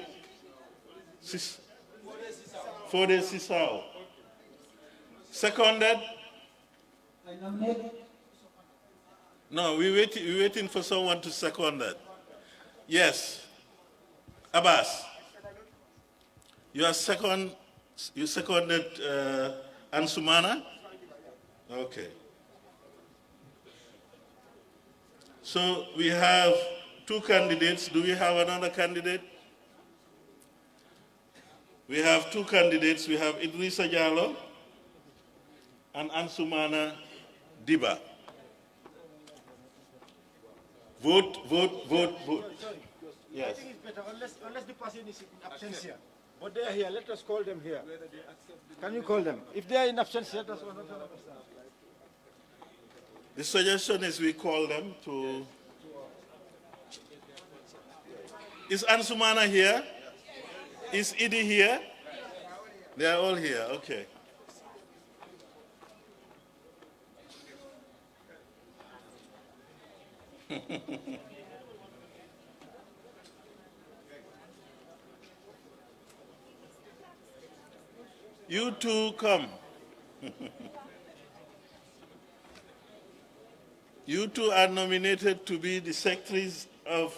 Fode Sisao. Seconded? No, we're waiting for someone to second that. Yes. Abbas. You seconded Ansumana? Okay. So we have two candidates. Do we have another candidate? We have two candidates. We have Idrissa Diallo and Ansumana Diba. Vote. Yes. I think it's better unless the person is in absentia. But they are here. Let us call them here. Can you call them? If they are in absentia, that's what I'm understand. The suggestion is we call them to. Is Ansumana here? Is Idi here? They are all here. Okay. You two come. You two are nominated to be the secretaries of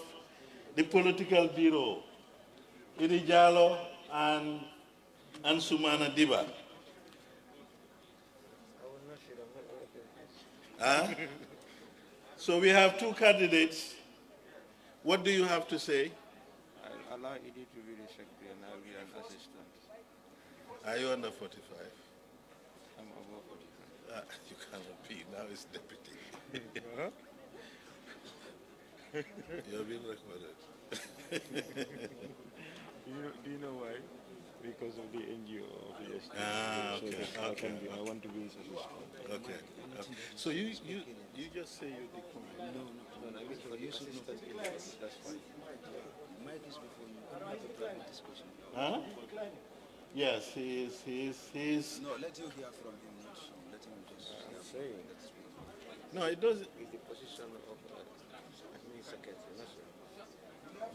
the political bureau, Idi Diallo and Ansumana Diba. Huh? So we have two candidates. What do you have to say? I'll allow Idi to be the secretary and I'll be an assistant. Are you under 45? I'm above 45. You cannot be. Now it's deputy. Huh? You're being recorded. Do you know why? Because of the NGO of the ST. Okay. I want to be his assistant. Okay. So you just say you decline. No. I mean, for you should know that's fine. Mike is before you. Can have a private discussion? Huh? Yes, he is. No, let you hear from him, not let him just say. No, it doesn't. It's the position of admin secretary, not sir.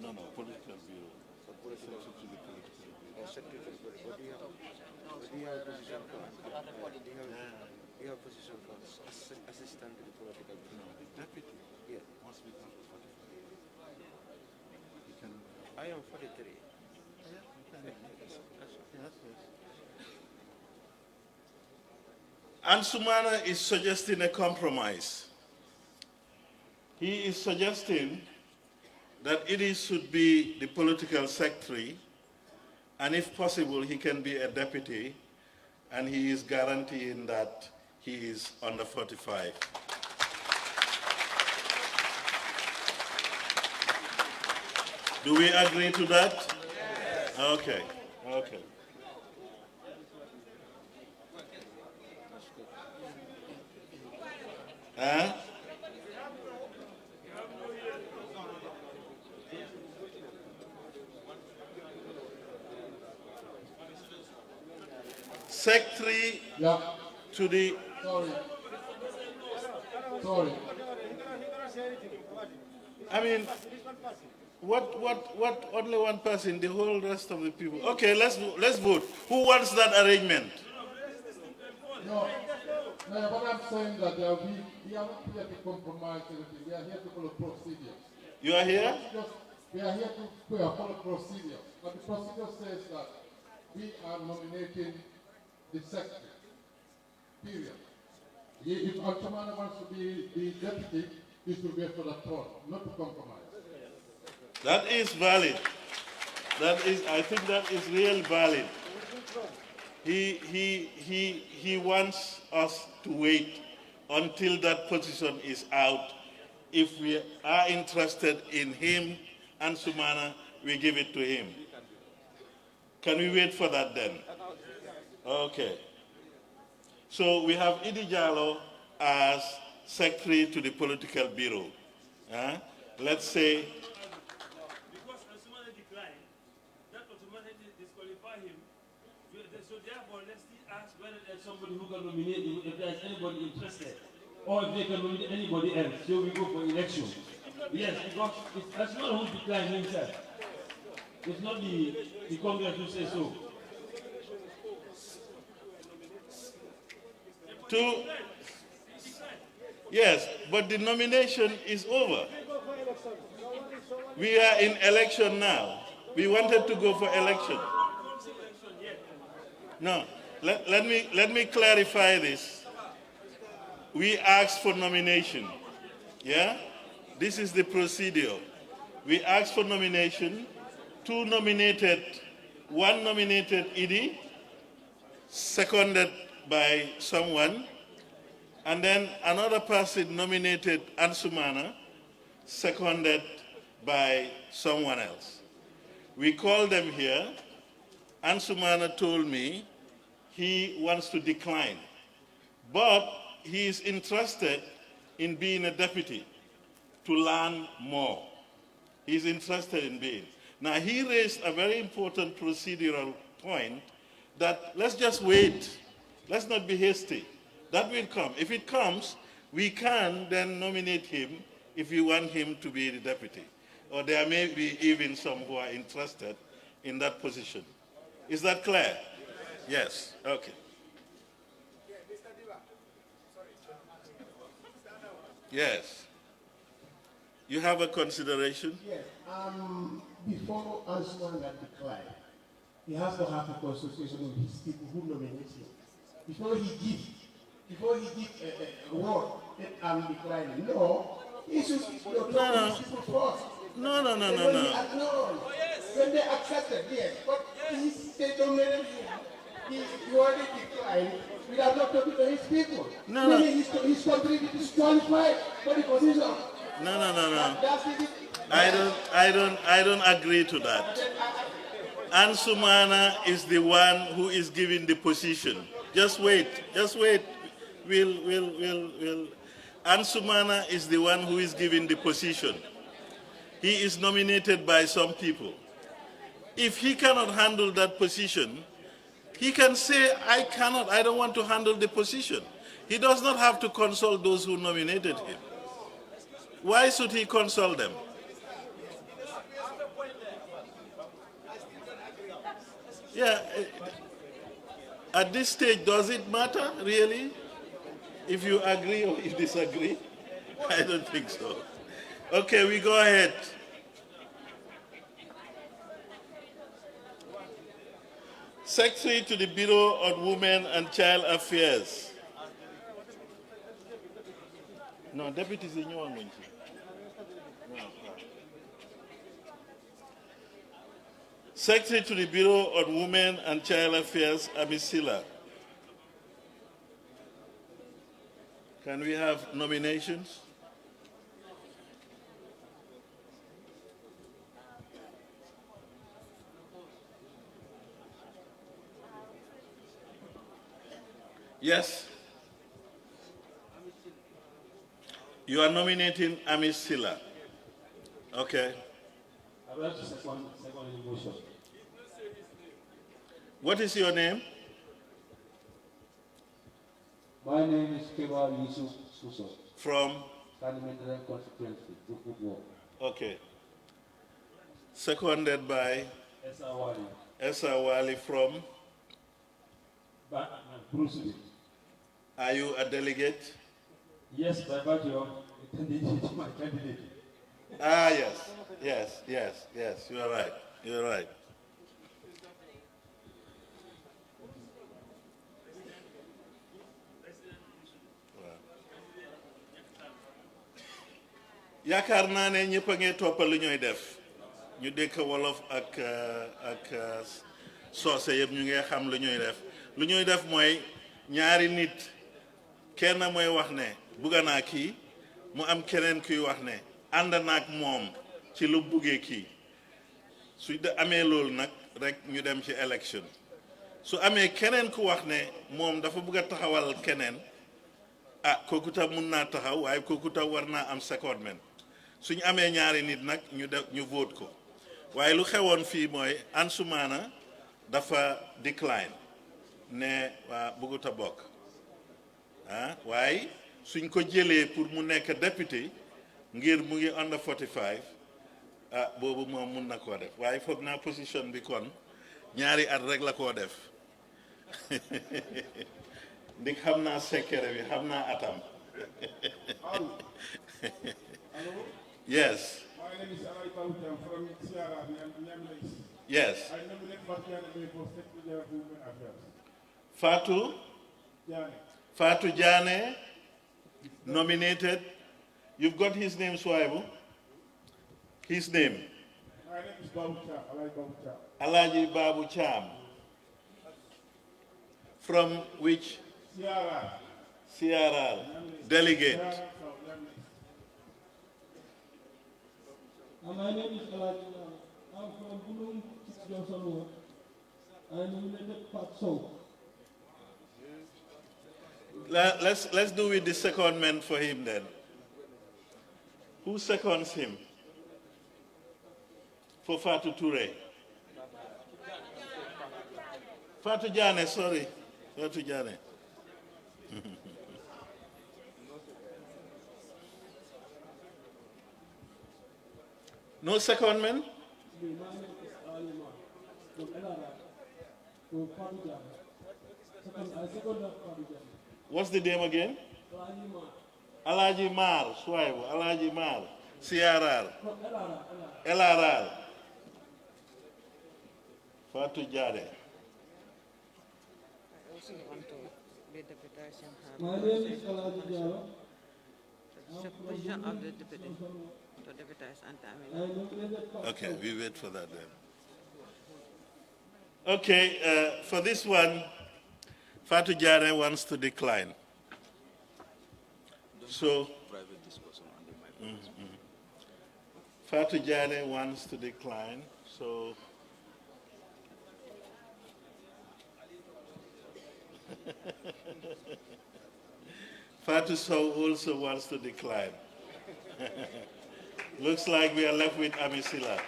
No, political bureau. So political bureau. Secretary, what do you have position for? Do you have position for assistant to the political bureau? No, the deputy. Yeah. Must be under 45. You can. I am 43. Ansumana is suggesting a compromise. He is suggesting that Idi should be the political secretary, and if possible, he can be a deputy, and he is guaranteeing that he is under 45. Do we agree to that? Yes. Okay. Huh? Secretary to the... Sorry. I mean, what, only one person, the whole rest of the people. Okay, let's vote. Who wants that arrangement? No, what I'm saying that we are not here to compromise anything. We are here to follow procedures. You are here? We are here to follow procedures. But the procedure says that we are nominating the secretary. Period. If Altamana wants to be the deputy, he should wait for the throne, not to compromise. That is valid. I think that is real valid. He wants us to wait until that position is out. If we are interested in him and Sumana, we give it to him. Can we wait for that then? Okay. So we have Idi Jallo as secretary to the political bureau. Let's say... Because Sumana declined, that automatically disqualify him. So therefore, let's ask whether there's somebody who can nominate him, if there's anybody interested, or if they can nominate anybody else. So we go for election. Yes, because it's Sumana who declined himself. It's not the Congress who says so. Yes, but the nomination is over. We are in election now. We wanted to go for election. No, let me clarify this. We asked for nomination. Yeah? This is the procedure. We asked for nomination. One nominated Idi, seconded by someone, and then another person nominated Ansumana, seconded by someone else. We called them here. Ansumana told me he wants to decline, but he is interested in being a deputy to learn more. He's interested in being. Now, he raised a very important procedural point that let's just wait. Let's not be hasty. That will come. If it comes, we can then nominate him if we want him to be the deputy. Or there may be even some who are interested in that position. Is that clear? Yes. Okay. Yes. You have a consideration? Yes. Before Ansumana decline, he has to have a consultation with his people who nominate him. Before he gives a word that I'm declining. No, he should talk to his people first. No. When they accepted, yes, but they nominated him. He already declined without not talking to his people. No. He's completely disqualified for the position. No. I don't agree to that. Ansumana is the one who is giving the position. Just wait. Ansumana is the one who is giving the position. He is nominated by some people. If he cannot handle that position, he can say, I don't want to handle the position. He does not have to consult those who nominated him. Why should he consult them? Yeah. At this stage, does it matter, really? If you agree or you disagree? I don't think so. Okay, we go ahead. Secretary to the Bureau on Women and Child Affairs. No, Deputy Senior. Secretary to the Bureau on Women and Child Affairs, Amisila. Can we have nominations? Yes. You are nominating Amisila. Okay. I will have to second motion. What is your name? My name is Kerr Yusuf Suso. From? Parliamentary constituency, Bukubwo. Okay. Seconded by? Esa Wali. Esa Wali from? Bruce Lee. Are you a delegate? Yes, by virtue of my candidate. Ah, yes, yes, yes, yes, you are right, you are right. yaakaar naa ne ñëpp a ngi toppal lu ñooy def ñu dégg wolof ak soose yëpp ñu ngi xam lu ñuy def mooy ñaari nit kenn mooy wax ne bugga naa kii mu am keneen kuy wax ne ànd naag moom ci lu buggee kii su amee loolu nag rek ñu dem ci élection su amee keneen ku wax ne moom dafa bugg a taxawal keneen ah kooku tam mun naa taxaw waaye kooku tam war naa am secondment suñu amee ñaari nit nag ñu vote ko waaye lu xewoon fii mooy Ansoumana dafa decline ne waa buggut a bokk ah waaye suñ ko jëlee pour mu nekk député ngir mu ngi under 45 ah boobu moom mun na koo def waaye foog naa position bi kon ñaari at rek la koo def ndig xam naa secret bi xam naa atam yes. My name is Alai Bautam from Sierra Leone. Yes. I nominate Fatou for Secretary of Women Affairs. Fatou? Jane. Fatou Jane, nominated. You've got his name, Swaibu? His name? My name is Babu Cham, Alai Babu Cham. Alaji Babu Cham. From which? Sierra. Sierra. Delegate. My name is Alaji. I'm from Bulung, Johnson Road. I nominated Fatou. Let's do with the secondment for him then. Who seconds him? For Fatou Toure. Fatou Jane, sorry. Fatou Jane. No secondment? What's the name again? Alaji Mar, Swaibu, Alaji Mar, CRR, LRR, Fatou Jade. My name is Alaji Jara. Position of the deputy to deputize anti-Amina. Okay, we wait for that then. Okay, for this one, Fatou Jare wants to decline. So, private discussion on the Fatou Jare wants to decline. So, Fatou Sow also wants to decline. Looks like we are left with Amisila.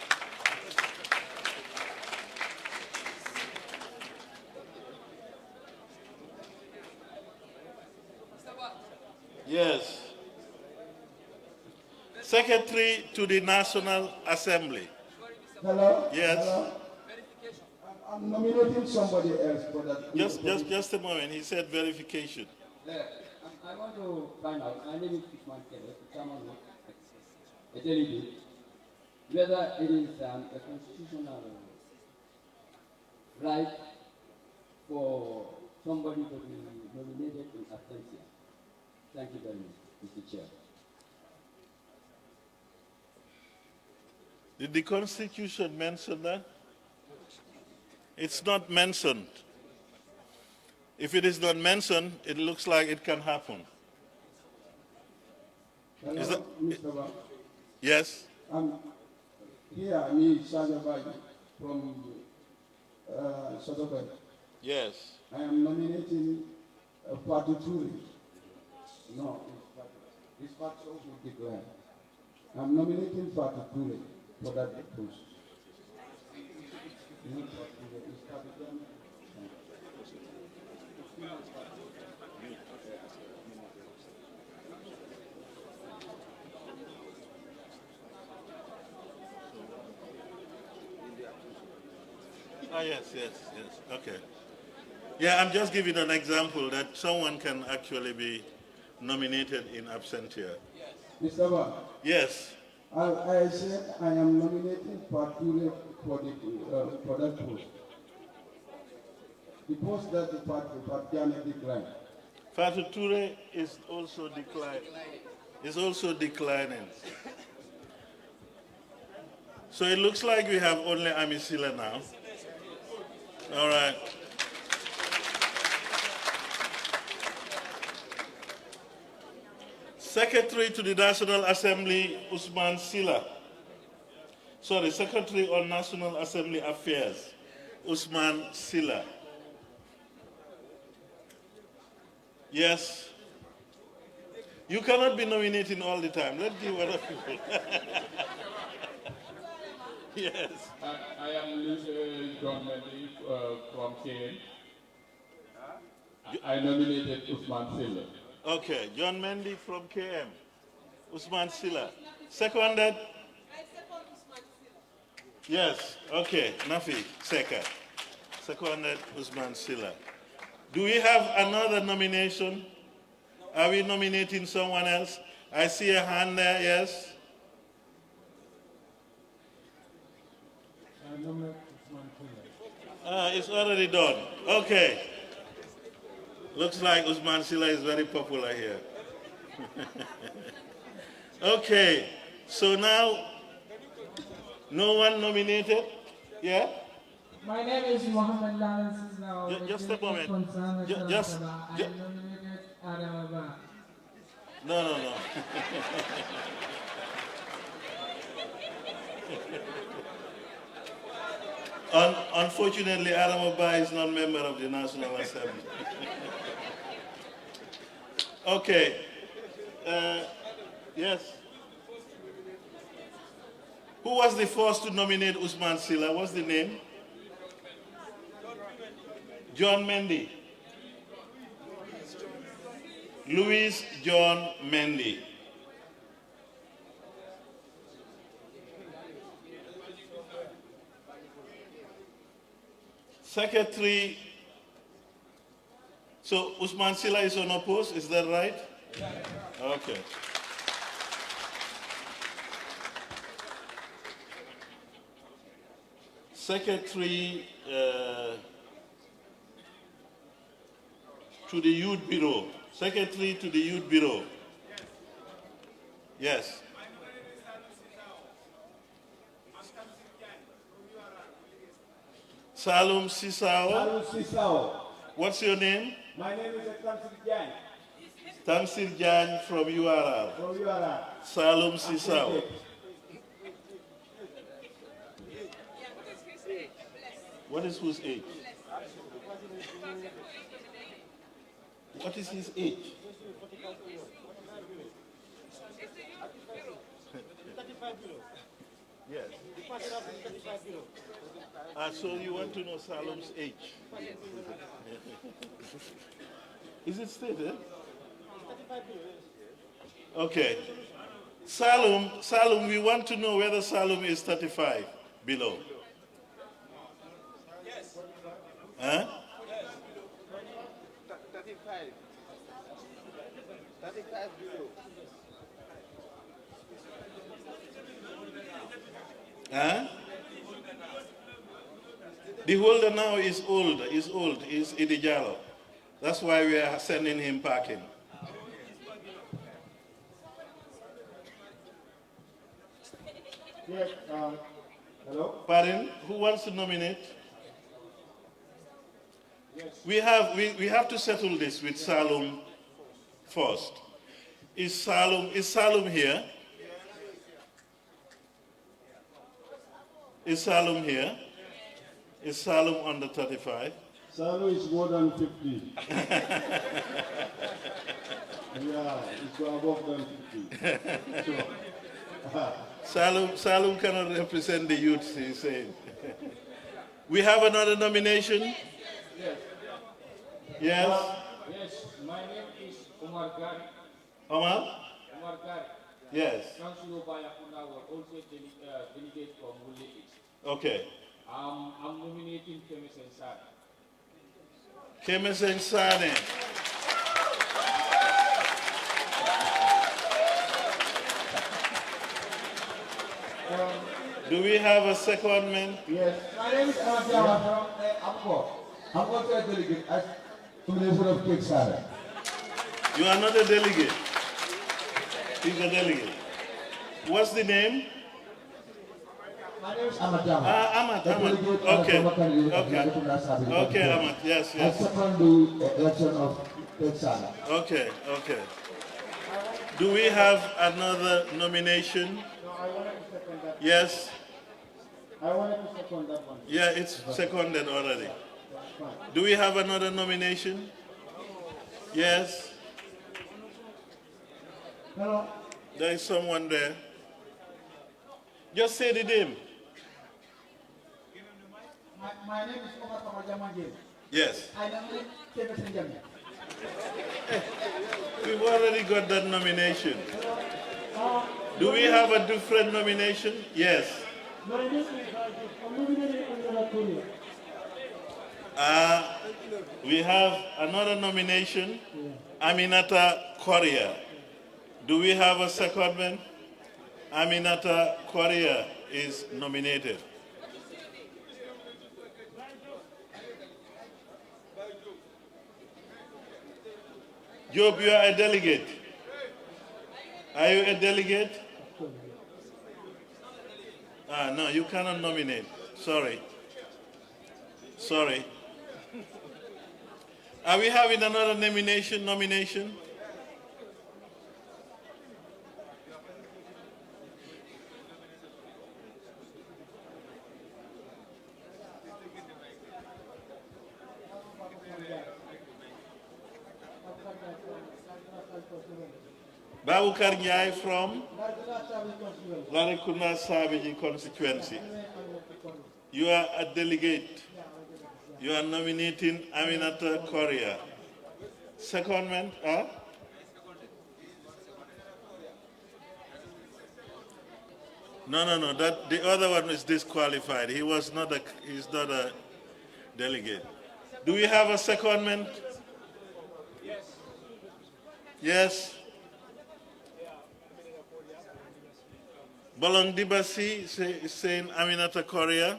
Yes. Secretary to the National Assembly. Hello? Yes. Hello? I'm nominating somebody else for that. Just a moment. He said verification. I want to find out, my name is Usman Kerr, chairman of a delegate, whether it is a constitutional right for somebody to be nominated in absentia. Thank you very much, Mr. Chair. Did the Constitution mention that? It's not mentioned. If it is not mentioned, it looks like it can happen. Hello, Is that, Mr. Ba. yes? Here, me, Shajabai, from Sotobai. Yes. I am nominating Fatou Toure. No, it's Fatou who declined. I'm nominating Fatou Toure for that post. Yes, yes, yes. Okay. Yeah, I'm just giving an example that someone can actually be nominated in absentia. Mr. Ba, Yes. I said I am nominating Fatou for that post. The post that the Fatou declined. Fatou Toure is also declining. Is also declining. So it looks like we have only Amisila now. All right. Secretary to the National Assembly, Usman Sila. Sorry, Secretary on National Assembly Affairs, Usman Sila. Yes. You cannot be nominating all the time. Let's give other people. Yes. I am John Mendy from KM. I nominated Usman Silla. Okay, John Mendy from KM. Usman Silla. Seconded? Yes, okay, Nafi, second. Seconded Usman Silla. Do we have another nomination? Are we nominating someone else? I see a hand there, yes? It's already done. Okay. Looks like Usman Silla is very popular here. Okay. So now, no one nominated? Yeah? My name is Mohammed Lawrence now. Just a moment. I nominated Adam Abba. No. Unfortunately, Adam Abba is not a member of the National Assembly. Okay. Yes. Who was the first to nominate Usman Silla? What's the name? John Mendy. Louis John Mendy. Secretary. So Usman Silla is unopposed, is that right? Okay. Secretary to the Youth Bureau. Secretary to the Youth Bureau. Yes. Salum Sisao. Salum Sisao. What's your name? My name is Tamsir Jan. Tamsir Jan from URL. From URL. Salum Sisao. What is whose age? What is his age? Yes. So you want to know Salom's age? Is it stated? Okay. Salom, we want to know whether Salom is 35 below. Yes. Huh? 35. 35 below. Huh? The holder now is old, is Idijalo. That's why we are sending him packing. Yes, hello? Pardon? Who wants to nominate? Yes. We have to settle this with Salom first. Is Salom here? Is Salom here? Is Salom under 35? Salom is more than 50. Yeah, it's above than 50. Sure. Salom cannot represent the youth, he's saying. We have another nomination? Yes. Yes? Yes, my name is Omar Gari. Omar? Omar Gari. Yes. Councilor Bayakuna was also delegate from Wule East. Okay. I'm nominating Kemesen Sane. Kemesen Sane. Do we have a secondment? Yes. My name is Amatiawa from Amco. I'm also a delegate as to the board of Kickstarter. You are not a delegate. He's a delegate. What's the name? My name is Amatiawa. Amat. Okay. Okay, Amat. Yes, I yes. second the election of Kickstarter. Okay. Do we have another nomination? No, I wanted to second that. Yes. I wanted to second that one. Yeah, it's seconded already. Do we have another nomination? Yes. Hello. There is someone there. Just say the name. My name is Omar Kamajamanjin. Yes. I nominate Kemesen Jammeh. We've already got that nomination. Do we have a different nomination? Yes. My name is I'm nominating Aminata Korea. We have another nomination, Aminata Korea. Do we have a secondment? Aminata Korea is nominated. Job, you are a delegate. Are you a delegate? No, you cannot nominate. Sorry. Are we having another nomination? Babukar Njai from Larekuna Sabiji constituency. You are a delegate. You are nominating Aminata Korea. Secondment, huh? No. That the other one is disqualified. He's not a delegate. Do we have a secondment? Yes. Bolong Dibasi is saying Aminata Korea.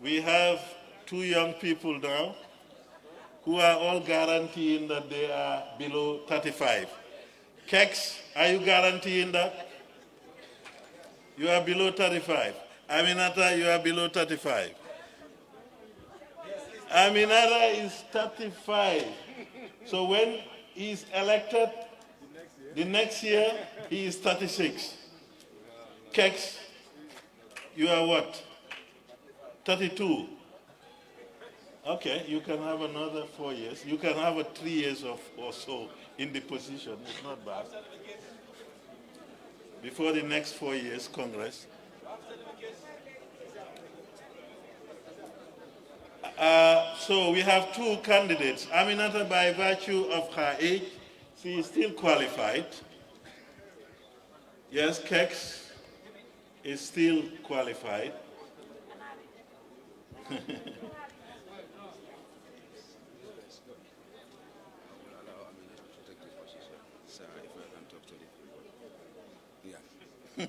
We have 2 young people now who are all guaranteeing that they are below 35. Kex, are you guaranteeing that? You are below 35. Aminata, you are below 35. Aminata is 35. So when he is elected, the next year, he is 36. Kex, you are what? 32. Okay, you can have another 4 years. You can have 3 years or so in the position. It's not bad. Before the next 4 years, Congress. So we have 2 candidates. Aminata, by virtue of her age, she is still qualified. Yes, Kex is still qualified. Can I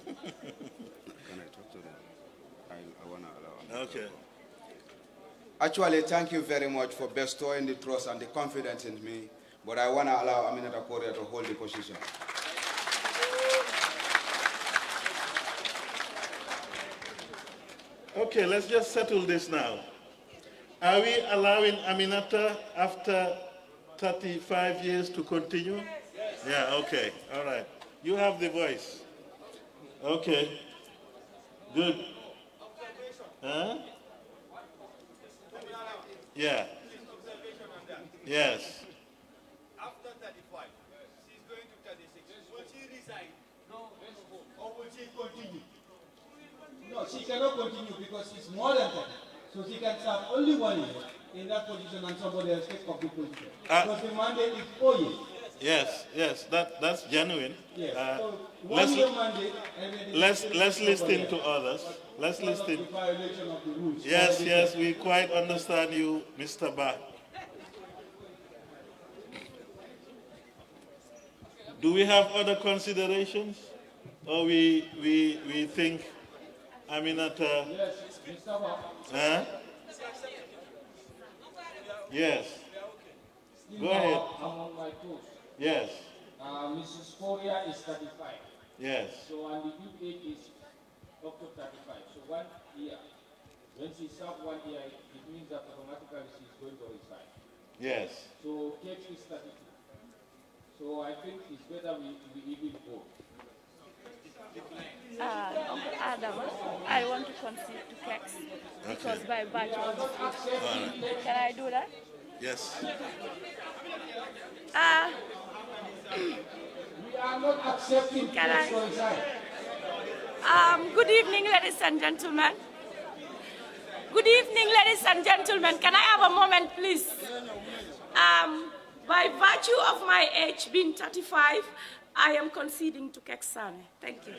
talk to them? I want to allow them. Okay. Actually, thank you very much for bestowing the trust and the confidence in me, but I want to allow Aminata Korea to hold the position. Okay, let's just settle this now. Are we allowing Aminata after 35 years to continue? Yeah, okay, all right. You have the voice. Okay, good. Huh? Yeah. Yes. After 35, she's going to 36. Will she resign? No. Or will she continue? No, she cannot continue because she's more than 30. So she can serve only 1 year in that position and somebody else take up the position. Because the mandate is 4 years. Yes, that's genuine. Yes. So 1 year mandate. Let's listen to others. Let's listen. Violation of the rules. Yes, yes, we quite understand you, Mr. Ba. Do we have other considerations? Or we think Aminata? Yes, Mr. Ba. Huh? Yes. Go ahead. I'm on my post. Yes. Mrs. Korea is 35. Yes. So, and the due age is up to 35. So 1 year. When she serves 1 year, it means that automatically she's going to resign. Yes. So Kerr is 32. So I think it's better we even go. Uncle Adam, I want to concede to Kex because by virtue of the age. Can I do that? Yes. We are not accepting Kex to resign. Good evening, ladies and gentlemen. Good evening, ladies and gentlemen. Can I have a moment, please? By virtue of my age being 35, I am conceding to Keksane. Thank you.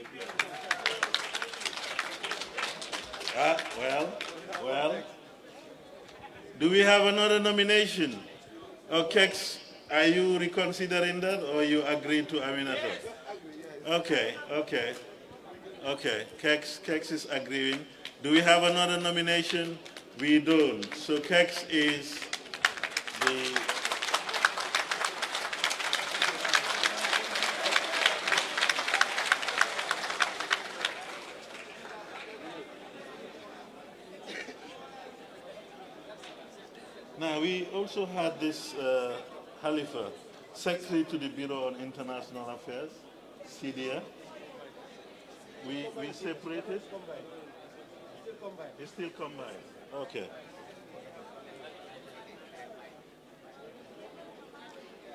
Well. Do we have another nomination? Or Kex, are you reconsidering that or you agree to Aminata? Okay. Kex is agreeing. Do we have another nomination? We don't. So Kex is the... Now, we also had this Halifa, Secretary to the Bureau on International Affairs, CDA. We separated? It's still combined. Okay.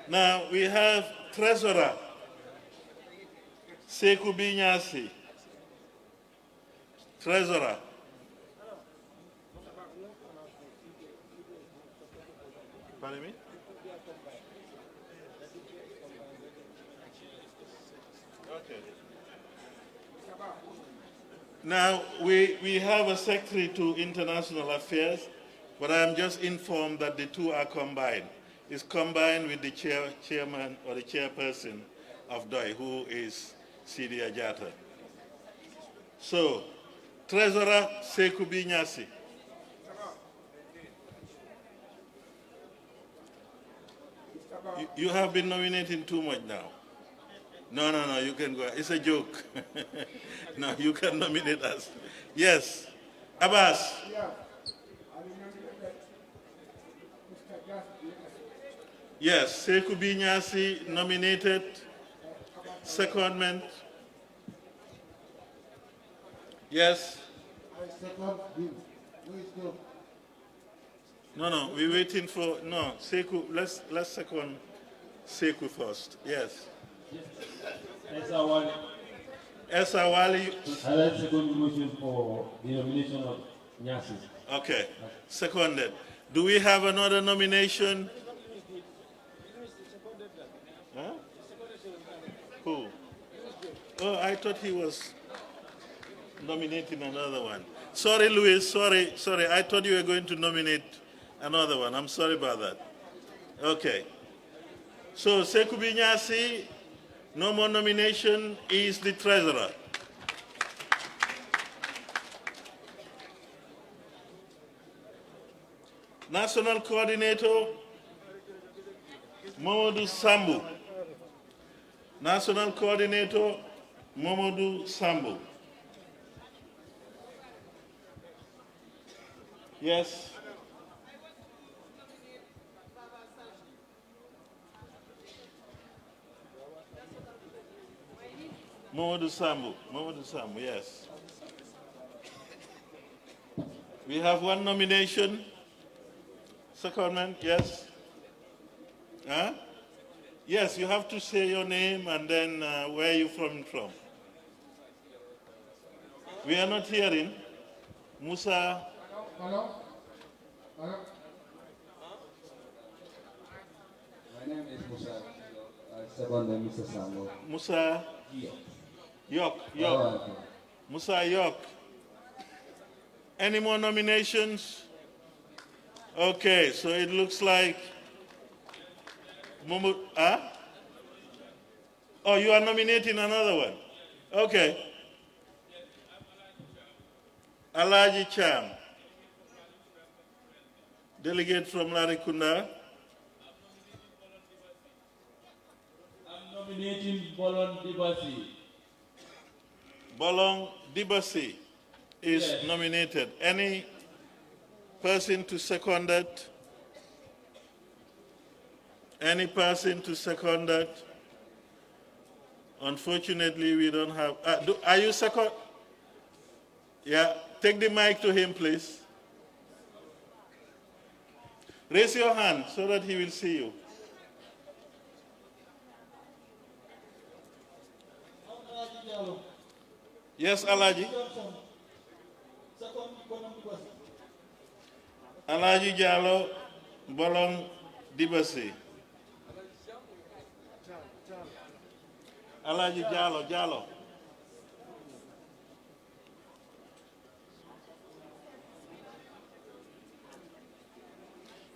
Now, we have Treasurer, Sekou Binyasi. Treasurer. Pardon me? Okay. Now, we have a Secretary to International Affairs, but I'm just informed that the two are combined. It's combined with the chairman or the chairperson of DOI, who is Sidi Ajata. So, Treasurer Sekou Binyasi. You have been nominating too much now. No, you can go. It's a joke. No, you can nominate us. Yes. Abbas. Yes, Sekou Binyasi nominated. Secondment. Yes. I second him. Who is good? No, we're waiting for, no, Sekou, let's second Sekou first. Yes. Esawali. Esawali. I like second motion for the nomination of Nyasi. Okay, seconded. Do we have another nomination? Huh? Who? Oh, I thought he was nominating another one. Sorry, Louis, sorry. I thought you were going to nominate another one. I'm sorry about that. Okay. So, Sekou Binyasi, no more nomination, is the treasurer. National coordinator, Mamadou Sambu. National coordinator, Mamadou Sambu. Yes. Mamadou Sambu, yes. We have one nomination. Secondment, yes. Huh? Yes, you have to say your name and then where you're from. We are not hearing. Musa. Hello? My name is Musa. Second name is Mr. Sambo. Musa. Yok. Musa Yok. Any more nominations? Okay, so it looks like Oh, you are nominating another one. Okay. Alaji Cham, delegate from Larikunda. I'm nominating Bolon Dibasi. Bolong Dibasi is Yes. nominated. Any person to second that? Any person to second that? Unfortunately, we don't have. Are you second? Yeah, take the mic to him, please. Raise your hand so that he will see you. Yes, Alaji. Alaji Jallo, Bolong Dibasi. Alaji Jallo.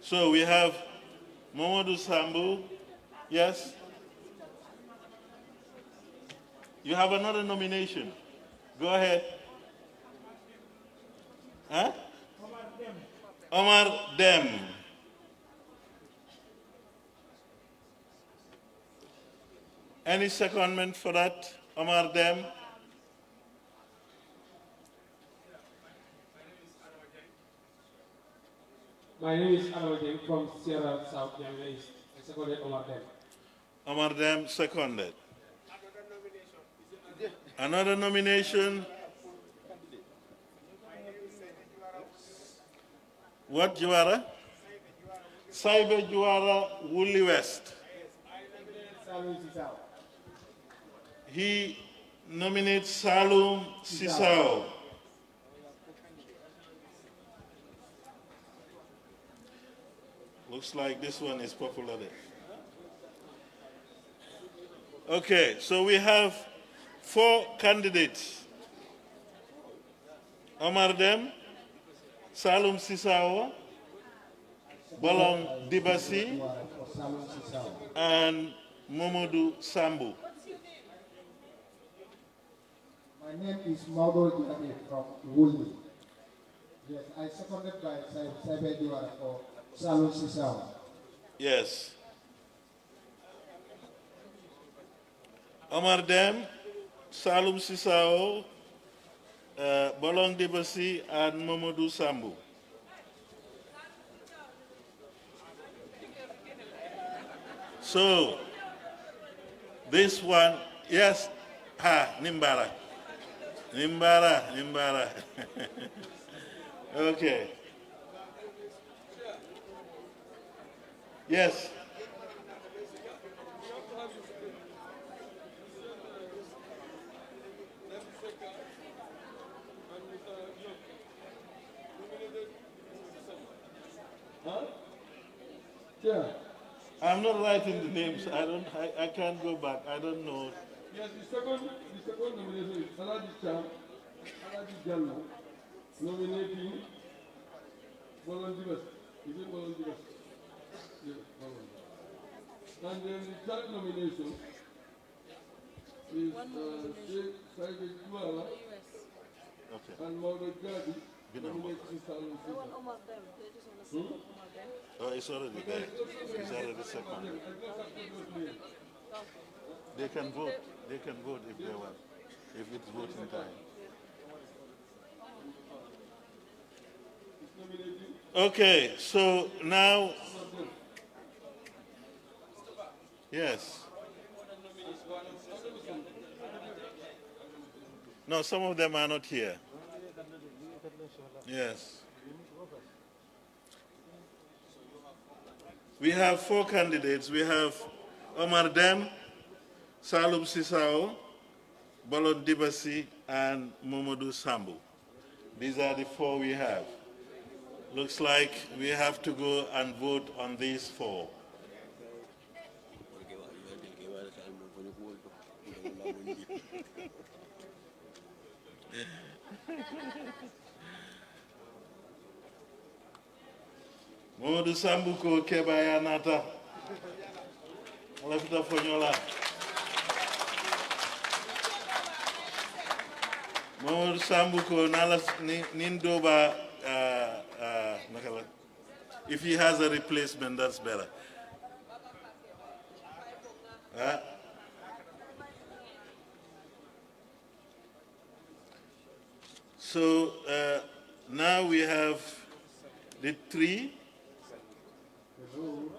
So we have Momodu Sambu. Yes? You have another nomination. Go ahead. Huh? Omar Dem. Any secondment for that, Omar Dem? My name is Anwajeng from Sierra South Jamaica East. I seconded Omar Dem. Omar Dem seconded. Another nomination. What Juara? Saibe Juara, Woolly West. He nominates Salum Sisao. Looks like this one is popular there. Okay, so we have 4 candidates. Omar Dem, Salum Sisao, Bolong Dibasi, and Momodu Sambu. My name is Maudo Diabe from Woolly. Yes, I seconded by Saibe Diwara for Salon Sisao. Yes. Omar Dem, Salum Sisao, Bolong Dibasi, and Momodu Sambu. So, this one, yes, Nimbara. Nimbara. Okay. Yes. Yeah. I'm not writing the names. I can't go back. I don't know. Yes, the second nomination is Alaji Cham, Alaji Jallo, nominating volunteers. Is it volunteers? Yes, volunteers. And then the third nomination is Saidi Juala and Mauro Jadi, nominating Salon Sisa. Oh, it's already there. It's already seconded. They can vote. They can vote if they want, if it's voting time. Okay, so now, yes. No, some of them are not here. Yes. We have 4 candidates. We have Omar Dem, Salum Sisao, Bolon Dibasi, and Momodu Sambu. These are the 4 we have. Looks like we have to go and vote on these 4. Modu Sambuko Kebaya Nata. Alafita Fonyola. Modu Sambuko Nalas Nindoba Nakala. If he has a replacement, that's better. So now we have the three. Hello.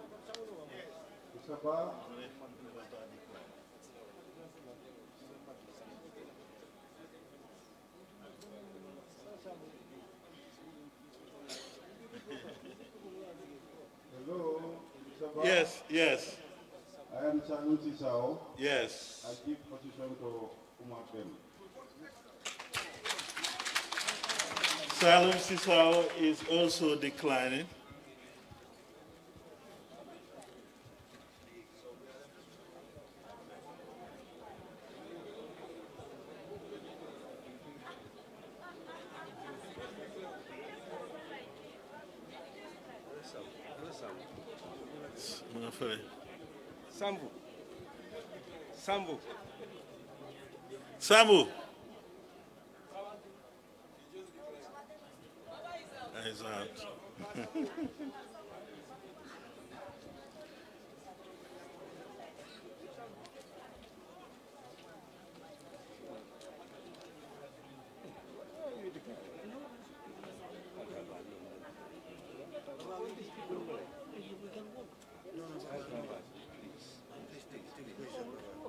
Yes, yes. I am Chanun Sisao. Yes. I give position to Umar Dem. Salum Sisao is also declining. Sambu. Sambu. Sambu. He's out.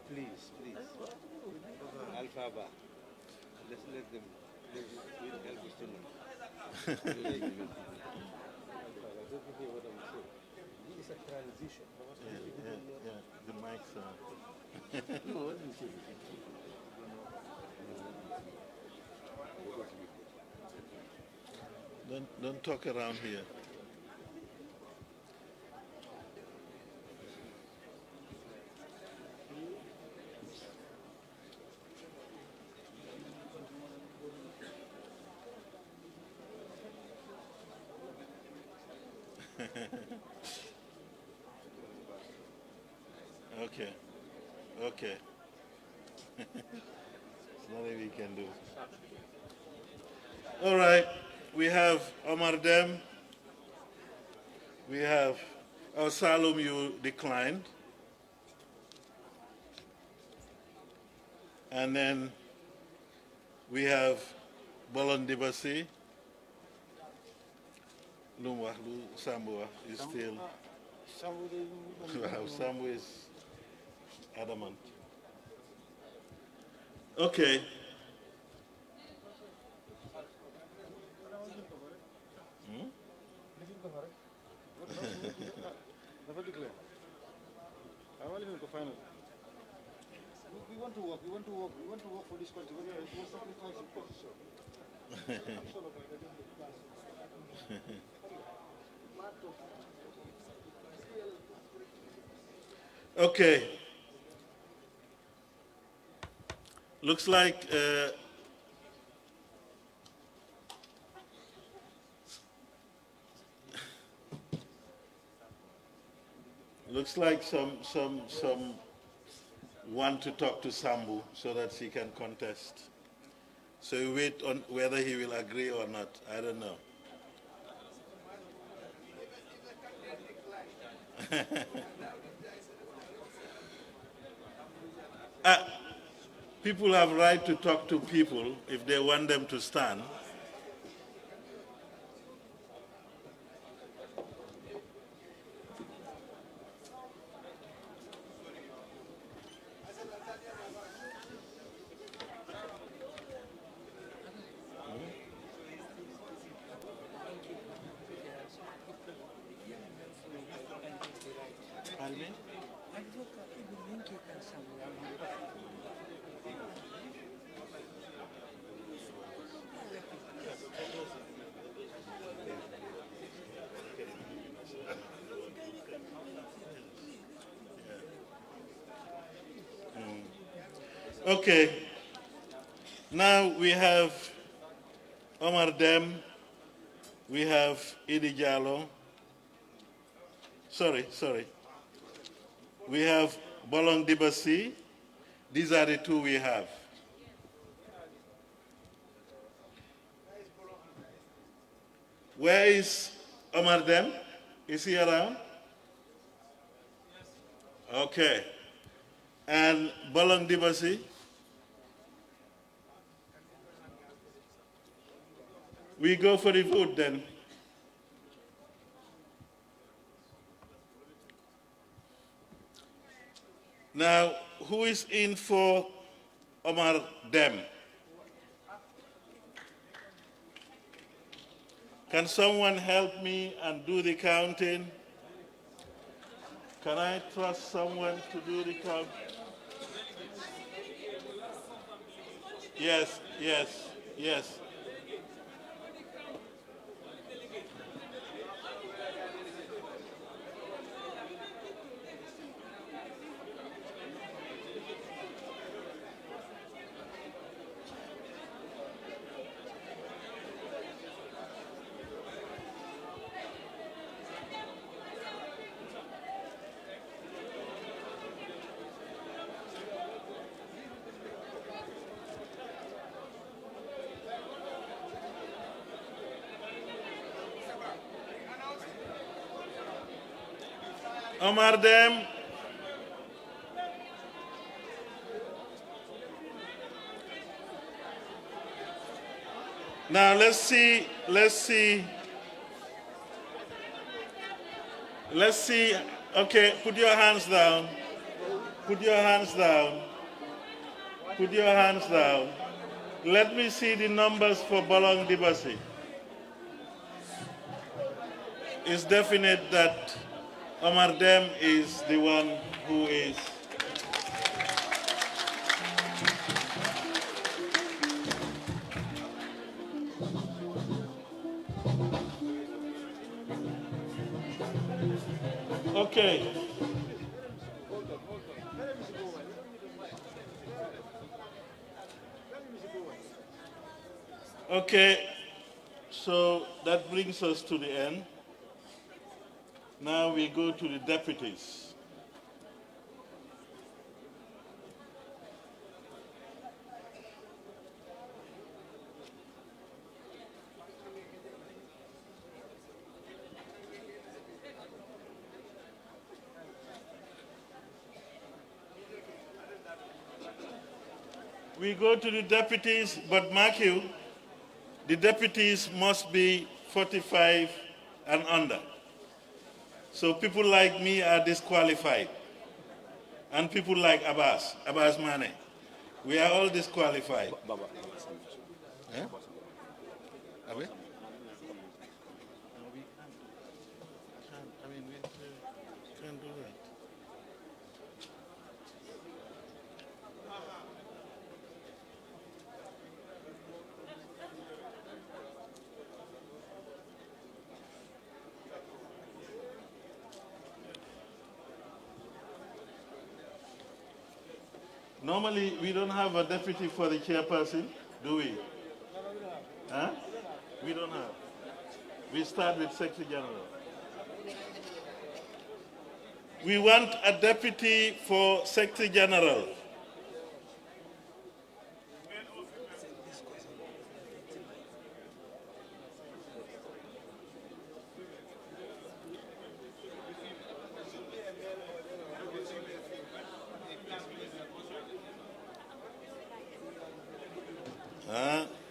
Please. Alphaba. Let's let them. We'll help us to know. This is a transition. Yeah. The mics are. No, Don't talk around here. Okay. There's nothing we can do. All right. We have Omar Dem. We have Salum, you declined. And then we have Bolon Dibasi. Sambu is still. Sambu is adamant. Okay. We want to work for this country. We will sacrifice the position. Okay. Looks like some want to talk to Sambu so that he can contest. So we wait on whether he will agree or not. I don't know. People have right to talk to people if they want them to stand. Okay. Now we have Omar Dem, we have Idi Jallo, sorry. We have Bolong Dibasi. These are the two we have. Where is Omar Dem? Is he around? Okay. And Bolong Dibasi? We go for the vote then. Now, who is in for Omar Dem? Can someone help me and do the counting? Can I trust someone to do the count? Yes. Omar Dem. Now let's see. Okay, put your hands down. Let me see the numbers for Bolong Dibasi. It's definite that Omar Dem is the one who is. Okay. Okay, so that brings us to the end. Now we go to the deputies. We go to the deputies, but mark you, the deputies must be 45 and under. So people like me are disqualified. And people like Abbas Mane. We are all disqualified. Eh? Are we? Can't do that. Normally, we don't have a deputy for the chairperson, do we? Huh? We don't have. We start with Secretary General. We want a deputy for Secretary General.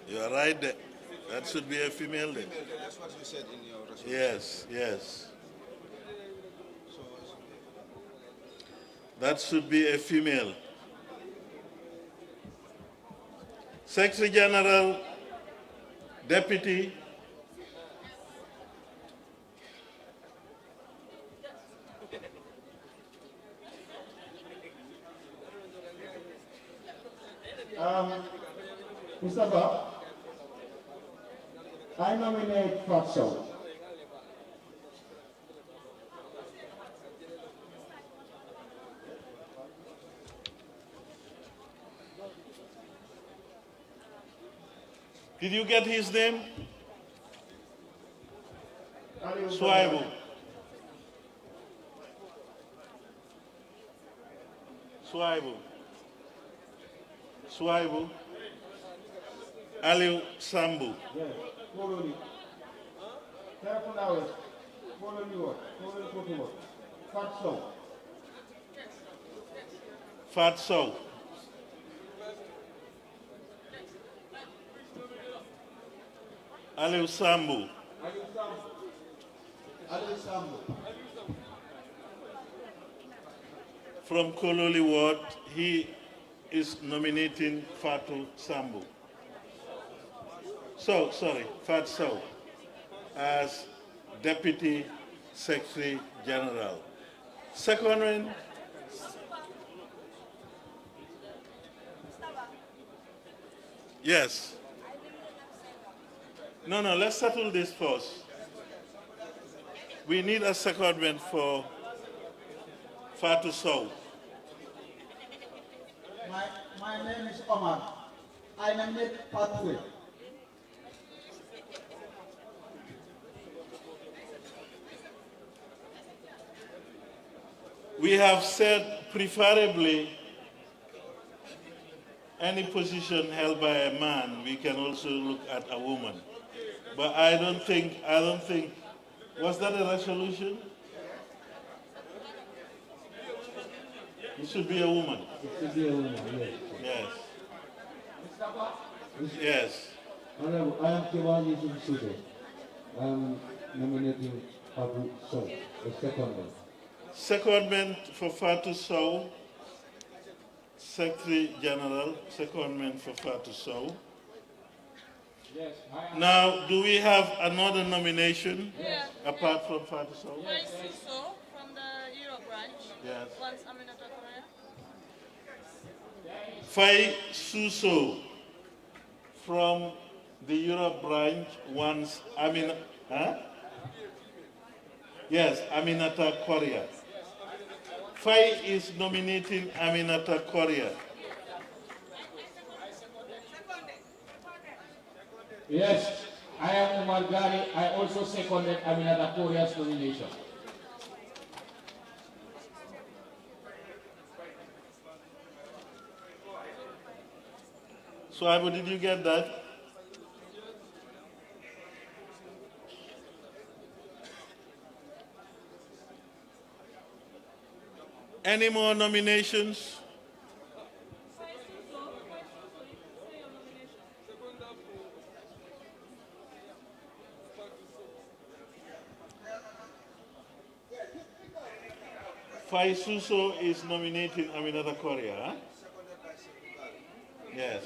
You are right there. That should be a female then. That's what you said in your resolution. Yes. That should be a female. Secretary General, Deputy. Mr. Bob, I nominate Fatou. Did you get his name? Swaibu. Swaibu. Aliu Sambu. Yes, follow me. Careful now. Follow me what? Follow me what? Fatou. Fatou. Aliu Sambu. Aliu Sambu. From Kololi Ward, he is nominating Fatou Sambu. Fatou as Deputy Secretary General. Second one, yes. No, let's settle this first. We need a secondment for Fatou Sow. My name is Omar. I nominate Fatou. We have said preferably any position held by a man, we can also look at a woman. But I don't think, was that a resolution? It should be a woman. It should be a woman, yes. Yes. Honorable, I am Kewani Sudo. I am nominating Fatou Sow, a secondment. Secondment for Fatou Sow, Secretary General, secondment for Fatou Sow. Yes, Now, do we have another nomination apart from Fatou Sow? Yes. So, from the Europe branch. Yes. Once Aminata Korea. Fai Suso from the Europe branch wants Aminata Korea. Fai is nominating Aminata Korea. Yes, I am Umar Gari. I also seconded Aminata Korea's nomination. So, Abu, did you get that? Any more nominations? Fai Suso is nominating Aminata Korea. Huh? Yes.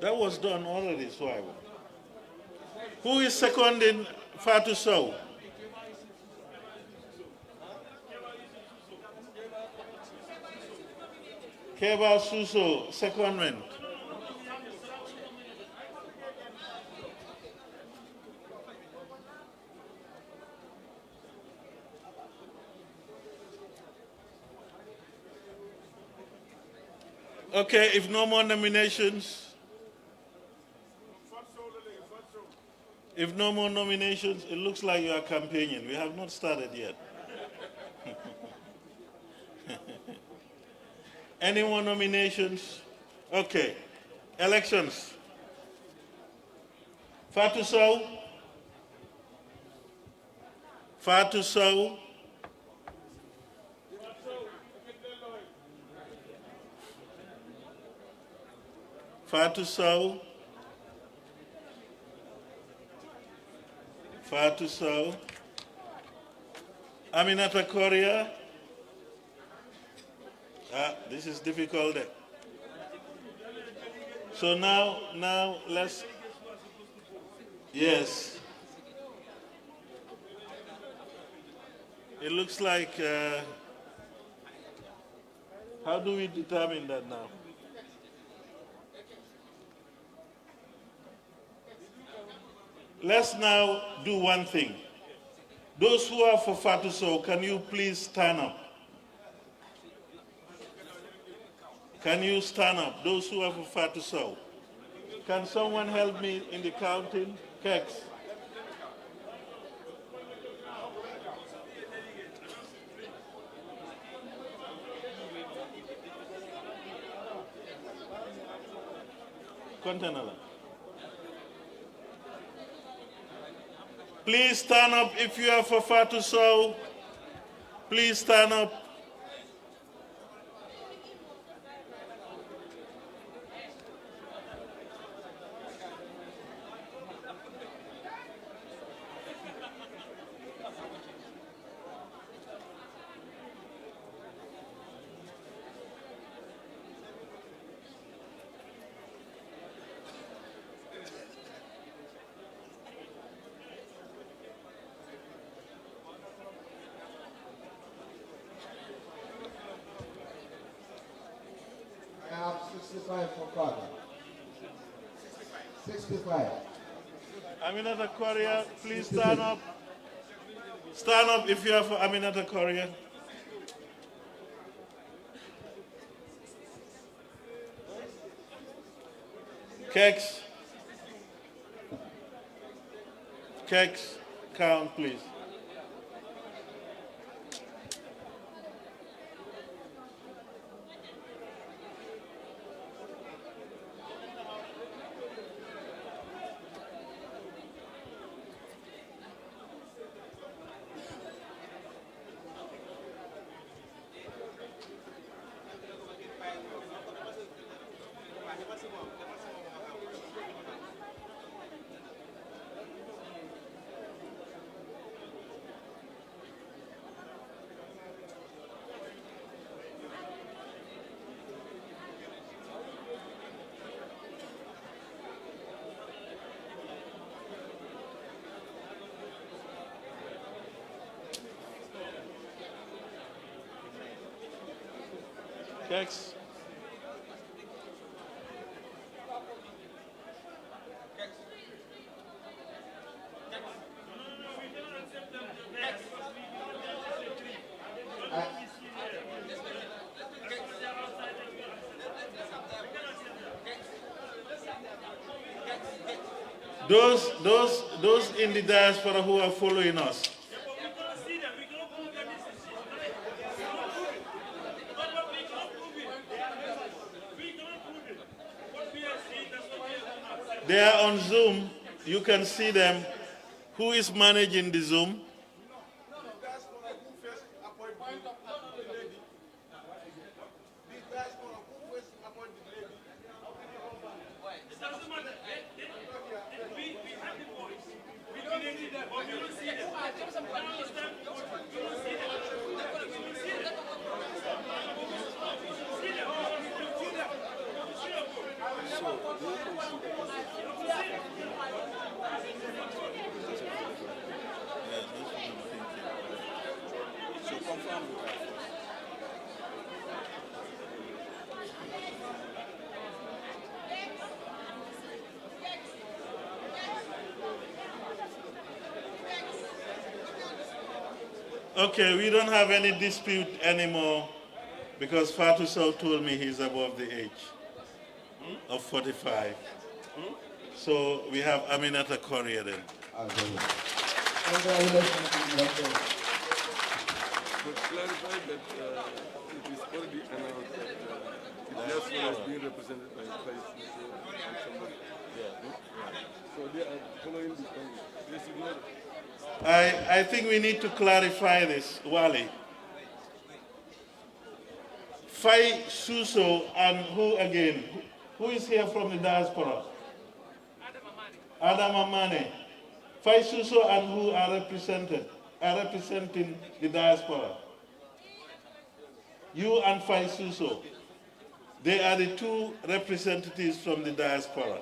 That was done already, Swaibu. Who is seconding Fatou Sow? Keba Suso, secondment. Okay, if no more nominations, if no more nominations, it looks like you are campaigning. We have not started yet. Any more nominations? Okay. Elections. Fatou Sow. Fatou Sow. Fatou Sow. Fatou Sow. Aminata Korea. This is difficult. So now let's, yes. It looks like, how do we determine that now? let's now do one thing. Those who are for Fatou, can you please stand up? Can you stand up? Those who are for Fatou. Can someone help me in the counting? Kex. Contenala. Please stand up if you are for Fatou. Please stand up. I have 65 for father. 65. Aminata Korea, please stand up. Stand up if you are for Aminata Korea. Kex. Kex, count please. Kex. Those in the diaspora who are following us. They are on Zoom. You can see them. Who is managing the Zoom? Okay, we don't have any dispute anymore because Fatou Sow told me he's above the age of 45. So we have Aminata Korea then. Congratulations. But clarify that it is already announced that the diaspora is being represented by somebody. So they are following the Congress. They should not. I think we need to clarify this, Wally. Fai Suso and who again? Who is here from the diaspora? Adam Amane. Fai Suso and who are representing the diaspora? You and Fai Suso. They are the two representatives from the diaspora.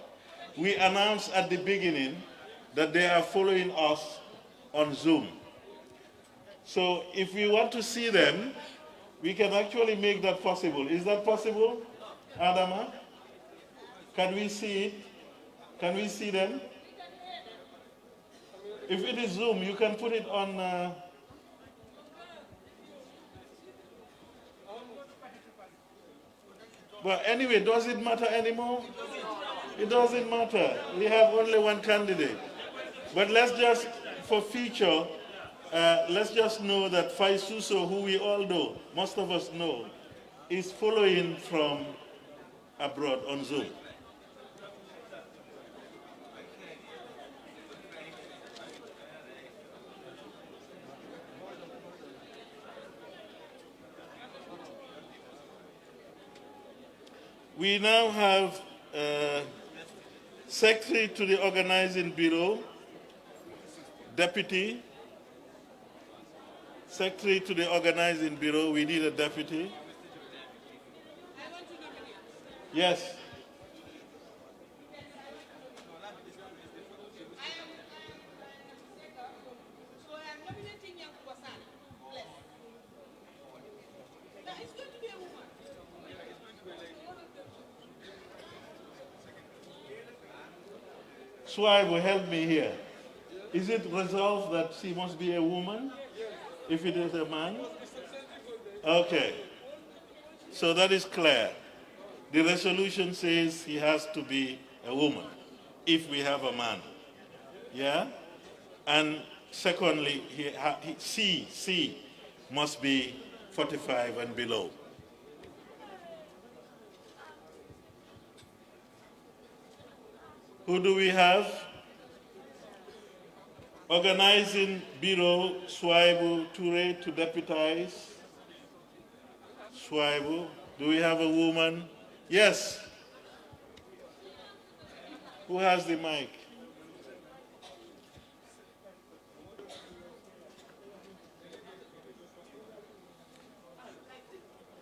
We announced at the beginning that they are following us on Zoom. So if we want to see them, we can actually make that possible. Is that possible, Adama? Can we see it? Can we see them? If it is Zoom, you can put it on. But anyway, does it matter anymore? It doesn't matter. We have only one candidate. But let's just, for future, let's just know that Fatou, who we all know, most of us know, is following from abroad on Zoom. We now have Secretary to the Organizing Bureau, Deputy. Secretary to the Organizing Bureau, we need a deputy. Yes. Swai will help me here. Is it resolved that she must be a woman if it is a man? Okay. So that is clear. The resolution says he has to be a woman if we have a man. Yeah? And secondly, C must be 45 and below. Who do we have? Organizing Bureau, Swaibu Toure to deputize. Swaibu. Do we have a woman? Yes. Who has the mic?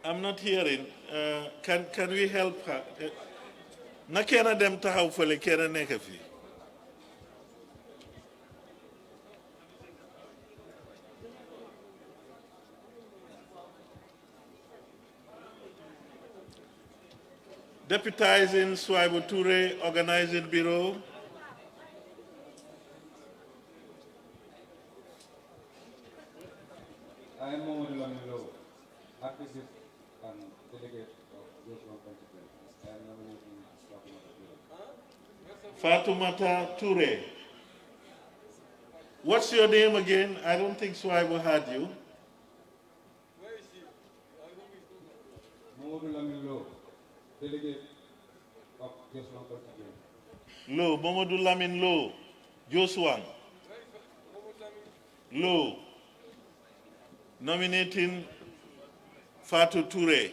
I'm not hearing. Can we help her? Na kena dem taxaw fele kena nekk fi. Deputizing Swaibu Toure, Organizing Bureau. I am Mohamed Lamilo, activist and delegate of Joshua Constituency. I am nominating Fatoumata Toure. What's your name again? I don't think Swaibu had you. Mohamed Lamilo, delegate of Joshua Constituency. Lo, Mamadou Lamine Lo, Joshua. Lo, nominating Fatou Toure.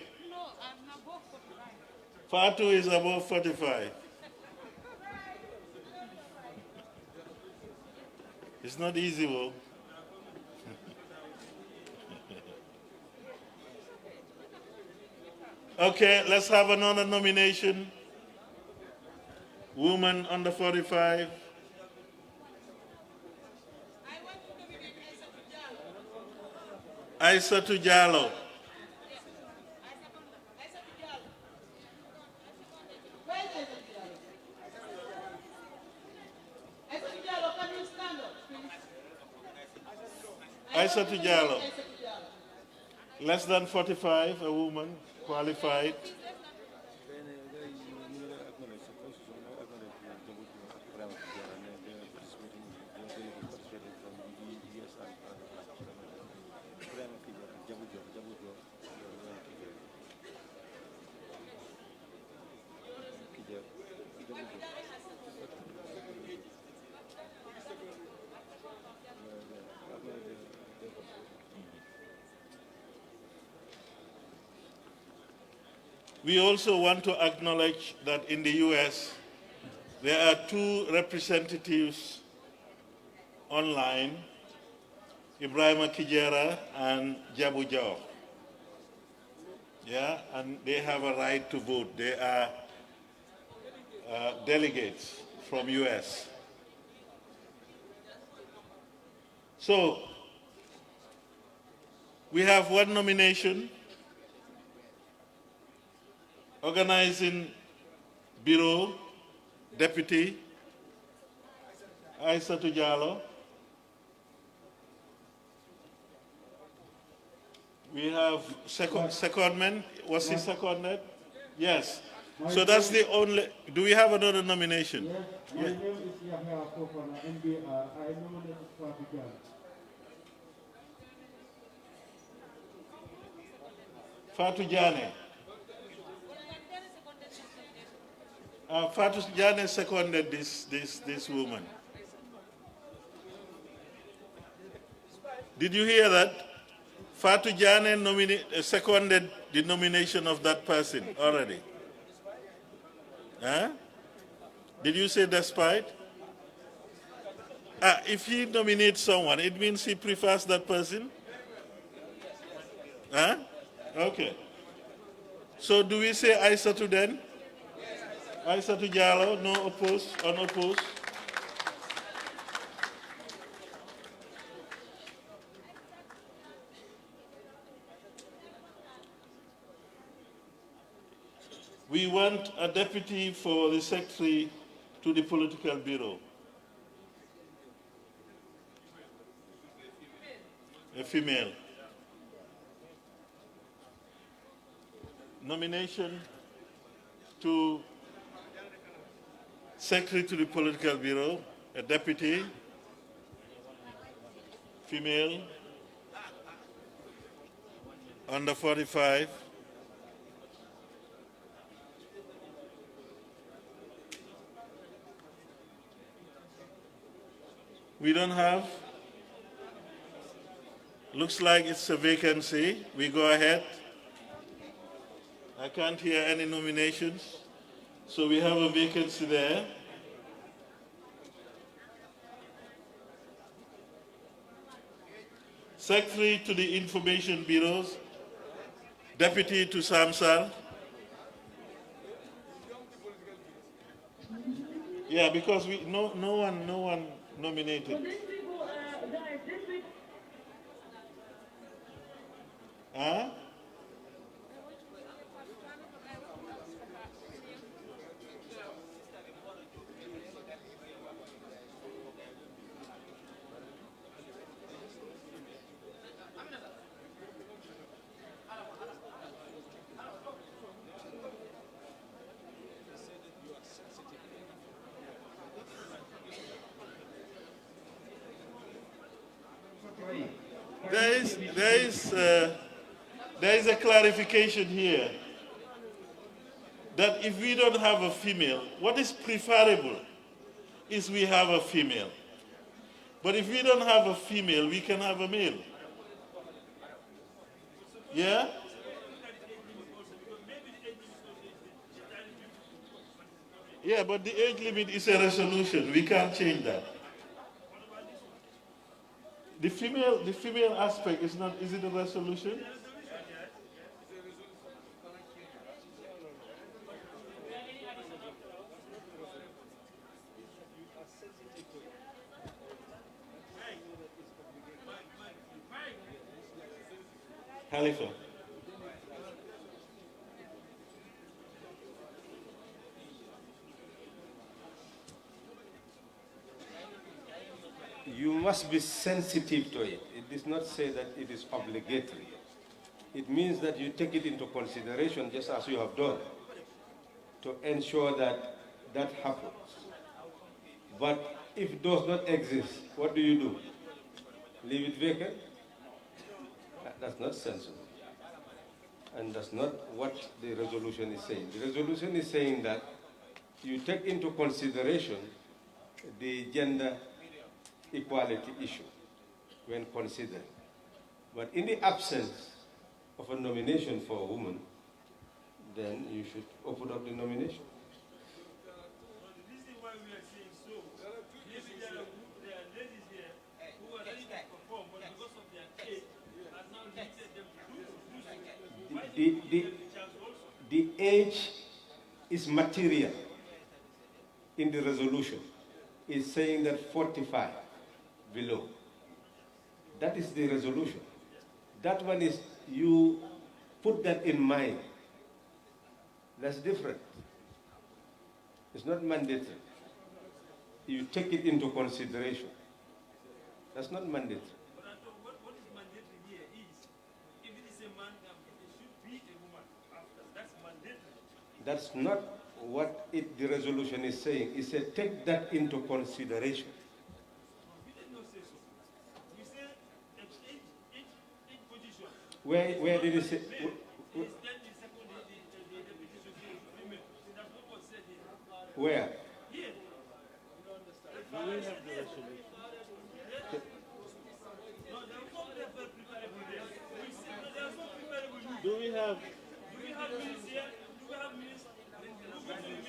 Fatou is above 45. It's not easy, though. Okay, let's have another nomination. Woman under 45. Aissatou Diallo. Aissatou Diallo. Less than 45, a woman, qualified. We also want to acknowledge that in the US, there are two representatives online, Ibrahima Kijera and Jabu Jaw. Yeah, and they have a right to vote. They are delegates from US. So, we have one nomination. Organizing Bureau, Deputy, Aissatou Diallo. We have secondment. Was he seconded? Yes. My So that's name- the only. Do we have another nomination? Yes, my name is Yahya Fofana, NBR. I nominated Fatou Jane. Fatou Jane. Fatou Jane seconded this woman. Did you hear that? Fatou Jane seconded the nomination of that person already. Huh? Did you say despite? If he nominates someone, it means he prefers that person? Huh? Okay. So do we say Aissatou then? Aissatou Diallo, no opposed, unopposed? We want a deputy for the secretary to the political bureau. A female. Nomination to secretary to the political bureau, a deputy, female, under 45. We don't have. Looks like it's a vacancy. We go ahead. I can't hear any nominations. So we have a vacancy there. Secretary to the Information Bureaus, Deputy to Samsal. Yeah, because no one nominated. Huh? There is a clarification here that if we don't have a female, what is preferable is we have a female. But if we don't have a female, we can have a male. Yeah? Yeah, but the age limit is a resolution. We can't change that. The female aspect is not, is it a resolution? Khalifa. You must be sensitive to it. It does not say that it is obligatory. It means that you take it into consideration, just as you have done, to ensure that that happens. But if it does not exist, what do? Leave it vacant? That's not sensible. And that's not what the resolution is saying. The resolution is saying that you take into consideration the gender equality issue when considering. But in the absence of a nomination for a woman, then you should open up the nomination. The reason why we are saying so, maybe there are ladies here who are ready to perform, but because of their age, has now limited them to do so. The age is material in the resolution. It's saying that 45 below. That is the resolution. That one is, you put that in mind. That's different. It's not mandatory. You take it into consideration. That's not mandatory. But I thought what is mandatory here is, if it is a That's not what the resolution is saying. It said take that into consideration. Where did it say? Where? Do we have?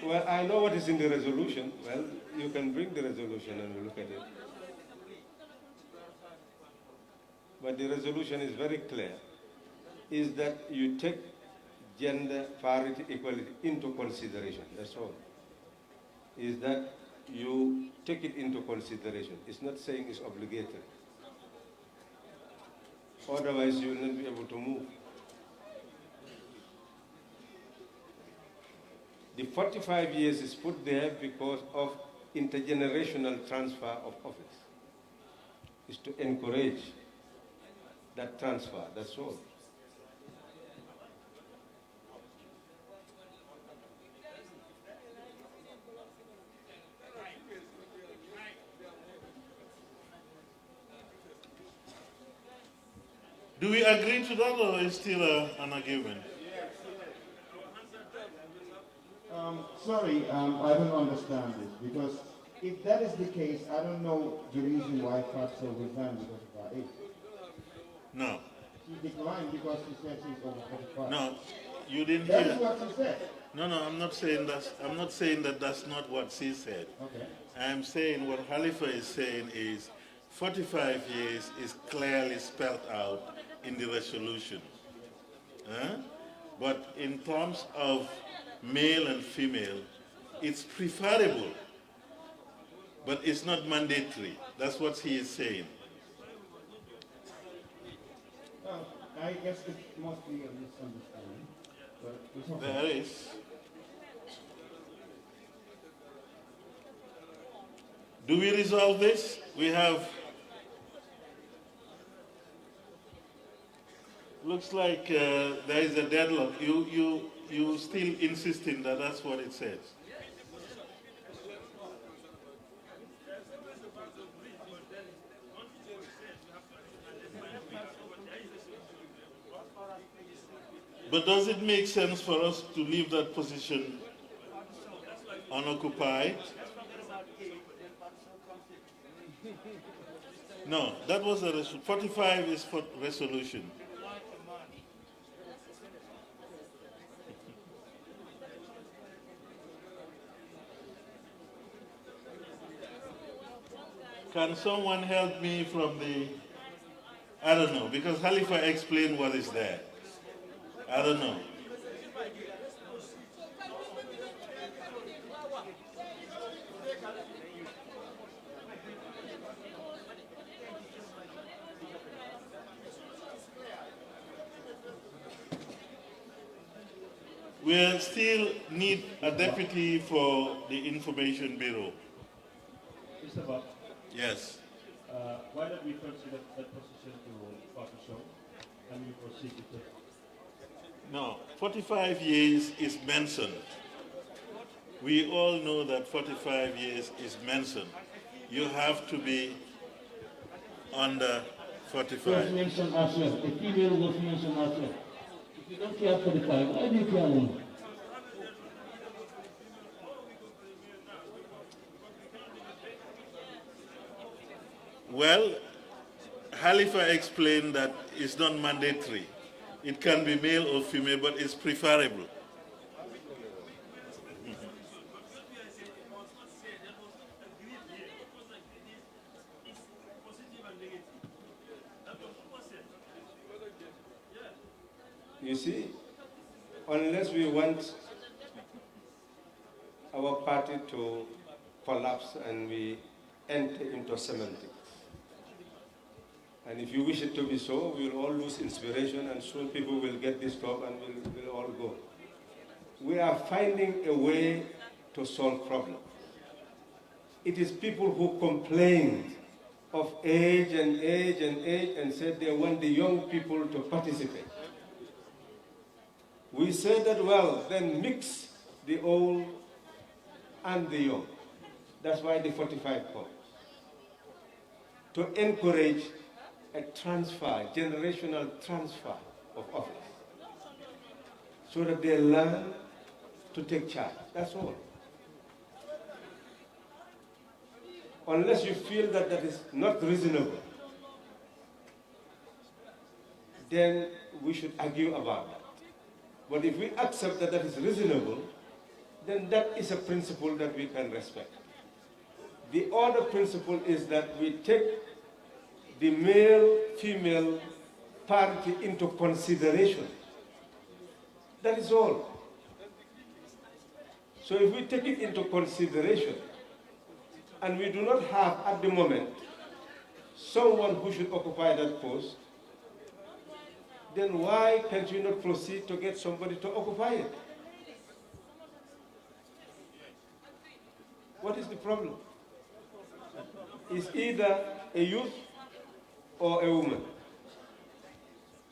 Well, I know what is in the resolution. Well, you can bring the resolution and we'll look at it. But the resolution is very clear, is that you take gender parity equality into consideration, that's all. Is that you take it into consideration. It's not saying it's obligatory. Otherwise, you will not be able to move. The 45 years is put there because of intergenerational transfer of office. It's to encourage that transfer, that's all. Do we agree to that, or is still an argument? Sorry, I don't understand this, because if that is the case, I don't know the reason why Fatou resigned because of her age. No. She declined because she said she's over 45. No, you didn't That's hear. what she said. No, I'm not saying that. I'm not saying that that's not what she said. Okay. I'm saying what Khalifa is saying is 45 years is clearly spelled out in the resolution. But in terms of male and female, it's preferable, but it's not mandatory. That's what he is saying. Well, I guess it must be a misunderstanding. But it's okay. There is. Do we resolve this? We have. Looks like there is a deadlock. You still insisting that that's what it says? But does it make sense for us to leave that position unoccupied? No, that was a 45 is for resolution. Can someone help me from the, I don't know, because Khalifa explained what is there. I don't know. We still need a deputy for the Information Bureau. Mr. Bob? Yes. Why don't we consider that position to Fatou and we proceed with it? No, 45 years is mentioned. We all know that 45 years is mentioned. You have to be under 45. Was mentioned as well. The female was mentioned as well. If you don't care 45, why do you care women? Well, Khalifa explained that it's not mandatory. It can be male or female, but it's preferable. You see, unless we want our party to collapse and we enter into semantics, and if you wish it to be so, we'll all lose inspiration and soon people will get this talk and we'll all go. We are finding a way to solve problems. It is people who complained of age and age and age and said they want the young people to participate. We said that, well, then mix the old and the young. That's why the 45 comes. To encourage a transfer, generational transfer of office, so that they learn to take charge. That's all. Unless you feel that that is not reasonable, then we should argue about that. But if we accept that that is reasonable, then that is a principle that we can respect. The other principle is that we take the male-female parity into consideration. That is all. So if we take it into consideration, and we do not have at the moment someone who should occupy that post, then why can't you not proceed to get somebody to occupy it? What is the problem? It's either a youth or a woman.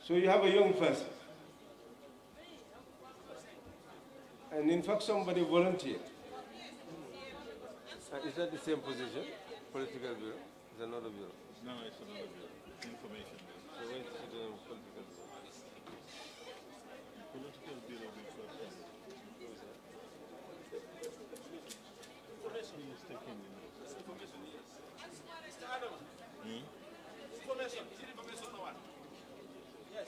So you have a young person. And in fact, somebody volunteered. Is that the same position? Political bureau? Is another bureau? No, it's another bureau. Information bureau. So where is it the political bureau? Political bureau before him. He is taking the notes. Mr. Adam. Information. Is it information or what? Yes.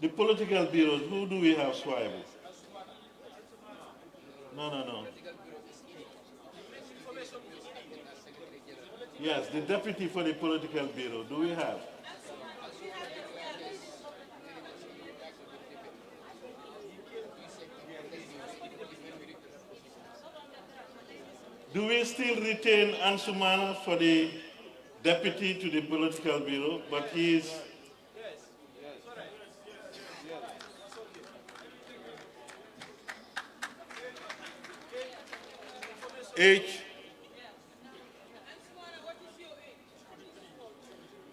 The political bureaus, who do we have swivel? No. Yes, the deputy for the political bureau, do we have? Do we still retain Ansumana for the deputy to the political bureau, but he is... Age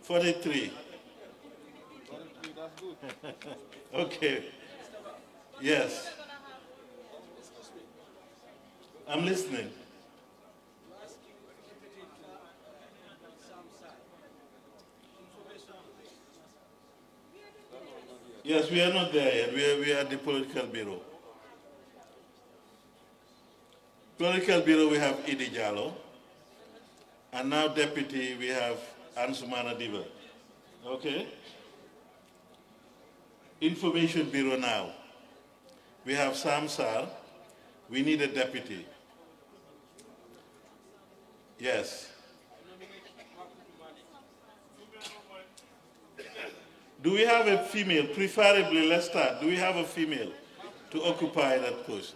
43. Okay. Yes. I'm listening. Yes, we are not there yet. We are at the political bureau. Political bureau, we have Idi Jallo. And now deputy, we have Ansumana Diva. Okay? Information bureau now. We have Sam Sar. We need a deputy. Yes. Do we have a female? Preferably, let's start. Do we have a female to occupy that post?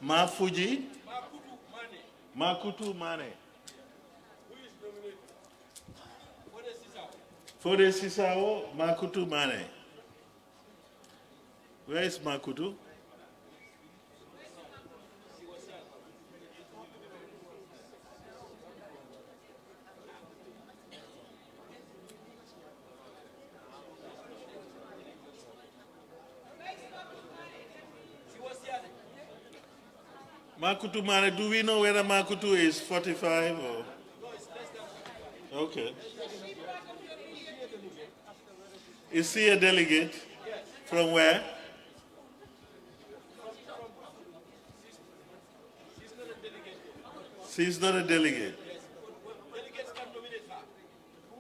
Ma Fuji? Makutu Mane. Fode Sisao, Makutu Mane. Where is Makutu? Makutu Mane, do we know whether Makutu is 45 or? Okay. Is he a delegate? From where? She's not a delegate.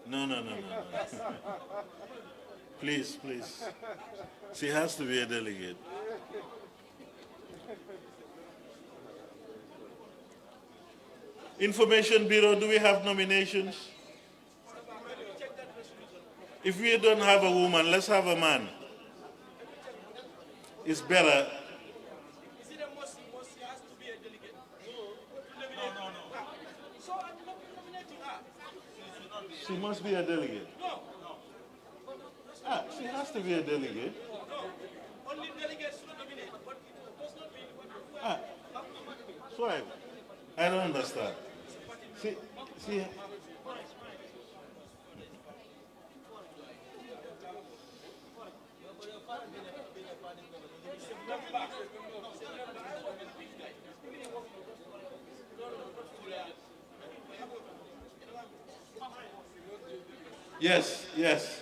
No. Please. She has to be a delegate. Information Bureau, do we have nominations? If we don't have a woman, let's have a man. It's better. Is it a must he has to be a delegate? No. So I'm not nominating her. She must be a delegate. No. She has to be a delegate. No. Only delegates should nominate, but it does not mean Swipe. I don't understand. See. Yes, yes.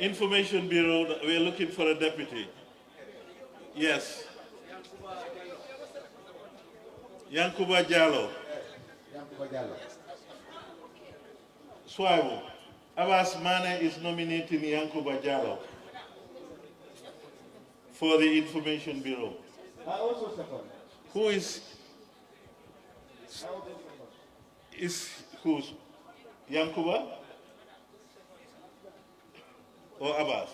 Information Bureau, we're looking for a deputy. Yes. Yankuba Jallo. Yankuba Jallo. Swaibu. Abbas Mane is nominating Yankuba Jallo for the Information Bureau. I also second. Who is who's Yankuba or Abbas?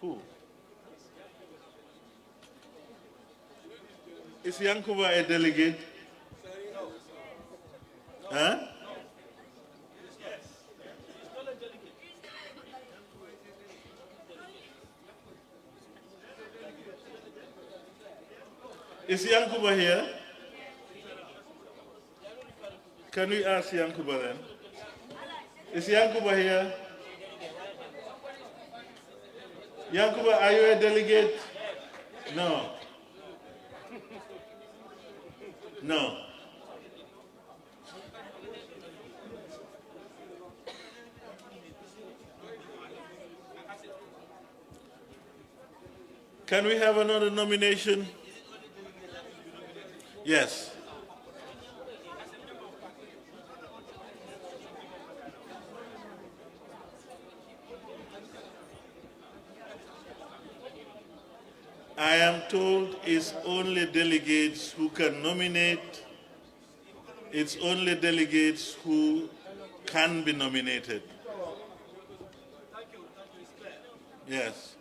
Who? Is Yankuba a delegate? Huh? Is Yankuba here? Can we ask Yankuba then? Is Yankuba here? Yankuba, are you a delegate? No. No. Can we have another nomination? Yes. I am told it's only delegates who can nominate. It's only delegates who can be nominated. Yes.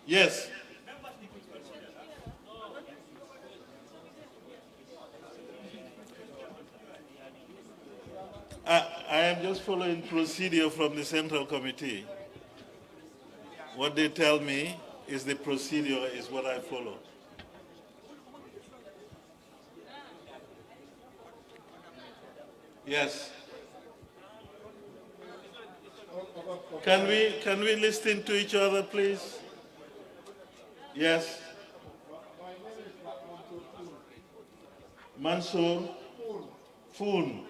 Yes. I am just following procedure from the Central Committee. What they tell me is the procedure is what I follow. Yes. Can we listen to each other, please? Yes. Mansour Foon.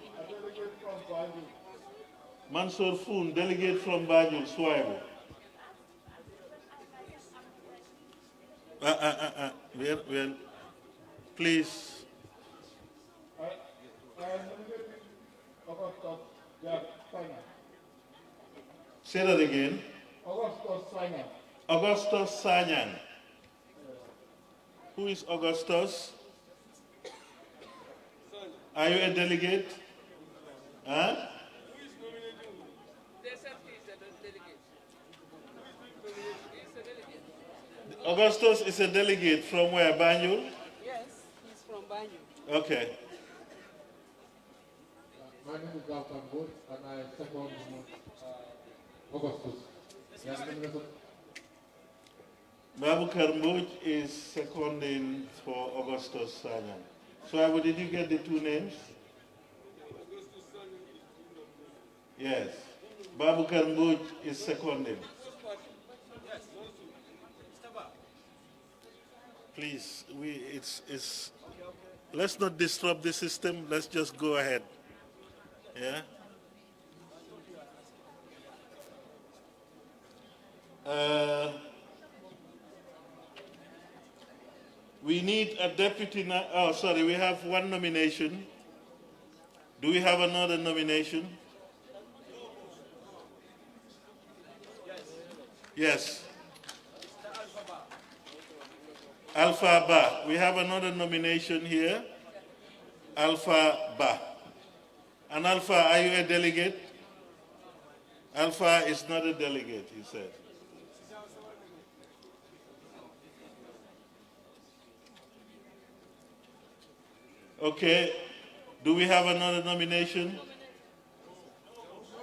Mansour Foon, delegate from Banjul, Swaibu. Well, please. Say that again. Augustus Sanyang. Who is Augustus? Are you a delegate? Huh? Augustus is a delegate from where? Banjul? Yes, he's from Banjul. Okay. My name is Dalton Wood, and I second Augustus. Babukar Mbouch is seconding for Augustus Sanyang. So, did you get the two names? Yes. Babukar Mbouch is seconding. Please, let's not disrupt the system. Let's just go ahead. Yeah. We need a deputy. Oh, sorry, we have one nomination. Do we have another nomination? Yes. Alpha Ba. We have another nomination here. Alpha Ba. And Alpha, are you a delegate? Alpha is not a delegate, he said. Okay. Do we have another nomination?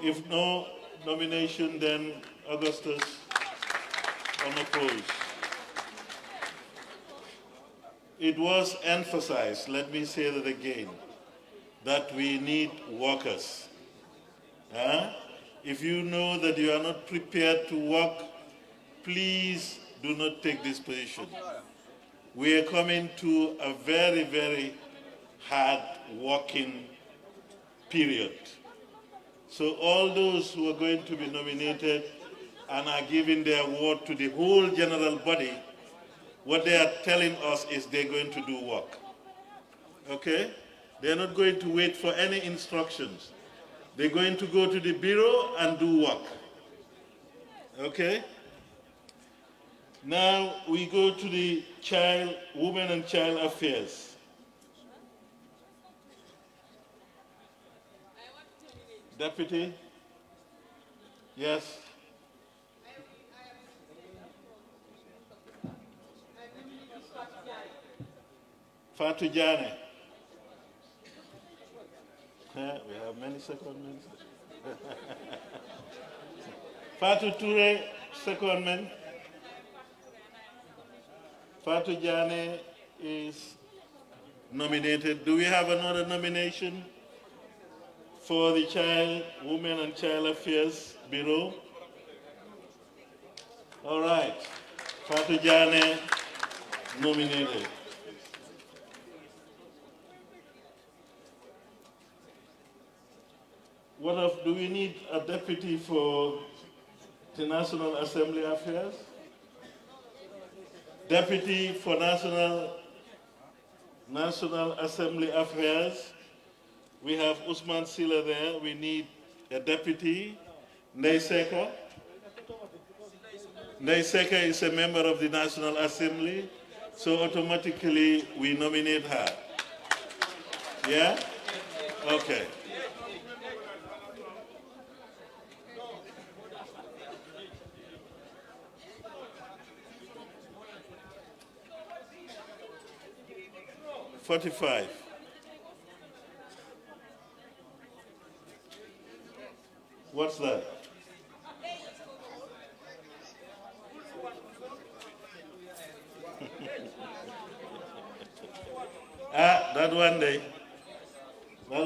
If no nomination, then Augustus unopposed. It was emphasized, let me say that again. that we need workers. Huh? If you know that you are not prepared to work, please do not take this position. We are coming to a very, very hard working period. So all those who are going to be nominated and are giving their award to the whole general body, what they are telling us is they're going to do work. Okay? They're not going to wait for any instructions. They're going to go to the bureau and do work. Okay? Now we go to the Women and Child Affairs. Deputy? Yes? Fatou Jane. We have many secondments. Fatou Toure, secondment. Fatou Jane is nominated. Do we have another nomination for the Women and Child Affairs Bureau? All right. Fatou Jane nominated. Do we need a deputy for the National Assembly Affairs? Deputy for National Assembly Affairs. We have Usman Sila there. We need a deputy. Neiseka. Neiseka is a member of the National Assembly, so automatically we nominate her. Yeah? Okay. $45. What's that? That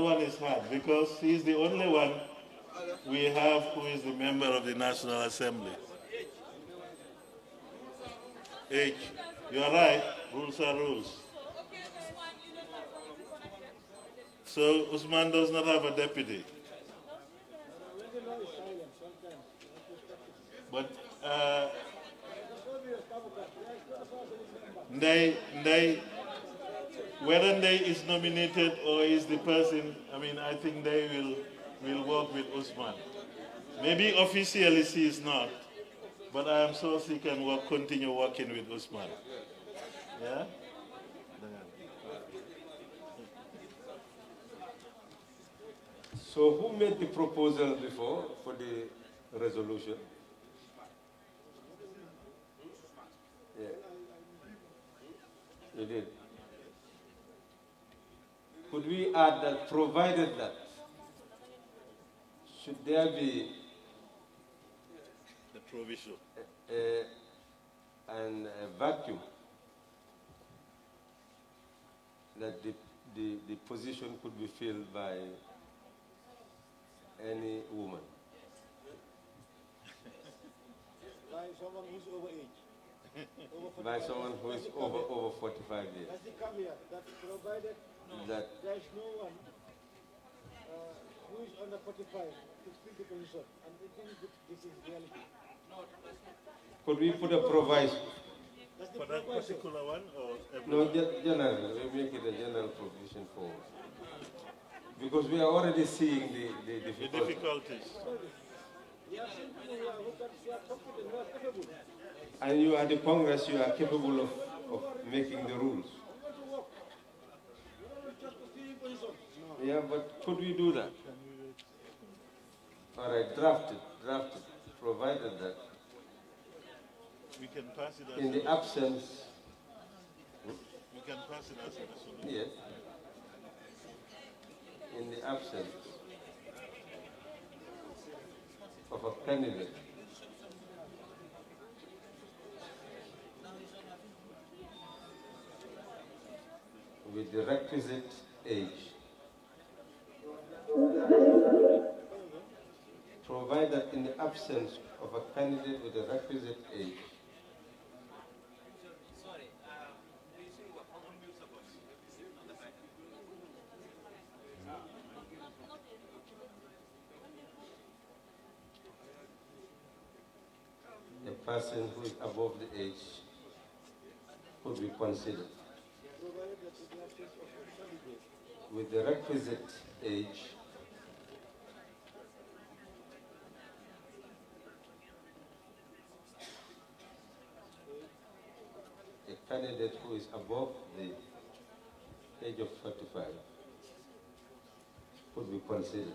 one is hard because he's the only one we have who is the member of the National Assembly. H. You are right. Rules are rules. So Usman does not have a deputy. But whether Ndai is nominated or is the person, I think they will work with Usman. Maybe officially she is not, but I am sure she can continue working with Usman. Yeah? So who made the proposal before for the resolution? Yeah. You did. Could we add that provided that should there be the provision and a vacuum that the position could be filled by any woman? By someone who's over age. By someone who is over 45 years. That's the caveat, that provided that there is no one who is under 45 to fill the position. And I think this is reality. Could we put a proviso? For that particular one? Or no, general. We make it a general provision for. Because we are already seeing the difficulties. And you are the Congress, you are capable of making the rules. Yeah, but could we do that? All right, draft it, provided that we can pass it as in the absence. We can pass it as a resolution. Yes. In the absence of a candidate with the requisite age provide that in the absence of a candidate with the requisite age, a person who is above the age could be considered. With the requisite age, a candidate who is above the age of 35 could be considered.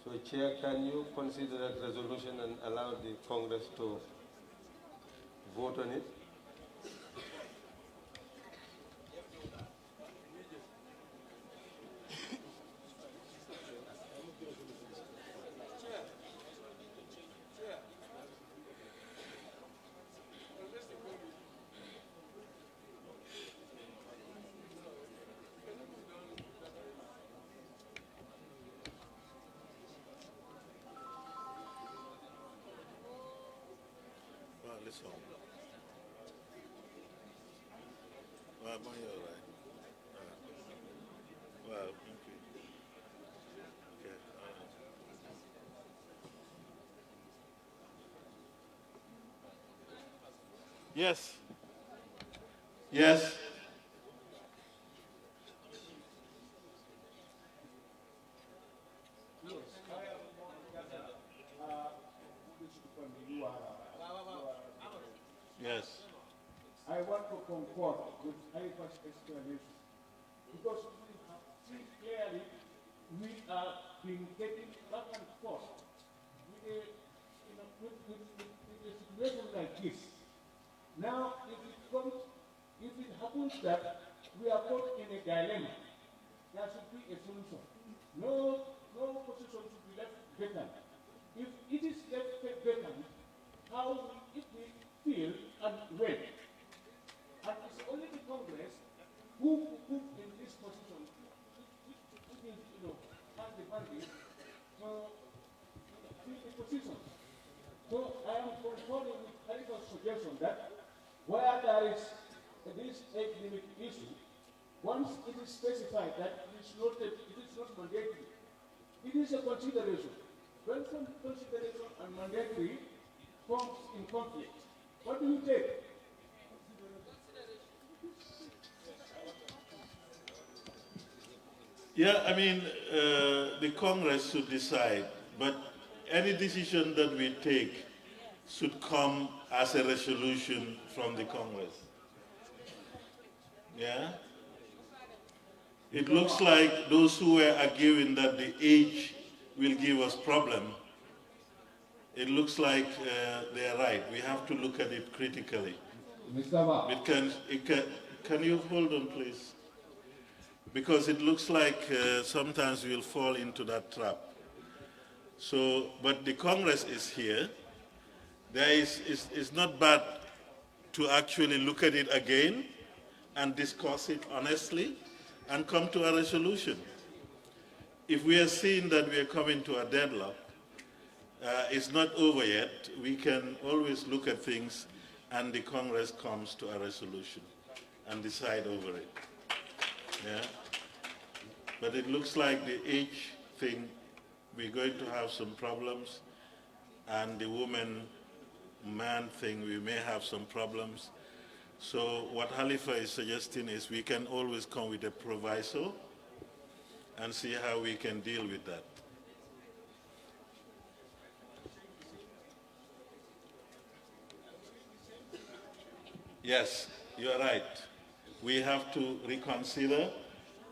So, Chair, can you consider that resolution and allow the Congress to vote on it? Yes. Yes. Yes. I want to concord with Iva's explanation because we have seen clearly we are being getting back and forth with a situation like this. Now, if it happens that we are caught in a dilemma, there should be a solution. No position should be left vacant. If it is left vacant, how will it be feel and when? And it's only the Congress who put in this position, who is, has the mandate to fill the position. So I am concurring with Khalifa's suggestion that where there is this age limit issue, once it is specified that it is not mandatory, it is a consideration. When consideration and mandatory forms in conflict, what do you take? Yeah, I mean, the Congress should decide, but any decision that we take should come as a resolution from the Congress. Yeah? It looks like those who were arguing that the age will give us problem, it looks like they are right. We have to look at it critically. Can you hold on, please? Because it looks like sometimes we'll fall into that trap. So, but the Congress is here. It's not bad to actually look at it again and discuss it honestly and come to a resolution. If we are seeing that we are coming to a deadlock, it's not over yet, we can always look at things and the Congress comes to a resolution and decide over it. Yeah? But it looks like the age thing, we're going to have some problems, and the woman-man thing, we may have some problems. So what Halifa is suggesting is we can always come with a proviso and see how we can deal with that. Yes, you're right. We have to reconsider.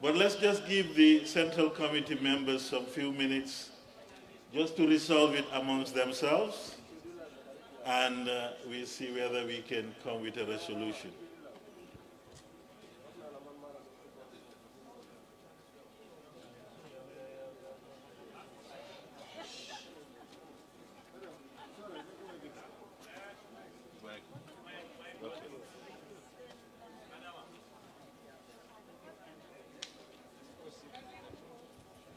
But let's just give the Central Committee members some few minutes just to resolve it amongst themselves, and we'll see whether we can come with a resolution.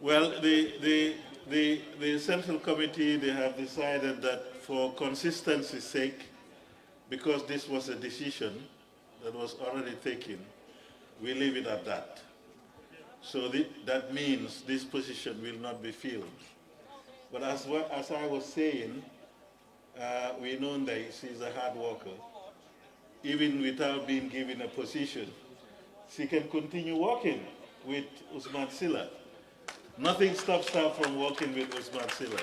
Well, the Central Committee, they have decided that for consistency's sake, because this was a decision that was already taken, we leave it at that. So that means this position will not be filled. But as I was saying, we know that she's a hard worker. Even without being given a position, she can continue working with Usman Silla. Nothing stops her from working with Usman Silla.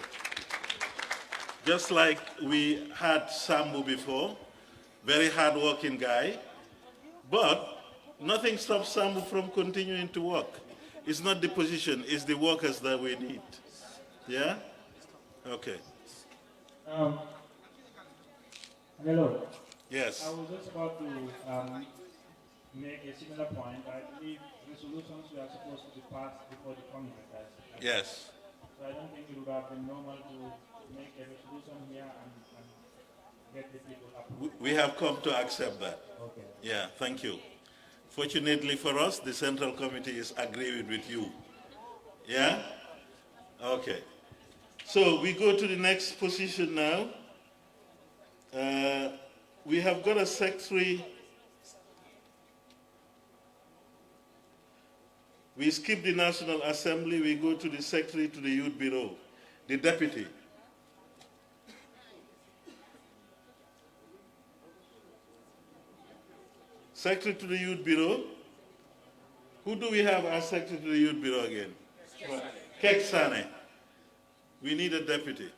Just like we had Sambu before, very hard-working guy, but nothing stops Sambu from continuing to work. It's not the position, it's the workers that we need. Yeah? Okay. Hello. Yes. I was just about to make a similar point. I believe resolutions were supposed to be passed before the committee. Yes. So I don't think it would have been normal to make a resolution here and get the people approved. We have come to accept that. Okay. Yeah, thank you. Fortunately for us, the Central Committee is agreeing with you. Yeah? Okay. So we go to the next position now. We have got a secretary. We skip the National Assembly, we go to the secretary to the Youth Bureau, the deputy. Secretary to the Youth Bureau. Who do we have as secretary to the Youth Bureau again? Keksane. We need a deputy.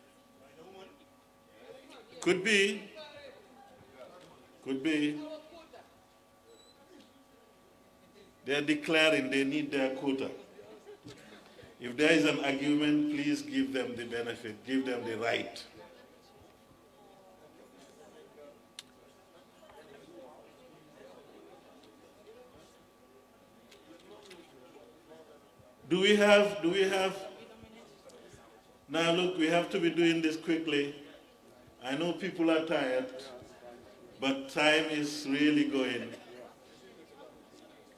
Could be. Could be. They're declaring they need their quota. If there is an argument, please give them the benefit, give them the right. Do we have, now look, we have to be doing this quickly. I know people are tired, but time is really going.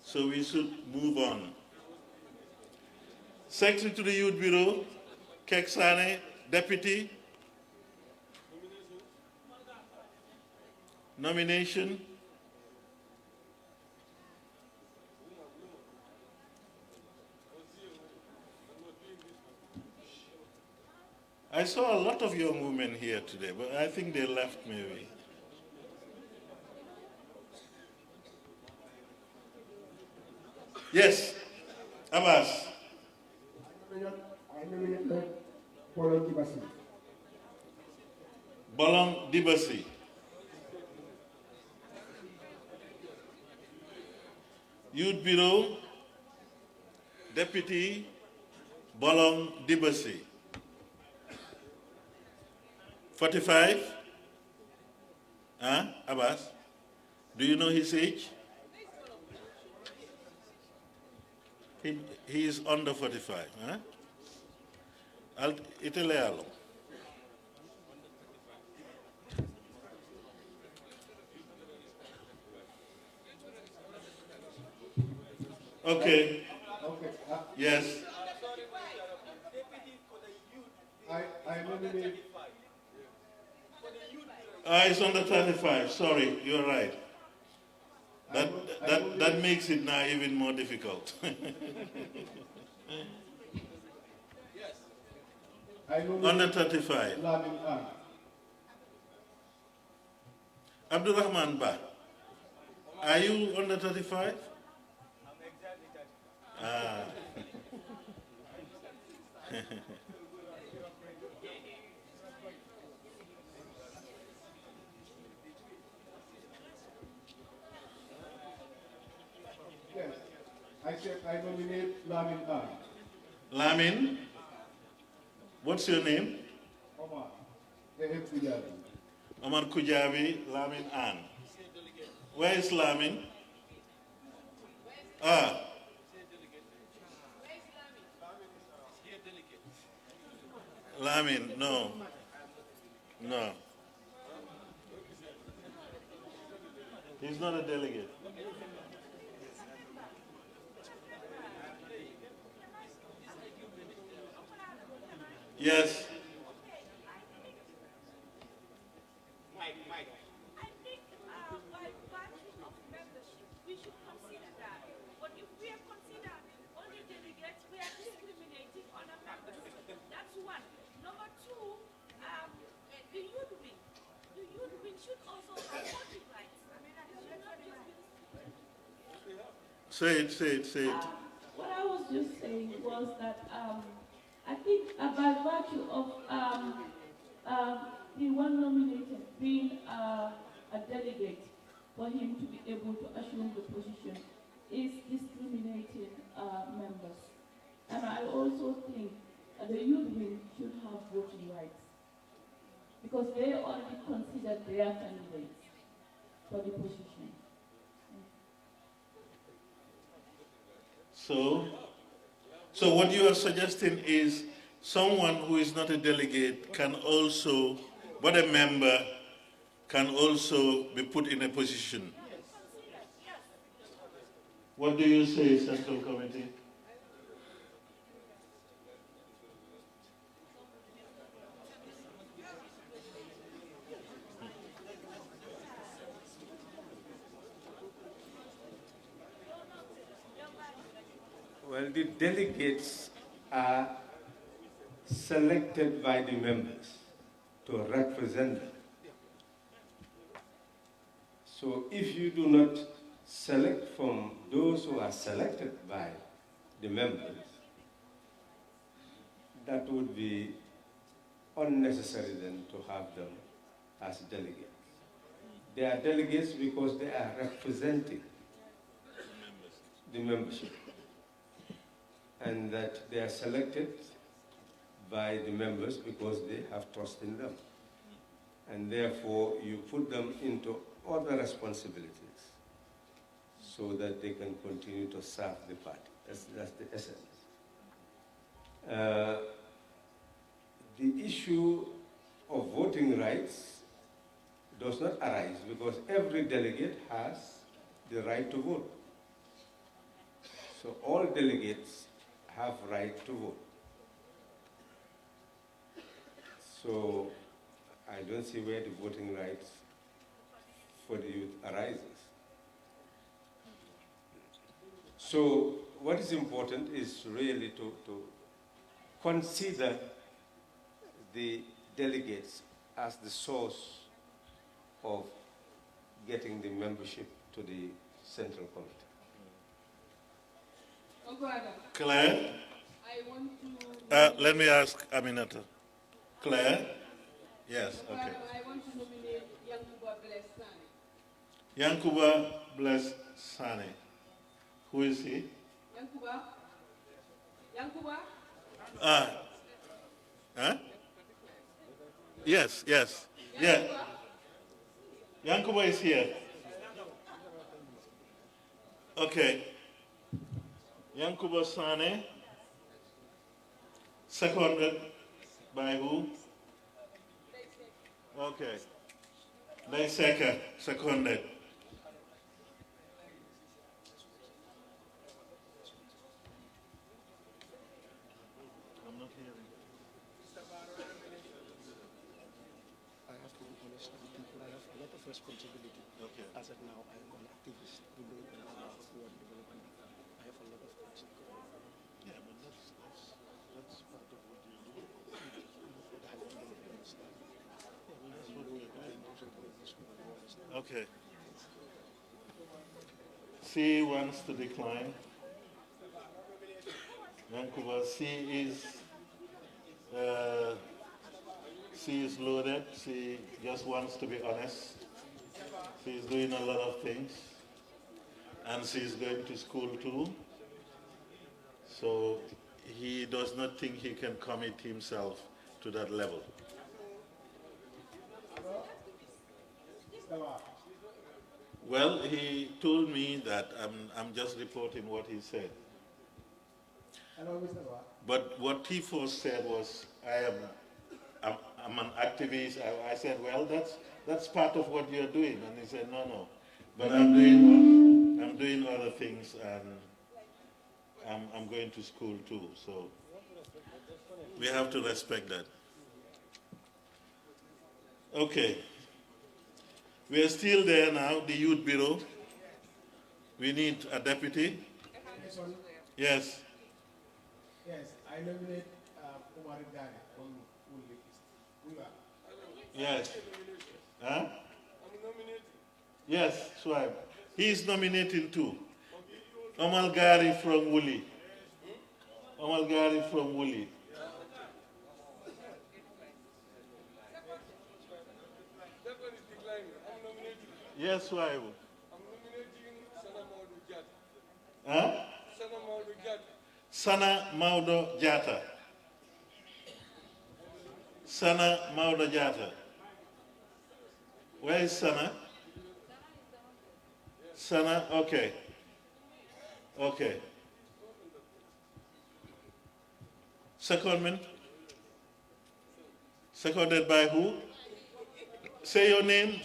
So we should move on. Secretary to the Youth Bureau, Keksane, Deputy. Nomination. I saw a lot of young women here today, but I think they left maybe. Yes, Abbas. I nominate Bolong Dibasi. Bolong Dibasi. Youth Bureau, Deputy Bolong Dibasi. 45? Huh? Abbas? Do you know his age? He is under 45. Huh? Italiano. Okay. Okay. Yes. I nominate. It's under 35. Sorry, you're right. That makes it now even more difficult. Under 35. Abdurrahman Ba, are you under 35? I'm exactly 35. Yes. I said I nominate Lamin Khan. Lamin? What's your name? Omar. Kujabi. Omar Kujabi, Lamin An. Where is Lamin? Ah. Lamin, no. No. He's not a delegate. Yes. I think by virtue of membership, we should consider that. But if we are considered only delegates, we are discriminating on a membership. That's one. Number two, the youth wing. The youth wing should also have voting rights. I mean, it should not just be Say it. what I was just saying was that I think by virtue of the one nominated being a delegate, for him to be able to assume the position is discriminating members. And I also think the youth wing should have voting rights because they already considered their candidates for the position. So what you are suggesting is someone who is not a delegate can also, but a member can also be put in a position. What do you say, Central Committee? Well, the delegates are selected by the members to represent them. So if you do not select from those who are selected by the members, that would be unnecessary then to have them as delegates. They are delegates because they are representing the membership, and that they are selected by the members because they have trust in them. And therefore, you put them into other responsibilities so that they can continue to serve the party. That's the essence. The issue of voting rights does not arise because every delegate has the right to vote. So all delegates have right to vote. So I don't see where the voting rights for the youth arises. So what is important is really to consider the delegates as the source of getting the membership to the Central Committee. Claire? I want to... let me ask Aminata. Claire? Yes, okay. I want to nominate Yankuba Bless Sane. Yankuba Bless Sane. Who is he? Yankuba? Huh? Yes. Yeah. Yankuba is here. Okay. Yankuba Sane. Seconded by who? Okay. Daiseka, seconded. I'm not hearing. I have to be honest with people. I have a lot of responsibility. Okay. As of now, I am an activist to do world development. I have a lot of things to go. Yeah, but that's part of what you do. Okay. C wants to decline. Vancouver, C is loaded. C just wants to be honest. She is doing a lot of things. And she is going to school too. So he does not think he can commit himself to that level. Well, he told me that I'm just reporting what he said. Hello, Mr. Wa. But what he first said was, I'm an activist. I said, well, that's part of what you're doing. And he said, no. But I'm doing other things, and I'm going to school too. So We have to respect that. Okay. We are still there now, the Youth Bureau. We need a deputy. Yes. Yes, I nominate Omar Gari from Uli. Yes. Huh? Yes, Swipe. He is nominating too. Omar Gari from Wuli. Omar Gari from Wuli. Yes, Swipe. Huh? Sana Maudo Jata. Sana Maudo Jata. Where is Sana? Sana, okay. Okay. Secondment? Seconded by who? Say your name.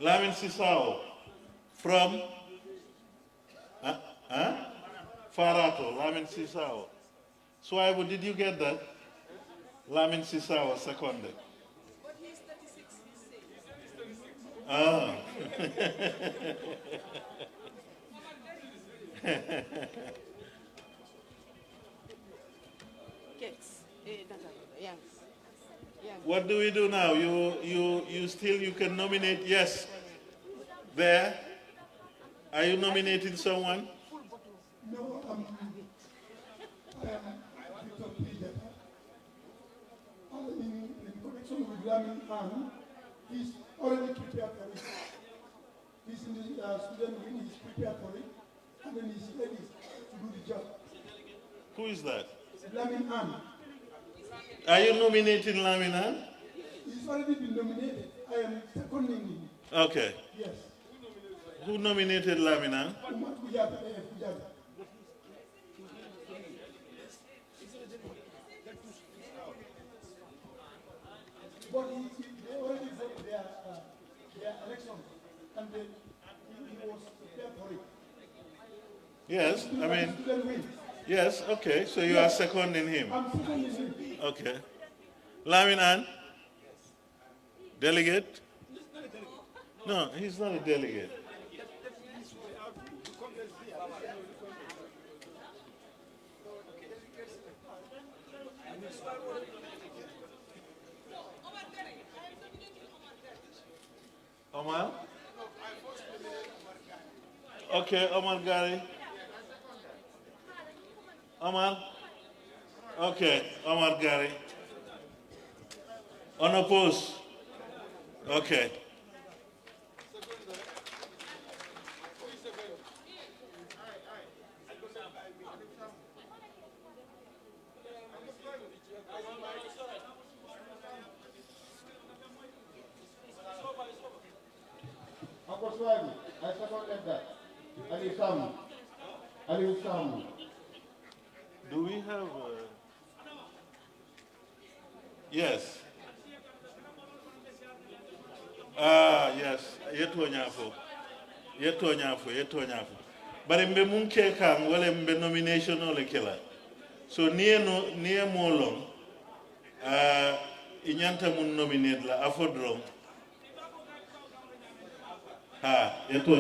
Lamin Sisao. From? Fatou, Lamin Sisao. Swaibu, did you get that? Lamin Sisao, seconded. Ah. What do we do now? You can nominate, yes. There. Are you nominating someone? No, I am Victor Peter. In connection with Lamin Khan, he's already prepared for it. He's in the student wing, he's prepared for it, and then he's ready to do the job. Who is that? Lamin Khan. Are you nominating Lamin Khan? He's already been nominated. I am seconding him. Okay. Yes. Who nominated Lamin Khan? Umar Kujata, Kujata. But they already voted their election, and he was prepared for it. Yes, I mean, yes, okay, so you are seconding him. I'm seconding him. Okay. Lamin Khan? Delegate? No, he's not a delegate. Omar? Okay, Omar Gari. Omar? Okay, Omar Gari. Unopposed? Okay. Uncle Swami, I seconded that. Ali Samu. Do we have yes. Yes. Yeto nyafo. But mbe munke kam wala mbe nomination ole kila. So niye mo long inyanta mun nominate la afodrom. Yeto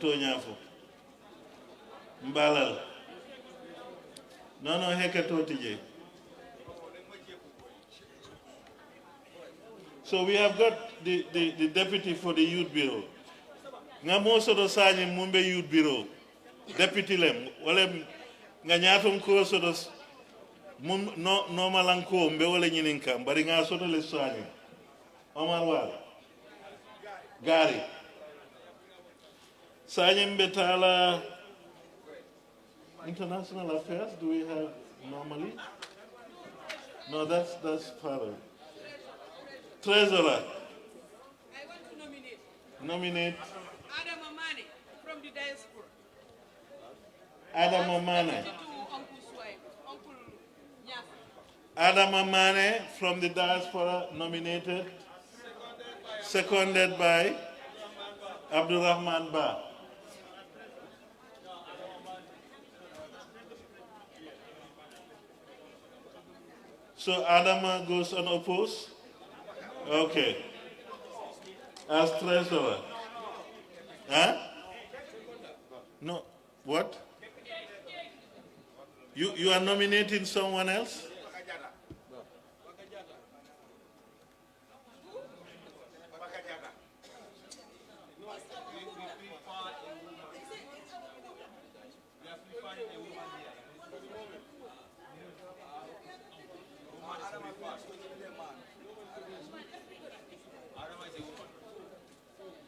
nyafo. Mbalal. No, hekato tije. So we have got the deputy for the Youth Bureau. Nga moso do sañi mumbe Youth Bureau. Deputy lem. Wale nga nyatum ko so do no malanko mbe wala nyininka. Bari nga soto le sañi. Omar Wal. Gari. Sañi mbetala international affairs, do we have normally? No, that's father. Treasurer. I want to nominate. Nominate. Adam Amane from the diaspora. Adam Amane. Uncle Swipe. Uncle Nyasa. Adam Amane from the diaspora nominated. Seconded by Abdurrahman Ba. So Adama goes unopposed? Okay. As treasurer. Huh? No. What? You are nominating someone else?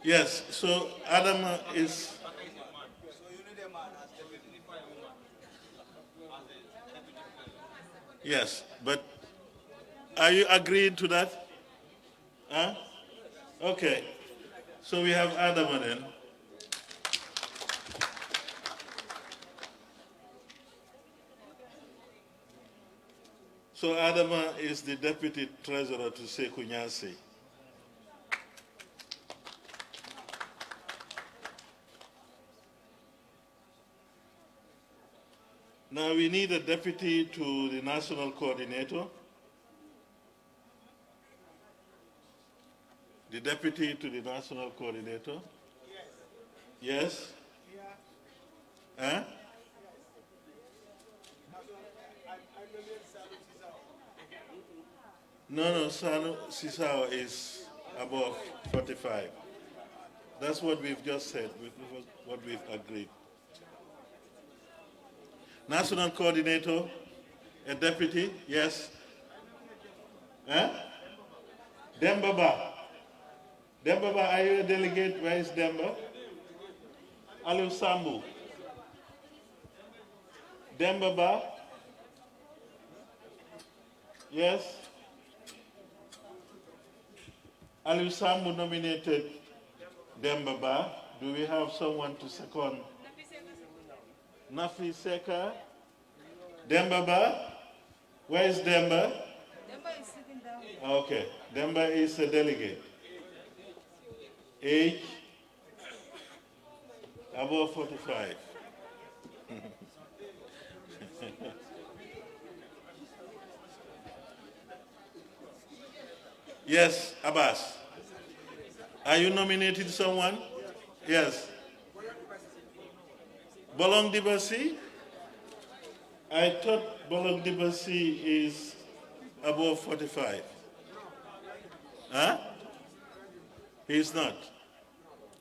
Yes, so Adama is... Yes, but are you agreeing to that? Huh? Okay, so we have Adama then. So Adama is the deputy treasurer to Sekou Nyasi. Now we need a deputy to the national coordinator. The deputy to the national coordinator? Yes? Huh? No, Sanu Sisao is above 45. That's what we've just said, what we've agreed. National coordinator, a deputy, yes. Huh? Dembaba. Dembaba, are you a delegate? Where is Demba? Aliu Sambu. Dembaba. Yes. Aliu Sambu nominated Dembaba. Do we have someone to second? Nafi Seka. Dembaba. Where is Demba? Demba is sitting down. Okay. Demba is a delegate. Age above 45. Yes, Abbas. Are you nominating someone? Yes. Bolong Dibasi? I thought Bolong Dibasi is above 45. Huh? He's not.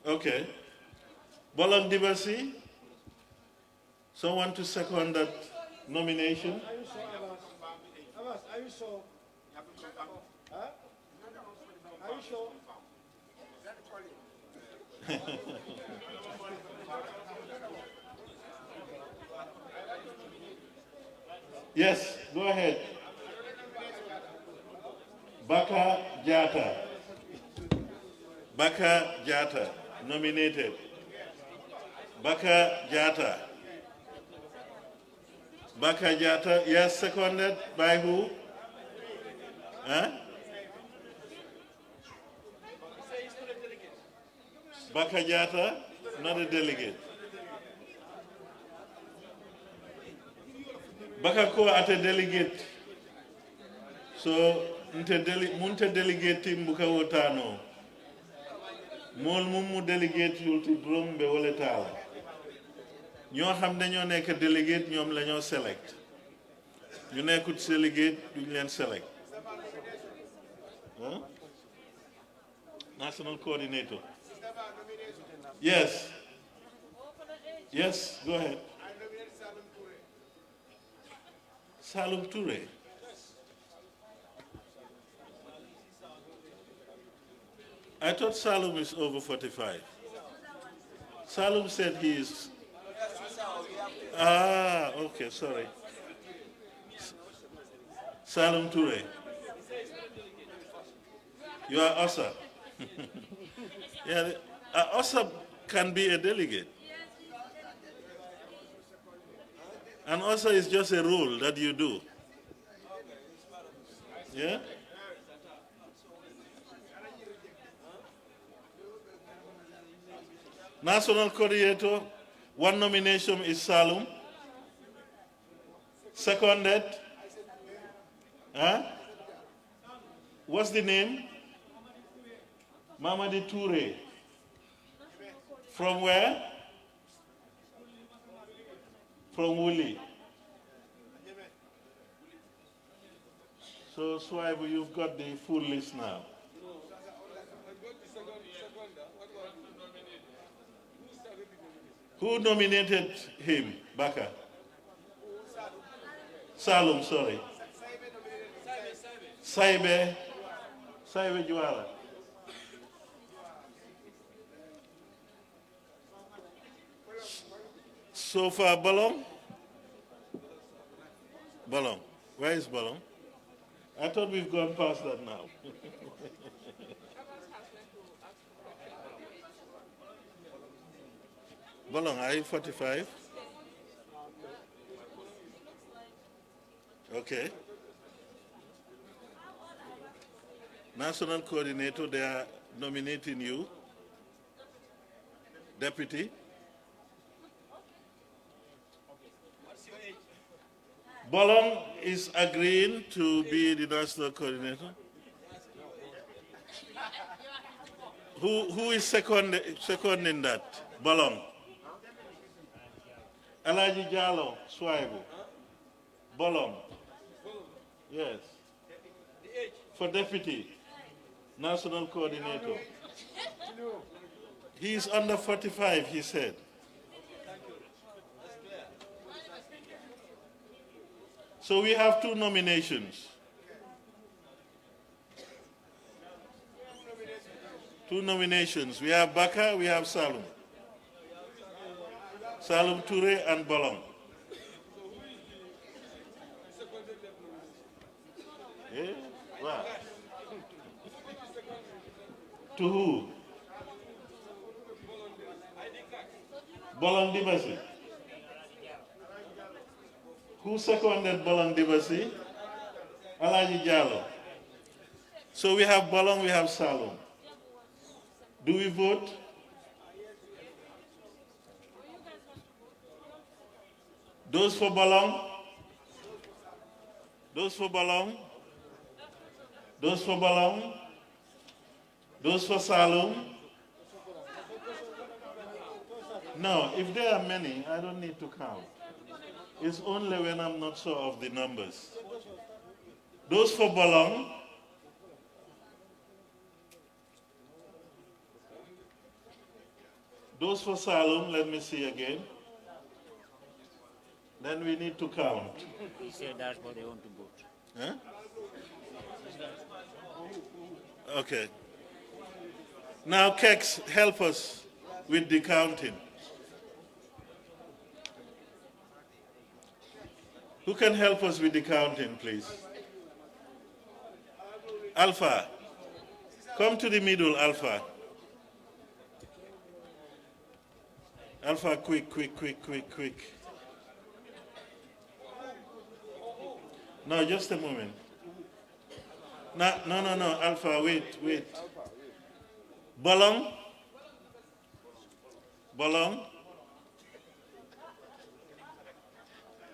Okay. Bolong Dibasi? Someone to second that nomination? Are you sure, Abbas? Are you sure? Huh? Are you sure? Yes, go ahead. Baka Jata. Baka Jata, nominated. Baka Jata. Baka Jata, yes, seconded by who? Huh? Baka Jata, not a delegate. Baka ko at a delegate. So, munte delegate mbuka wotano. Mol mumu delegate yulti drum be woletala. Ñoo xam ne ñoo nekk delegate ñoom la ñoo select. ñu nekkut delegate duñ leen select. Huh? National coordinator. Yes. Yes, go ahead. Salum Toure. I thought Salum is over 45. Salum said he is. Ah, okay, sorry. Salum Toure. You are Osa. Yeah, Osa can be a delegate. And Osa is just a rule that you do. Yeah? National coordinator, one nomination is Salum. Seconded. Huh? What's the name? Mamadi Toure. From where? From Wuli. So, Swaibu, you've got the full list now. Who nominated him, Baka? Salum, sorry. Saibe Juara. So far, Balong? Balong. Where is Balong? I thought we've gone past that now. Balong, are you 45? Okay. National coordinator, they are nominating you. Deputy. Bolong is agreeing to be the national coordinator. Who is seconding that? Bolong. Alaji Jalo, Swaibu. Bolong. Yes. For deputy, national coordinator. He is under 45, he said. So we have two nominations. Two nominations. We have Baka, we have Salum. Salum Toure and Bolong. Yeah? Wow. To who? Bolong Dibasi. Who seconded Bolong Dibasi? Alaji Jallo. So we have Bolong, we have Salum. Do we vote? Those for Bolong? Those for Bolong? Those for Bolong? Those for Salum? No, if there are many, I don't need to count. It's only when I'm not sure of the numbers. Those for Bolong? Those for Salum, let me see again. Then we need to count. He said that's what they want to vote. Huh? Okay. Now, Kex, help us with the counting. Who can help us with the counting, please? Alpha. Come to the middle, Alpha. Alpha, quick. No, just a moment. No, Alpha, wait. Bolong? Bolong?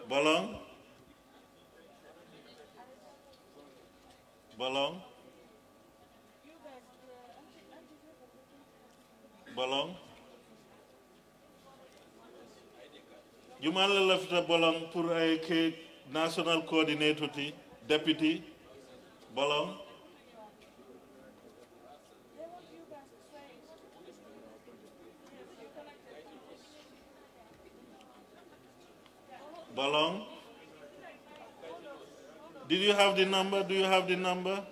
Bolong? Bolong? Bolong? You man la lafta Bolong pour ay ke national coordinator ti deputy Bolong? Bolong? Did you have the number? Do you have the number?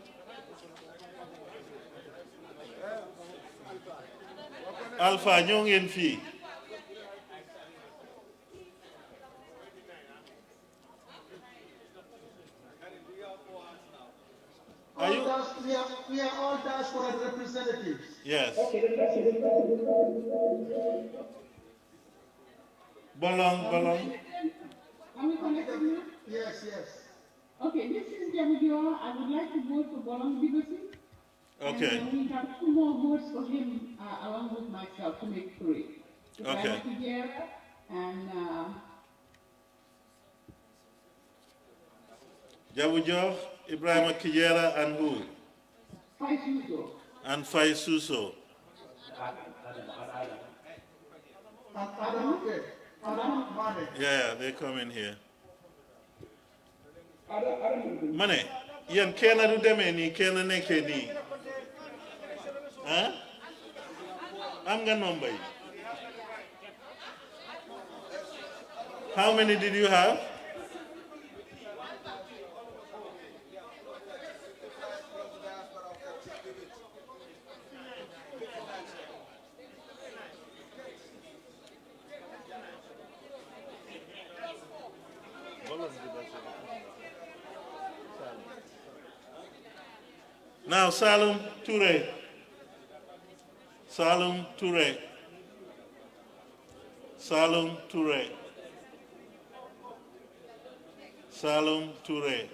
Alpha, ñoo ngeen fii. We are all diaspora representatives. Yes. Okay. Bolong. Are we connected now? Yes. Okay, this is Jabudio. I would like to vote for Bolong Dibosi. Okay. And we have two more votes for him along with myself to make three. Okay. And Jabudio, Ibrahima Kijera and who? Fatou. And Fai Suso. Yeah, they come in here. Mane, yan kena du deme ni kena neke ni. Huh? I'm gonna number you. How many did you have? Now, Salum Toure. Salum Toure. Salum Toure. Salum Toure.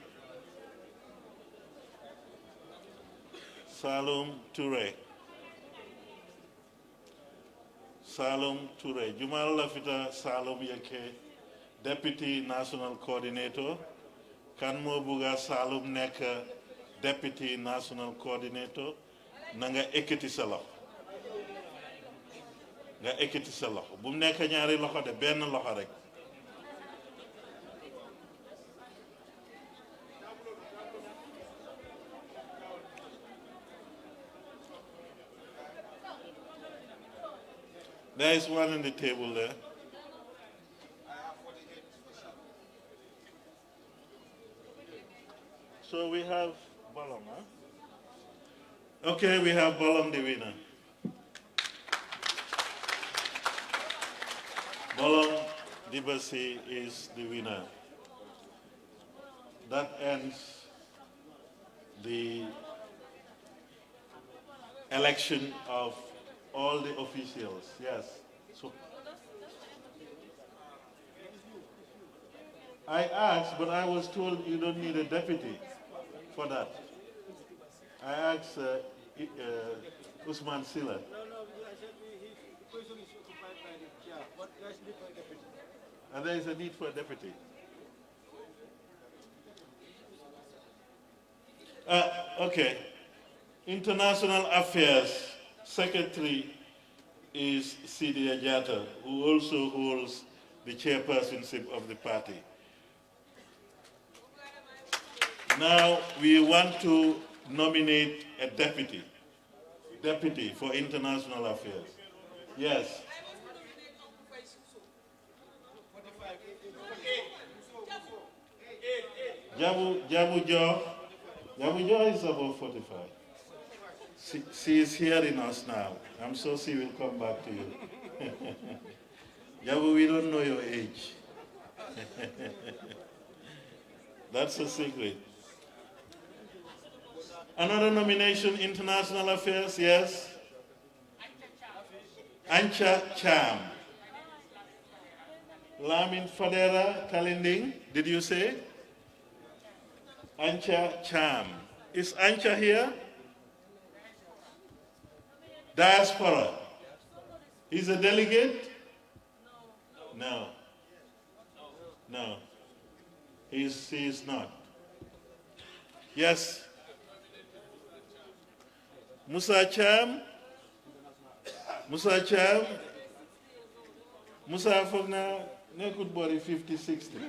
Salum Toure. Salum Toure. Jumal Lafita Salum Yake, Deputy National Coordinator. Kan mo buga Salum Neka, Deputy National Coordinator. Nanga ekiti sa loxo. Nga ekiti sa loxo. Bu mu nekk ñaari loxo de benn loxo rek. There is one on the table there. So we have Bolong, huh? Okay, we have Bolong the winner. Bolong Dibasi is the winner. That ends the election of all the officials. Yes. So I asked, but I was told you don't need a deputy for that. I asked Usman Silla. No, I said the position is occupied by the chair. What does need for a deputy? And there is a need for a deputy. Okay. International Affairs Secretary is Sidi Ajata, who also holds the chairpersonship of the party. Now we want to nominate a deputy for international affairs. Yes. Jabu Jo is about 45. She is hearing us now. I'm sure she will come back to you. Jabu, we don't know your age. That's a secret. Another nomination, international affairs, yes? Ancha Cham. Lamin Fadera Kalinding, did you say? Ancha Cham. Is Ancha here? Diaspora. He's a delegate? No. No. He is not. Yes. Musa Cham. Musa Cham. Musa Fogna, ne could body 50, 60.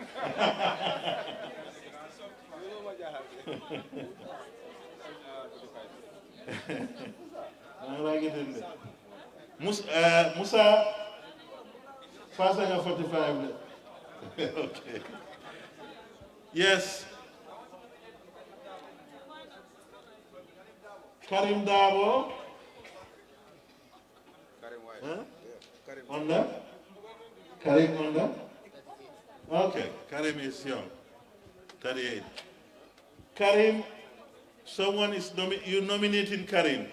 Musa, faster 45. Okay. Yes. Karim Dabo. Huh? Onda? Karim Onda? Okay, Karim is young. 38. Karim, someone is you nominating Karim.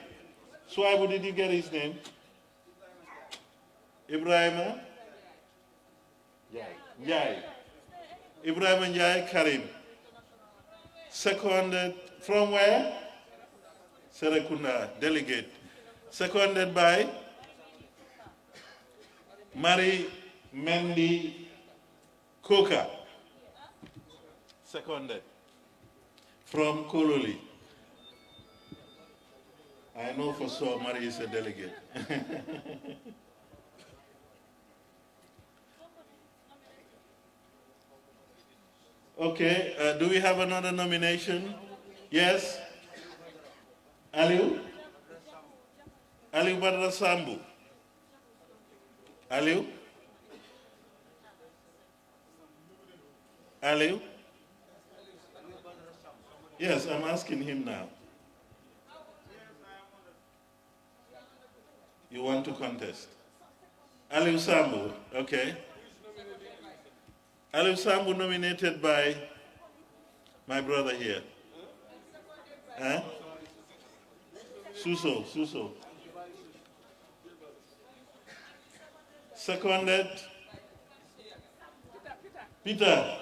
Swaibu, did you get his name? Ibrahima? Njai. Ibrahima Njai, Karim. Seconded from where? Serekunda, delegate. Seconded by Mary Mendy Koka. Seconded. from Kololi. I know for sure Marie is a delegate. Okay, do we have another nomination? Yes? Aliu? Aliu Badra Sambu? Aliu? Aliu? Yes, I'm asking him now. You want to contest? Aliu Sambu, okay. Aliu Sambu nominated by my brother here. Huh? Suso. Seconded? Peter.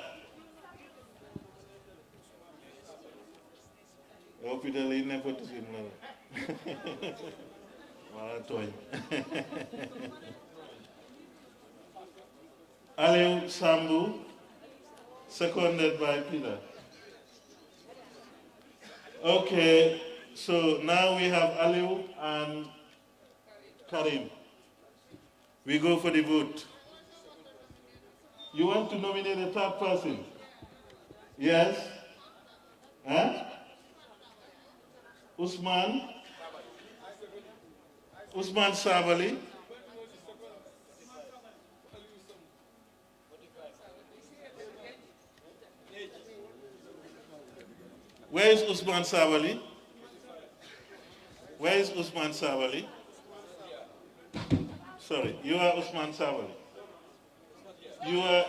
Oh, Peter, you never to see him. Aliu Sambu, seconded by Peter. Okay, so now we have Aliu and Karim. We go for the vote. You want to nominate a third person? Yes? Huh? Usman Sabali. Where is Usman Sabali? Where is Usman Sabali? Sorry, you are Usman Sabali. You are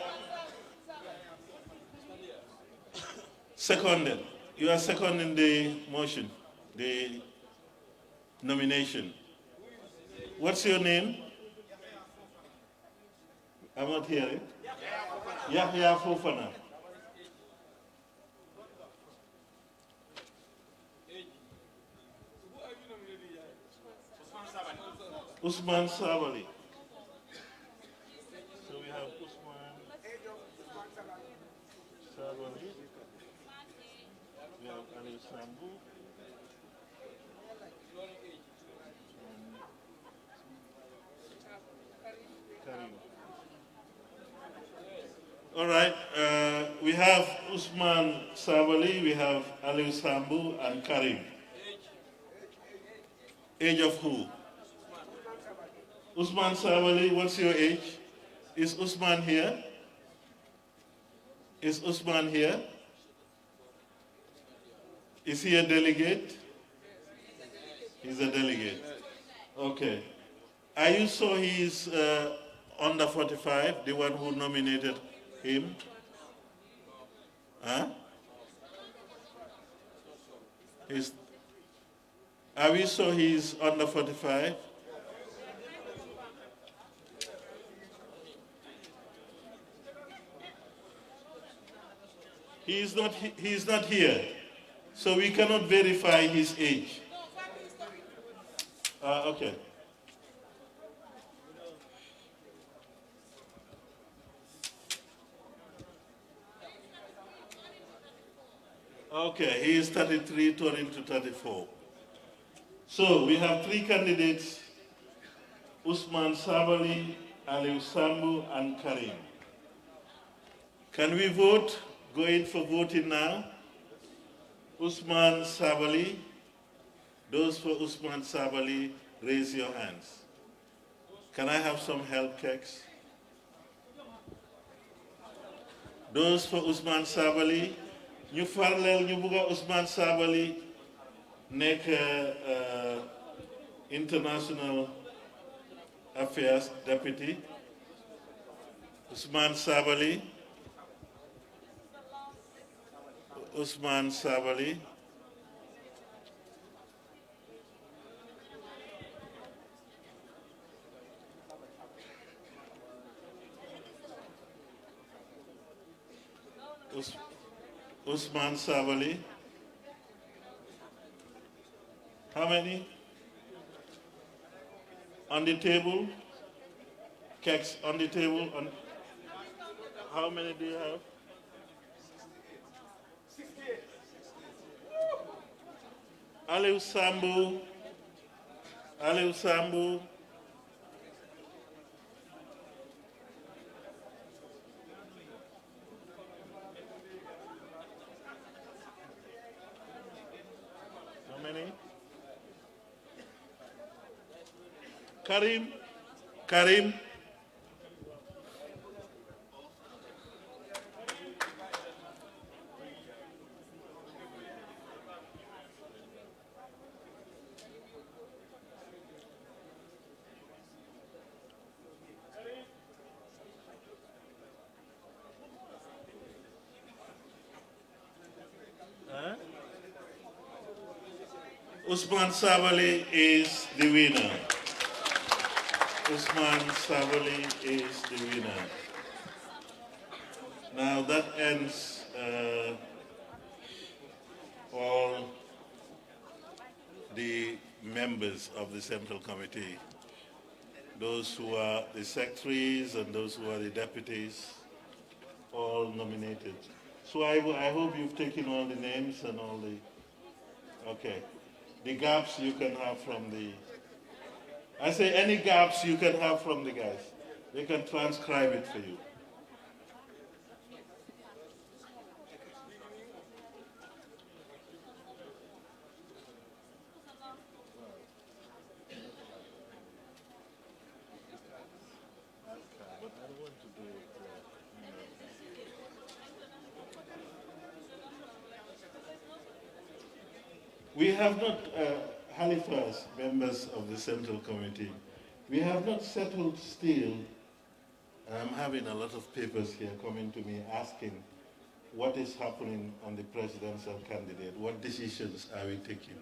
seconded. You are seconding the motion, the nomination. What's your name? I'm not hearing. Yahya Fofana. Usman Sabali. So we have Usman Sabali. We have Ali Sambu. Karim. All right. We have Usman Sabali, we have Ali Sambu, and Karim. Age of who? Usman Sabali, what's your age? Is Usman here? Is Usman here? Is he a delegate? He's a delegate. Okay. Are you sure he's under 45, the one who nominated him? Huh? Are we sure he's under 45? He's not here, so we cannot verify his age. Okay. Okay, he is 33 turning to 34. So we have three candidates, Usman Sabali, Aliu Sambu, and Karim. Can we vote? Go in for voting now. Usman Sabali. Those for Usman Sabali, raise your hands. Can I have some help, Kex? Those for Usman Sabali. Ñu farleel ñu bugga Usman Sabali nekk International Affairs Deputy. Usman Sabali. Usman Sabali. Usman Sabali. How many? On the table? Kex on the table? How many do you have? Aliou Sambou. Aliou Sambou. How many? Karim. Karim. Usman Sabali is the winner. Usman Sabali is the winner. Now that ends all the members of the Central Committee, those who are the secretaries and those who are the deputies, all nominated. So I hope you've taken all the names and all the, okay. The gaps you can have from the, I say any gaps you can have from the guys. They can transcribe it for you. We have not, Halifax, members of the Central Committee, we have not settled still. I'm having a lot of papers here coming to me asking what is happening on the presidential candidate, what decisions are we taking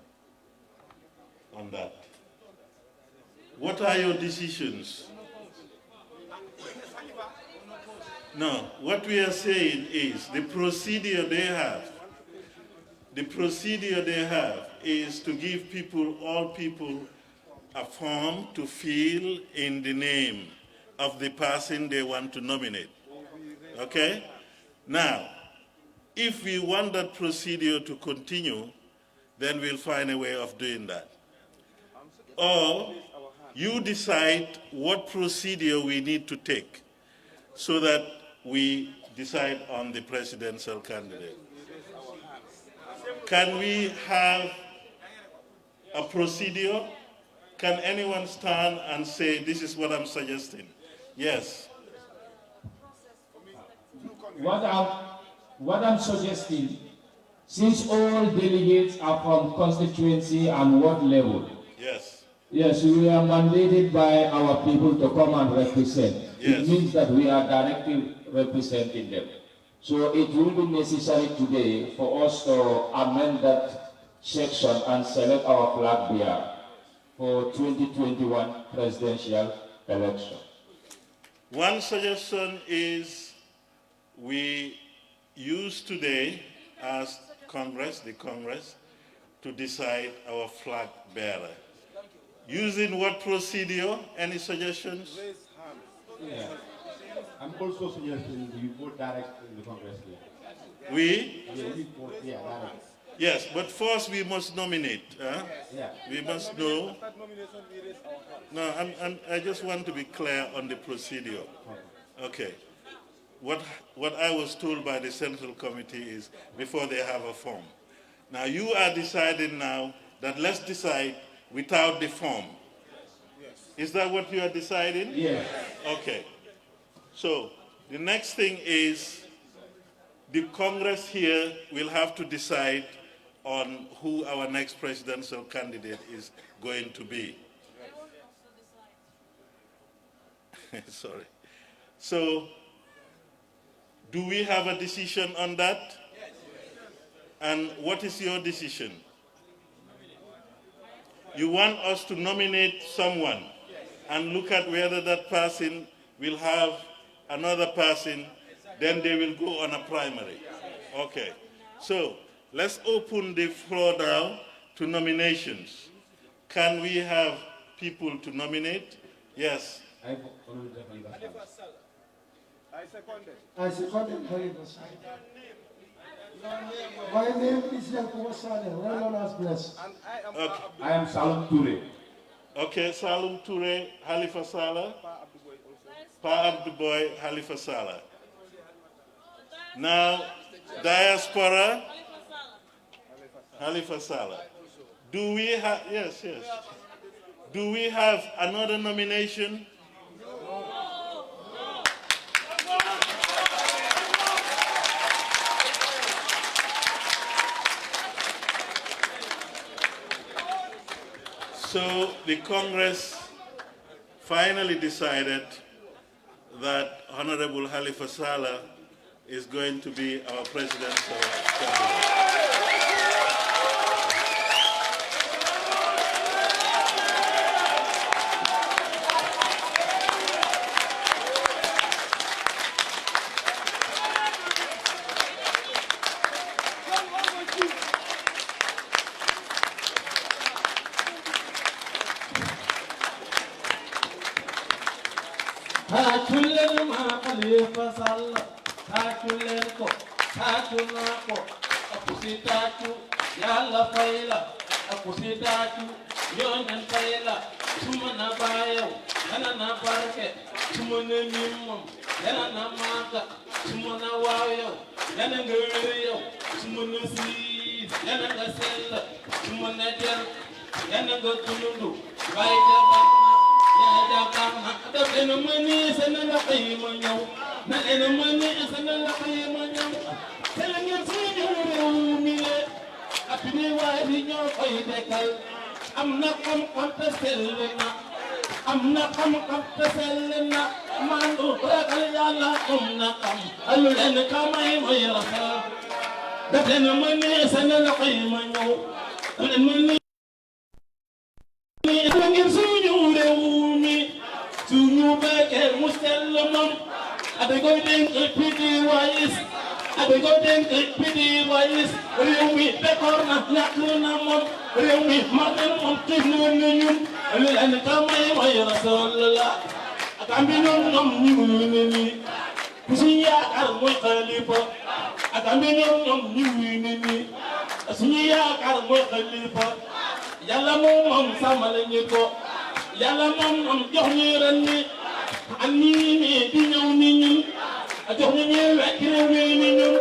on that? What are your decisions? No, what we are saying is the procedure they have is to give people, all people, a form to fill in the name of the person they want to nominate. Okay? Now, if we want that procedure to continue, then we'll find a way of doing that. Or you decide what procedure we need to take so that we decide on the presidential candidate. Can we have a procedure? Can anyone stand and say, this is what I'm suggesting? Yes. What I'm suggesting, since all delegates are from constituency and ward level, yes, yes, we are mandated by our people to come and represent. Yes. It means that we are directly representing them. So it will be necessary today for us to amend that section and select our flag bearer for 2021 presidential election. One suggestion is we use today as Congress, the Congress, to decide our flag bearer. Using what procedure? Any suggestions? Yeah. I'm also suggesting you vote direct in the Congress. We? Yeah, you vote, yeah, direct. Yes, but first we must nominate. Huh? Yeah. We must know. No, I just want to be clear on the procedure. Okay. What I was told by the Central Committee is before they have a form. Now you are deciding now that let's decide without the form. Yes. Is that what you are deciding? Yes. Okay. So the next thing is the Congress here will have to decide on who our next presidential candidate is going to be. Sorry. So, do we have a decision on that? And what is your decision? You want us to nominate someone and look at whether that person will have another person, then they will go on a primary. Okay. So, let's open the floor now to nominations. Can we have people to nominate? Yes. I second it. I second it very much. My name is Yankuba Sane, well known as Bless. And I am Okay. I am Salum Toure. Okay, Salum Toure, Halifa Saleh. Pa Abdou Boy, Halifa Saleh. Now, diaspora, Halifa Saleh. Do we have, yes. Do we have another nomination? So the Congress finally decided that Honorable Halifa Saleh is going to be our presidential candidate. Takulen ma Khalifa Sallah, takulen ko, takuna ko, akusi taku, yalla fayla, akusi taku, yonen fayla, sumana bayo, yana na barke, sumana nimmo, yana na maga, sumana wayo, yana ngiriyo, sumana si, yana ngasella, sumana del, yana ngatundu, bayda bana. The money is another payment. The money is another payment. Telling you to I feel why we know for I'm not come to sell. I'm not come to sell. Man, who Yala, I'll let come my the money is another payment. The money. To back and Muslim, I be going to PDOIS, I be going to PDOIS, real me, the corner, Nakunam, real me, Madam Tinuan, and come my soul. I can be no Pusia, I'm with Khalifa. I can be no new Sunia, I'm with Khalifa. Yalamon, Samaliniko. Yalla mom jox ñu ren ni ak ñi di ñew ni ñun jox ñu ñew ak rew mi ñun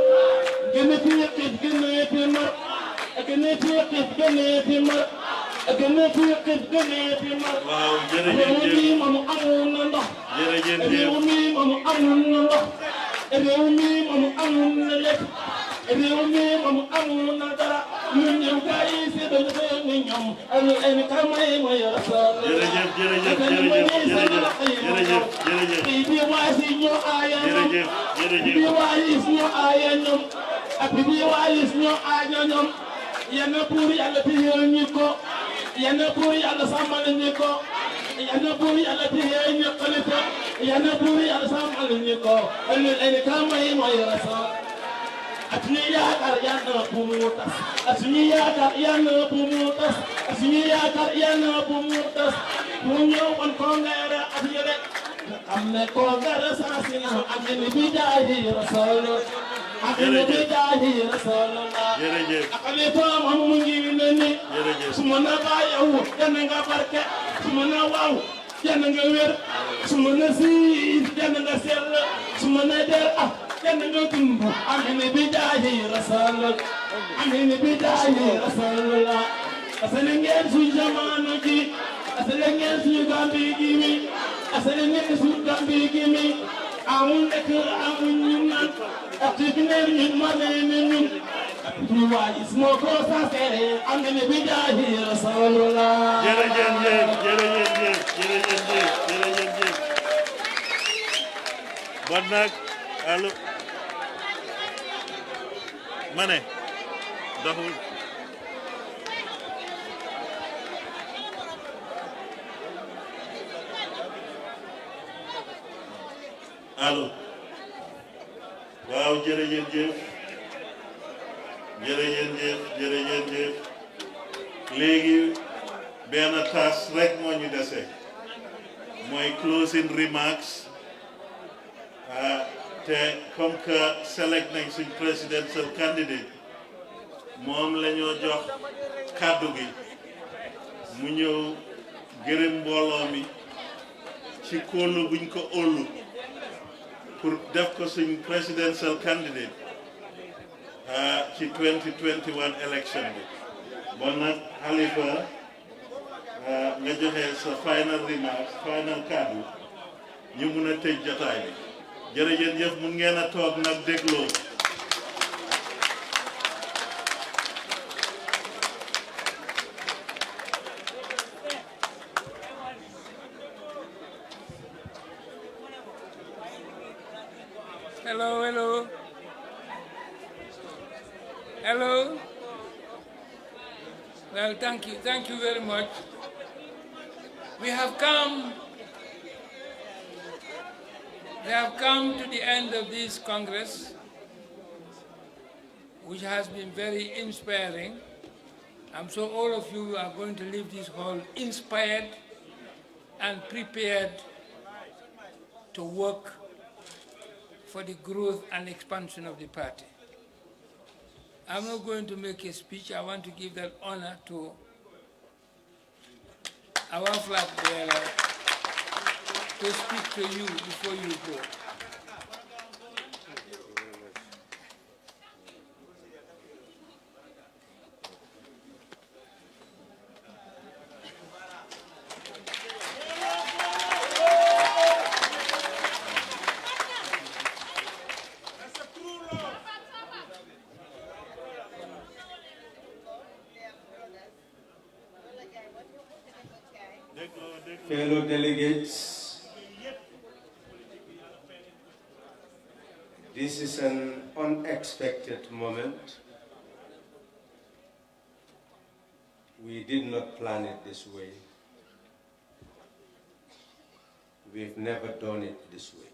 gëna fi yëkkat gëna fi mar gëna fi yëkkat gëna fi mar gëna fi yëkkat gëna fi mar waaw jërëjëf mom amul na ndox jërëjëf rew mi mom amul na ndox rew mi mom amul na lekk rew mi mom amul na dara ñun ñew gaay ci dañu ko ñu ñom ay kamay moy rasul I'm Congress assassin, I'm in the Bidahi Rasul. I'm in the Bidahi Rasul. I'm in the Sumana Bayo, Yananga Barca, Sumana Wow, Yananga Weir, Sumana Sea, Yananga Sell, Sumana Del, Yananga Tumbo. I'm in the Bidahi Rasul. I'm in the Bidahi Rasul. As an against Jamanoji, as an against Gambi Gimme. I said, you can be gimme. I won't let you after you name my name. You are smoke, I said, I'm going to be down here. So, but not, hello, money, the whole. Allo waaw jërëjëf léegi benn tas rek moo ñu dese mooy closing remarks te comme que select nañ suñ presidential candidate moom la ñoo jox kàddu gi mu ñëw gërëm mbooloo mi ci kóolu buñ ko óolu pour def ko suñ presidential candidate ci 2021 election bi bon nag Halifa nga joxe sa final remarks final kàddu ñu mun a tëj jotaay bi jërëjëf mun ngeen a toog nag dégloo Hello. Well, thank you very much. We have come to the end of this Congress, which has been very inspiring. I'm sure all of you are going to leave this hall inspired and prepared to work for the growth and expansion of the party. I'm not going to make a speech. I want to give that honor to our flag bearer to speak to you before you go. Fellow delegates, this is an unexpected moment. We did not plan it this way. We've never done it this way.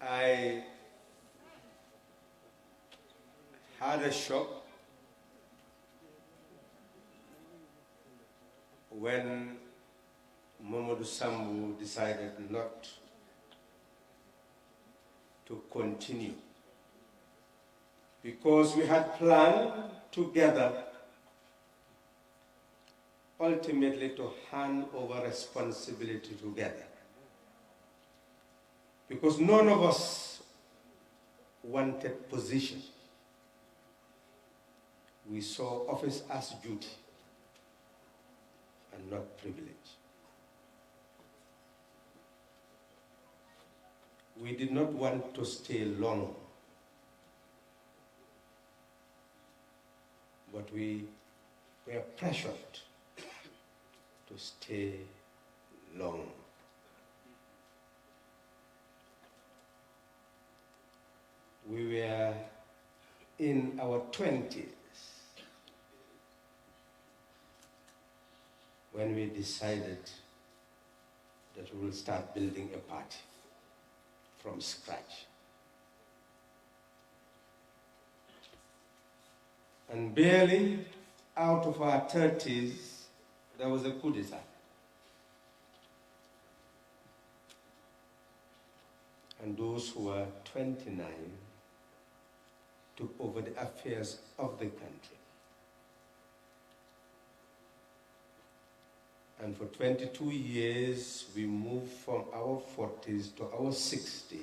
I had a shock when Mamadou Sambu decided not to continue, because we had planned together ultimately to hand over responsibility together, because none of us wanted position. We saw office as duty and not privilege. We did not want to stay long, but we were pressured to stay long. We were in our 20s when we decided that we will start building a party from scratch. And barely out of our 30s, there was a coup d'etat. And those who were 29 took over the affairs of the country. And for 22 years, we moved from our 40s to our 60s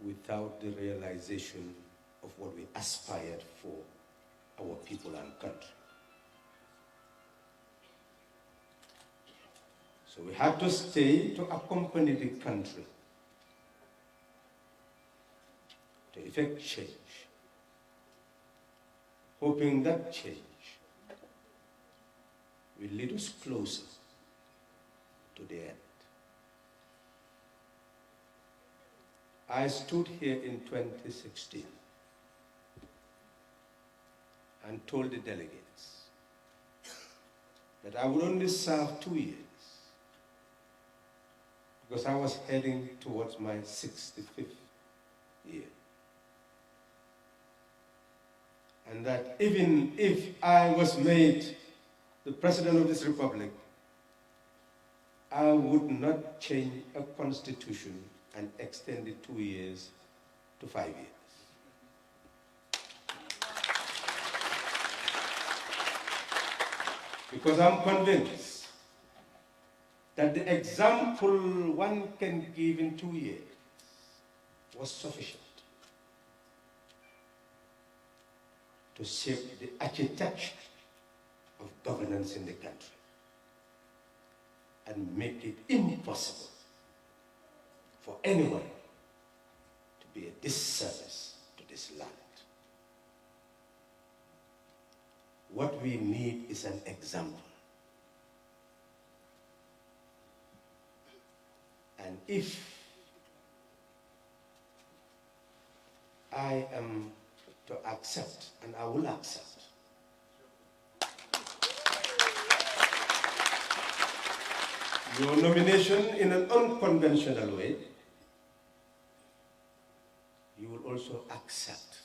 without the realization of what we aspired for our people and country. So we had to stay to accompany the country to effect change, hoping that change will lead us closer to the end. I stood here in 2016 and told the delegates that I would only serve 2 years because I was heading towards my 65th year. And that even if I was made the President of this Republic, I would not change a constitution and extended 2 years to 5 years. Because I'm convinced that the example one can give in 2 years was sufficient to shape the architecture of governance in the country and make it impossible for anyone to be a disservice to this land. What we need is an example. And if I am to accept, and I will accept, your nomination in an unconventional way, you will also accept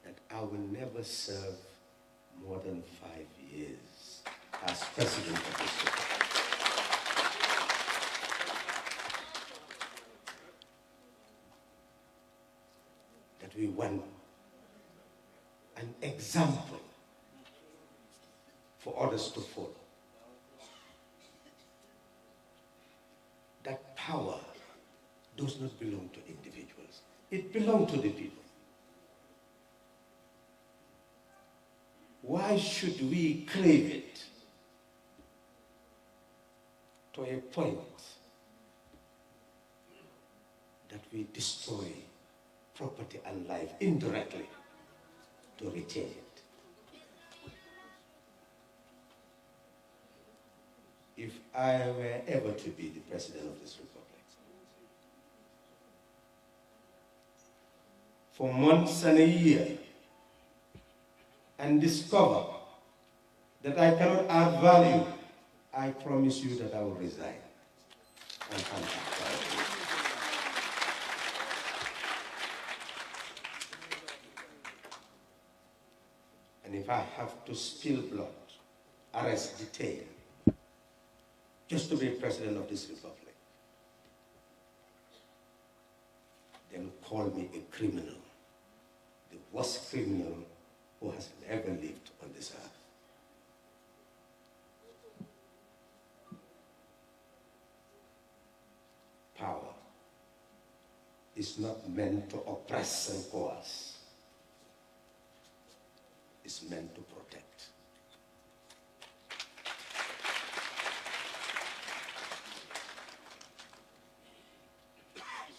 that I will never serve more than 5 years as president of this republic. That we want an example for others to follow. That power does not belong to individuals. It belongs to the people. Why should we crave it to a point that we destroy property and life indirectly to retain it? If I were ever to be the president of this republic, for months and a year, and discover that I cannot add value, I promise you that I will resign and come back. And if I have to spill blood, arrest, detain, just to be president of this republic, then call me a criminal, the worst criminal who has ever lived on this earth. Power is not meant to oppress and coerce. It's meant to protect.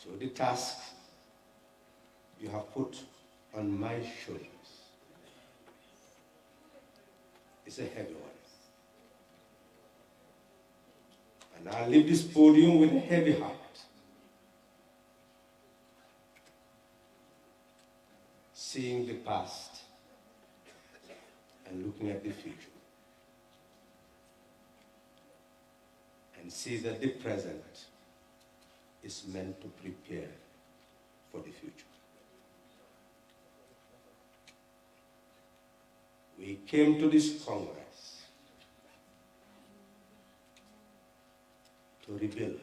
So the task you have put on my shoulders is a heavy one. And I leave this podium with a heavy heart, seeing the past and looking at the future, and see that the present is meant to prepare for the future. We came to this Congress to rebuild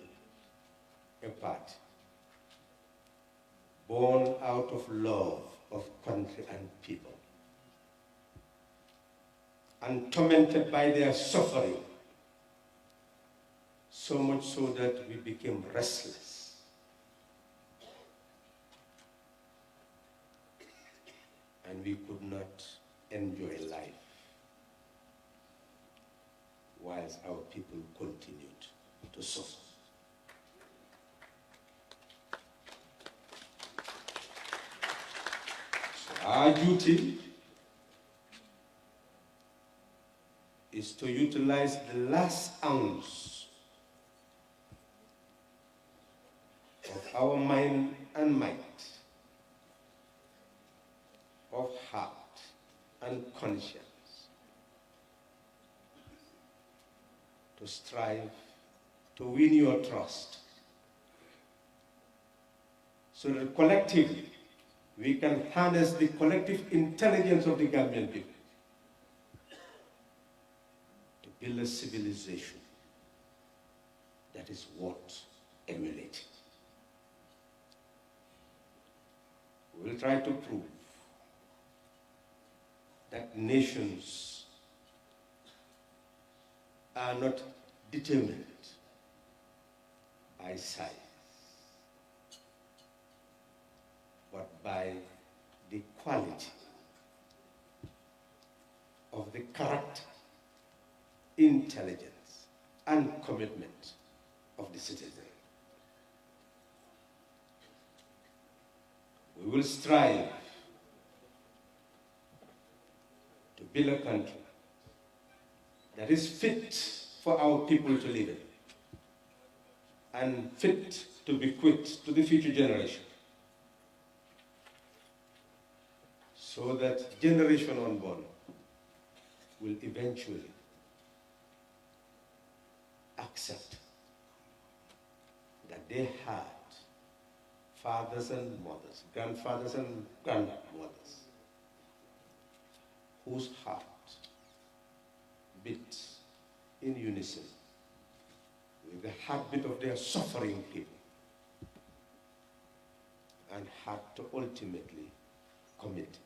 a party born out of love of country and people, and tormented by their suffering, so much so that we became restless. And we could not enjoy life whilst our people continued to suffer. So our duty is to utilize the last ounce of our mind and might, of heart and conscience, to strive to win your trust, so that collectively we can harness the collective intelligence of the Gambian people to build a civilization that is worth emulating. try to prove that nations are not determined by size, but by the quality of the character, intelligence, and commitment of the citizen. We will strive to build a country that is fit for our people to live in and fit to bequeath to the future generation, so that generation unborn will eventually accept that they had fathers and mothers, grandfathers and grandmothers, whose heart beat in unison with the heartbeat of their suffering people, and had to ultimately commit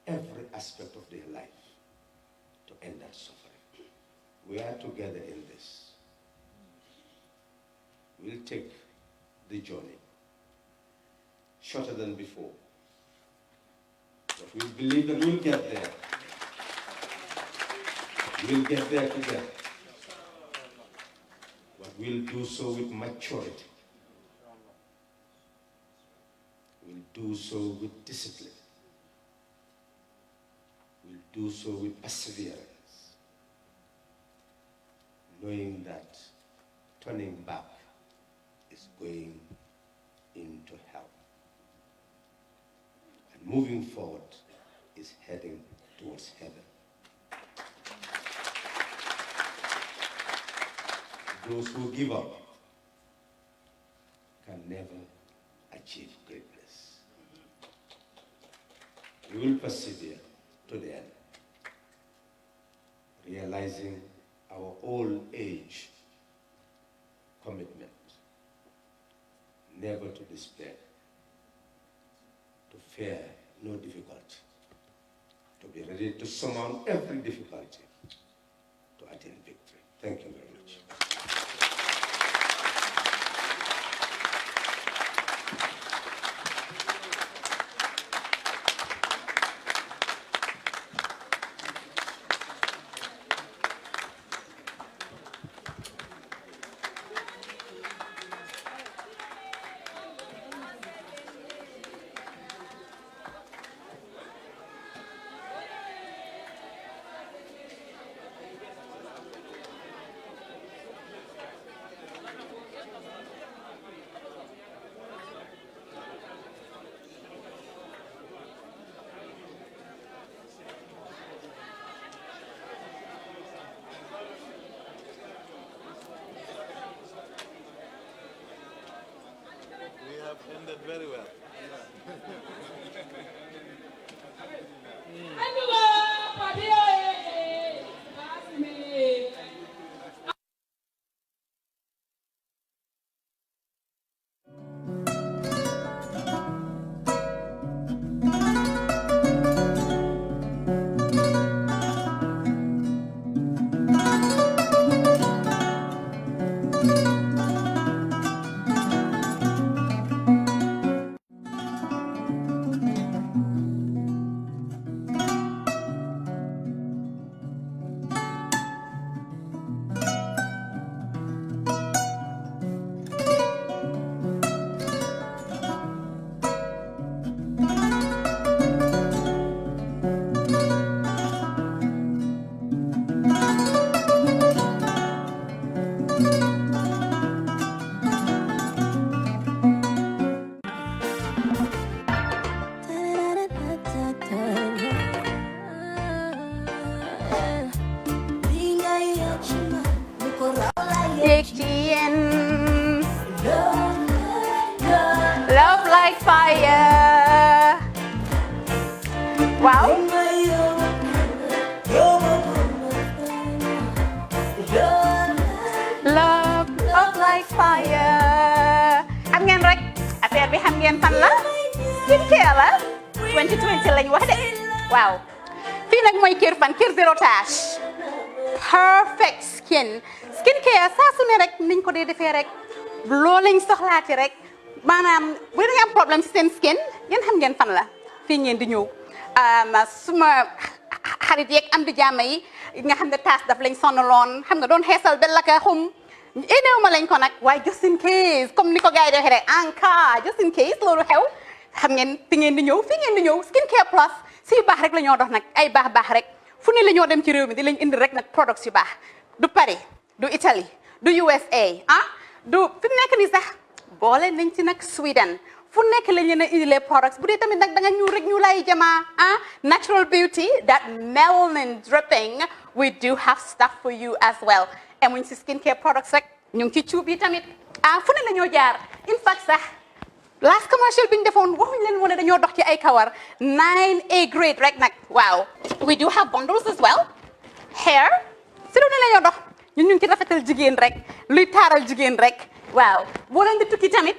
every aspect of their life to end that suffering. We are together in this. We'll take the journey shorter than before, but we believe that we'll get there. We'll get there together, but we'll do so with maturity. We'll do so with discipline. We'll do so with perseverance, knowing that turning back is going into hell. And moving forward is heading towards heaven. Those who give up can never achieve greatness. We will persevere to the end, realizing our old age commitment, never to despair, to fear no difficulty, to be ready to surmount every difficulty to attain victory. Thank you very much. Ended very well. Love like fire. Wow. Love like fire. Xam ngeen rek affaire bi xam ngeen fan la? Skincare la. 2020 lañ wax de waaw fii nag mooy kër fan kër zero tache perfect skin care saa su ne rek niñ ko dee defee rek loo lañ soxlaati rek maanaam bu dee am problème ci seen skin yéen xam ngeen fan la fii ngeen di ñëw suma xarit yeeg am di jàmm yi nga xam ne taas daf lañ sonaloon xam nga doon xeesal ba la ka xum éneew ma lañ ko nag waaye just in case comme ni ko gars yi di waxee rek en cas just in case loolu xew xam ngeen fi ngeen di ñëw skin care plus si yu baax rek la ñoo dox nag ay baax rek fu ne la ñoo dem ci réew mi di lañ indi rek nag products yu baax du Paris du Italie du USA du fi mu nekk nii sax boole nañ ci nag Sweden fu nekk lañ leen a indilee products bu dee tamit nag da nga ñuul rek ñu lay jamaa natural beauty that melanin dripping we do have stuff for you as well emuñ si skin care products rek ñu ngi ci cuub yi tamit fu ne la ñoo jaar in fact sax last commercial bi ñu defoon waxuñ leen woon ne dañoo dox ci ay kawar 9A grade rek nag waaw we do have bundles as well hair si lu ne la ñoo dox ñun ñu ngi ci rafetal jigéen rek luy taaral jigéen rek waaw boo leen di tukki tamit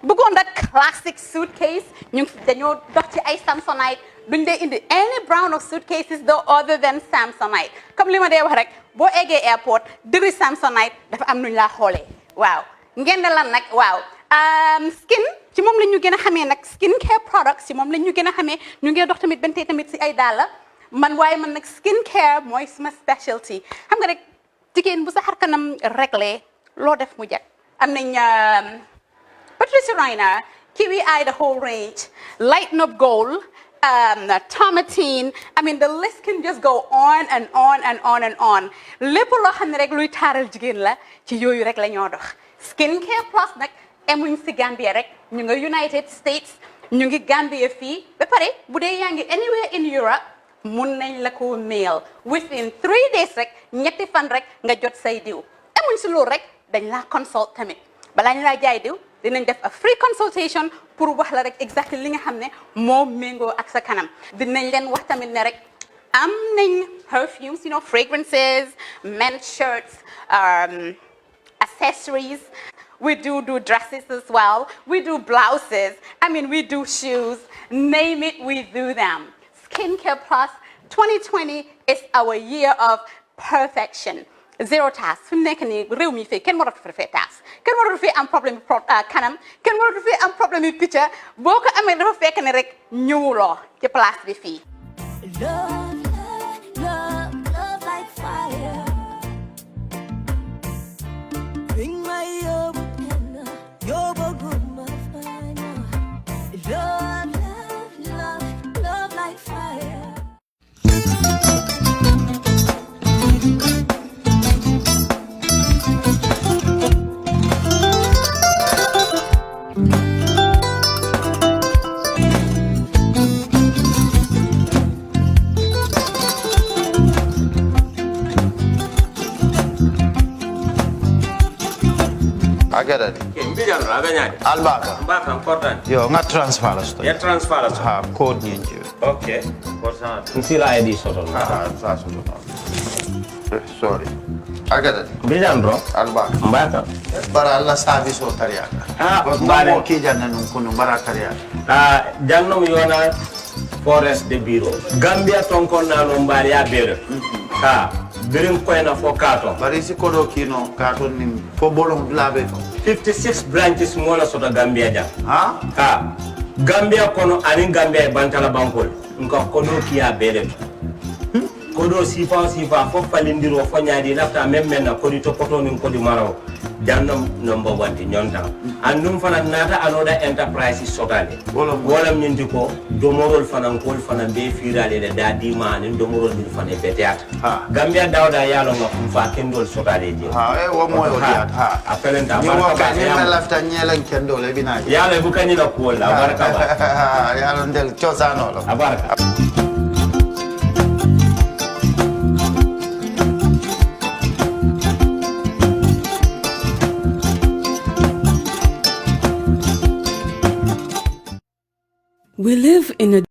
bëggoon rek classic suitcase ñu dañoo dox ci ay Samsonite duñ dee indi any brand of suitcases though other than Samsonite comme li ma dee wax rek boo eggee airport dëri Samsonite dafa am nuñ laa xoolee waaw ngeen de lan nag waaw skin ci moom la ñu gën a xamee nag skin care products ci moom la ñu gën a xamee ñu ngi dox tamit bentee tamit si ay dàlla man waaye man nag skin care mooy suma specialty xam nga rek jigéen bu sa xar kanam réglé loo def mu jag am nañ Patricia Reiner Kiwi Eye the whole range Lighten Up Gold Tomatine I mean the list can just go on and on and on and on lépp loo xam ne rek luy taaral jigéen la ci yooyu rek la ñoo dox skin care plus nag emuñ si Gambia rek ñu nga United States ñu ngi Gambia fii ba pare bu dee yaa ngi anywhere in Europe mun nañ la ko mail within 3 days rek ñetti fan rek nga jot say diw emuñ si loolu rek dañ laa consult tamit balaa ñu laa jaay diw dinañ def a free consultation pour wax la rek exactly li nga xam ne moo méngoo ak sa kanam dinañ leen wax tamit ne rek am nañ perfumes fragrances men's shirts accessories we do dresses as well we do blouses I mean we do shoes name it we do them Skincare Plus 2020 is our year of perfection zero task fi mu nekk nii réew mi fii kenn waratu fi task kenn waratu fi am problème kanam kenn waratu fi am problème picture boo ko amee dafa fekk ne rek ñëwuloo ci place bi fii love like fire bring my love like fire Agada. Mbijan raganya. Albaka. Mbaka important. Yo, nga transfer la sto. Ya transfer la sto. Ha, code nyingi. Okay. Korsa. Nsila ID soto. Ha, sa soto. Sorry. Agada. Mbijan bro. Albaka. Mbaka. Bara alla service o tariaka. Mbare. Mo ki janna nun kunu bara tariaka. Jannom yona forest de bureau. Gambia tonkon na no mbari ya bere. Birim koyna fo kato bari si kodo kino kato ni fo bolong labe 56 branches mola sota Gambia ja ha Gambia kono ani Gambia bantala bankol nka kodo kiya bele kodo sifa fo falindiro fo nyaadi lafta même na kodi to poto ni kodi maraw jannam number 1 ti nyonta andum fana nata anoda enterprise sotale wala nyindi ko domorol fana kol fana be firale de dadi ma ni domorol ni fana beteat Gambia dawda yalo nga fa kendol sotale je wo mo yo diat apelenta baraka ni na lafta nyelen kendol e bina yalo bu kanyi na ko la baraka ba yalo ndel chosano lo baraka We live in a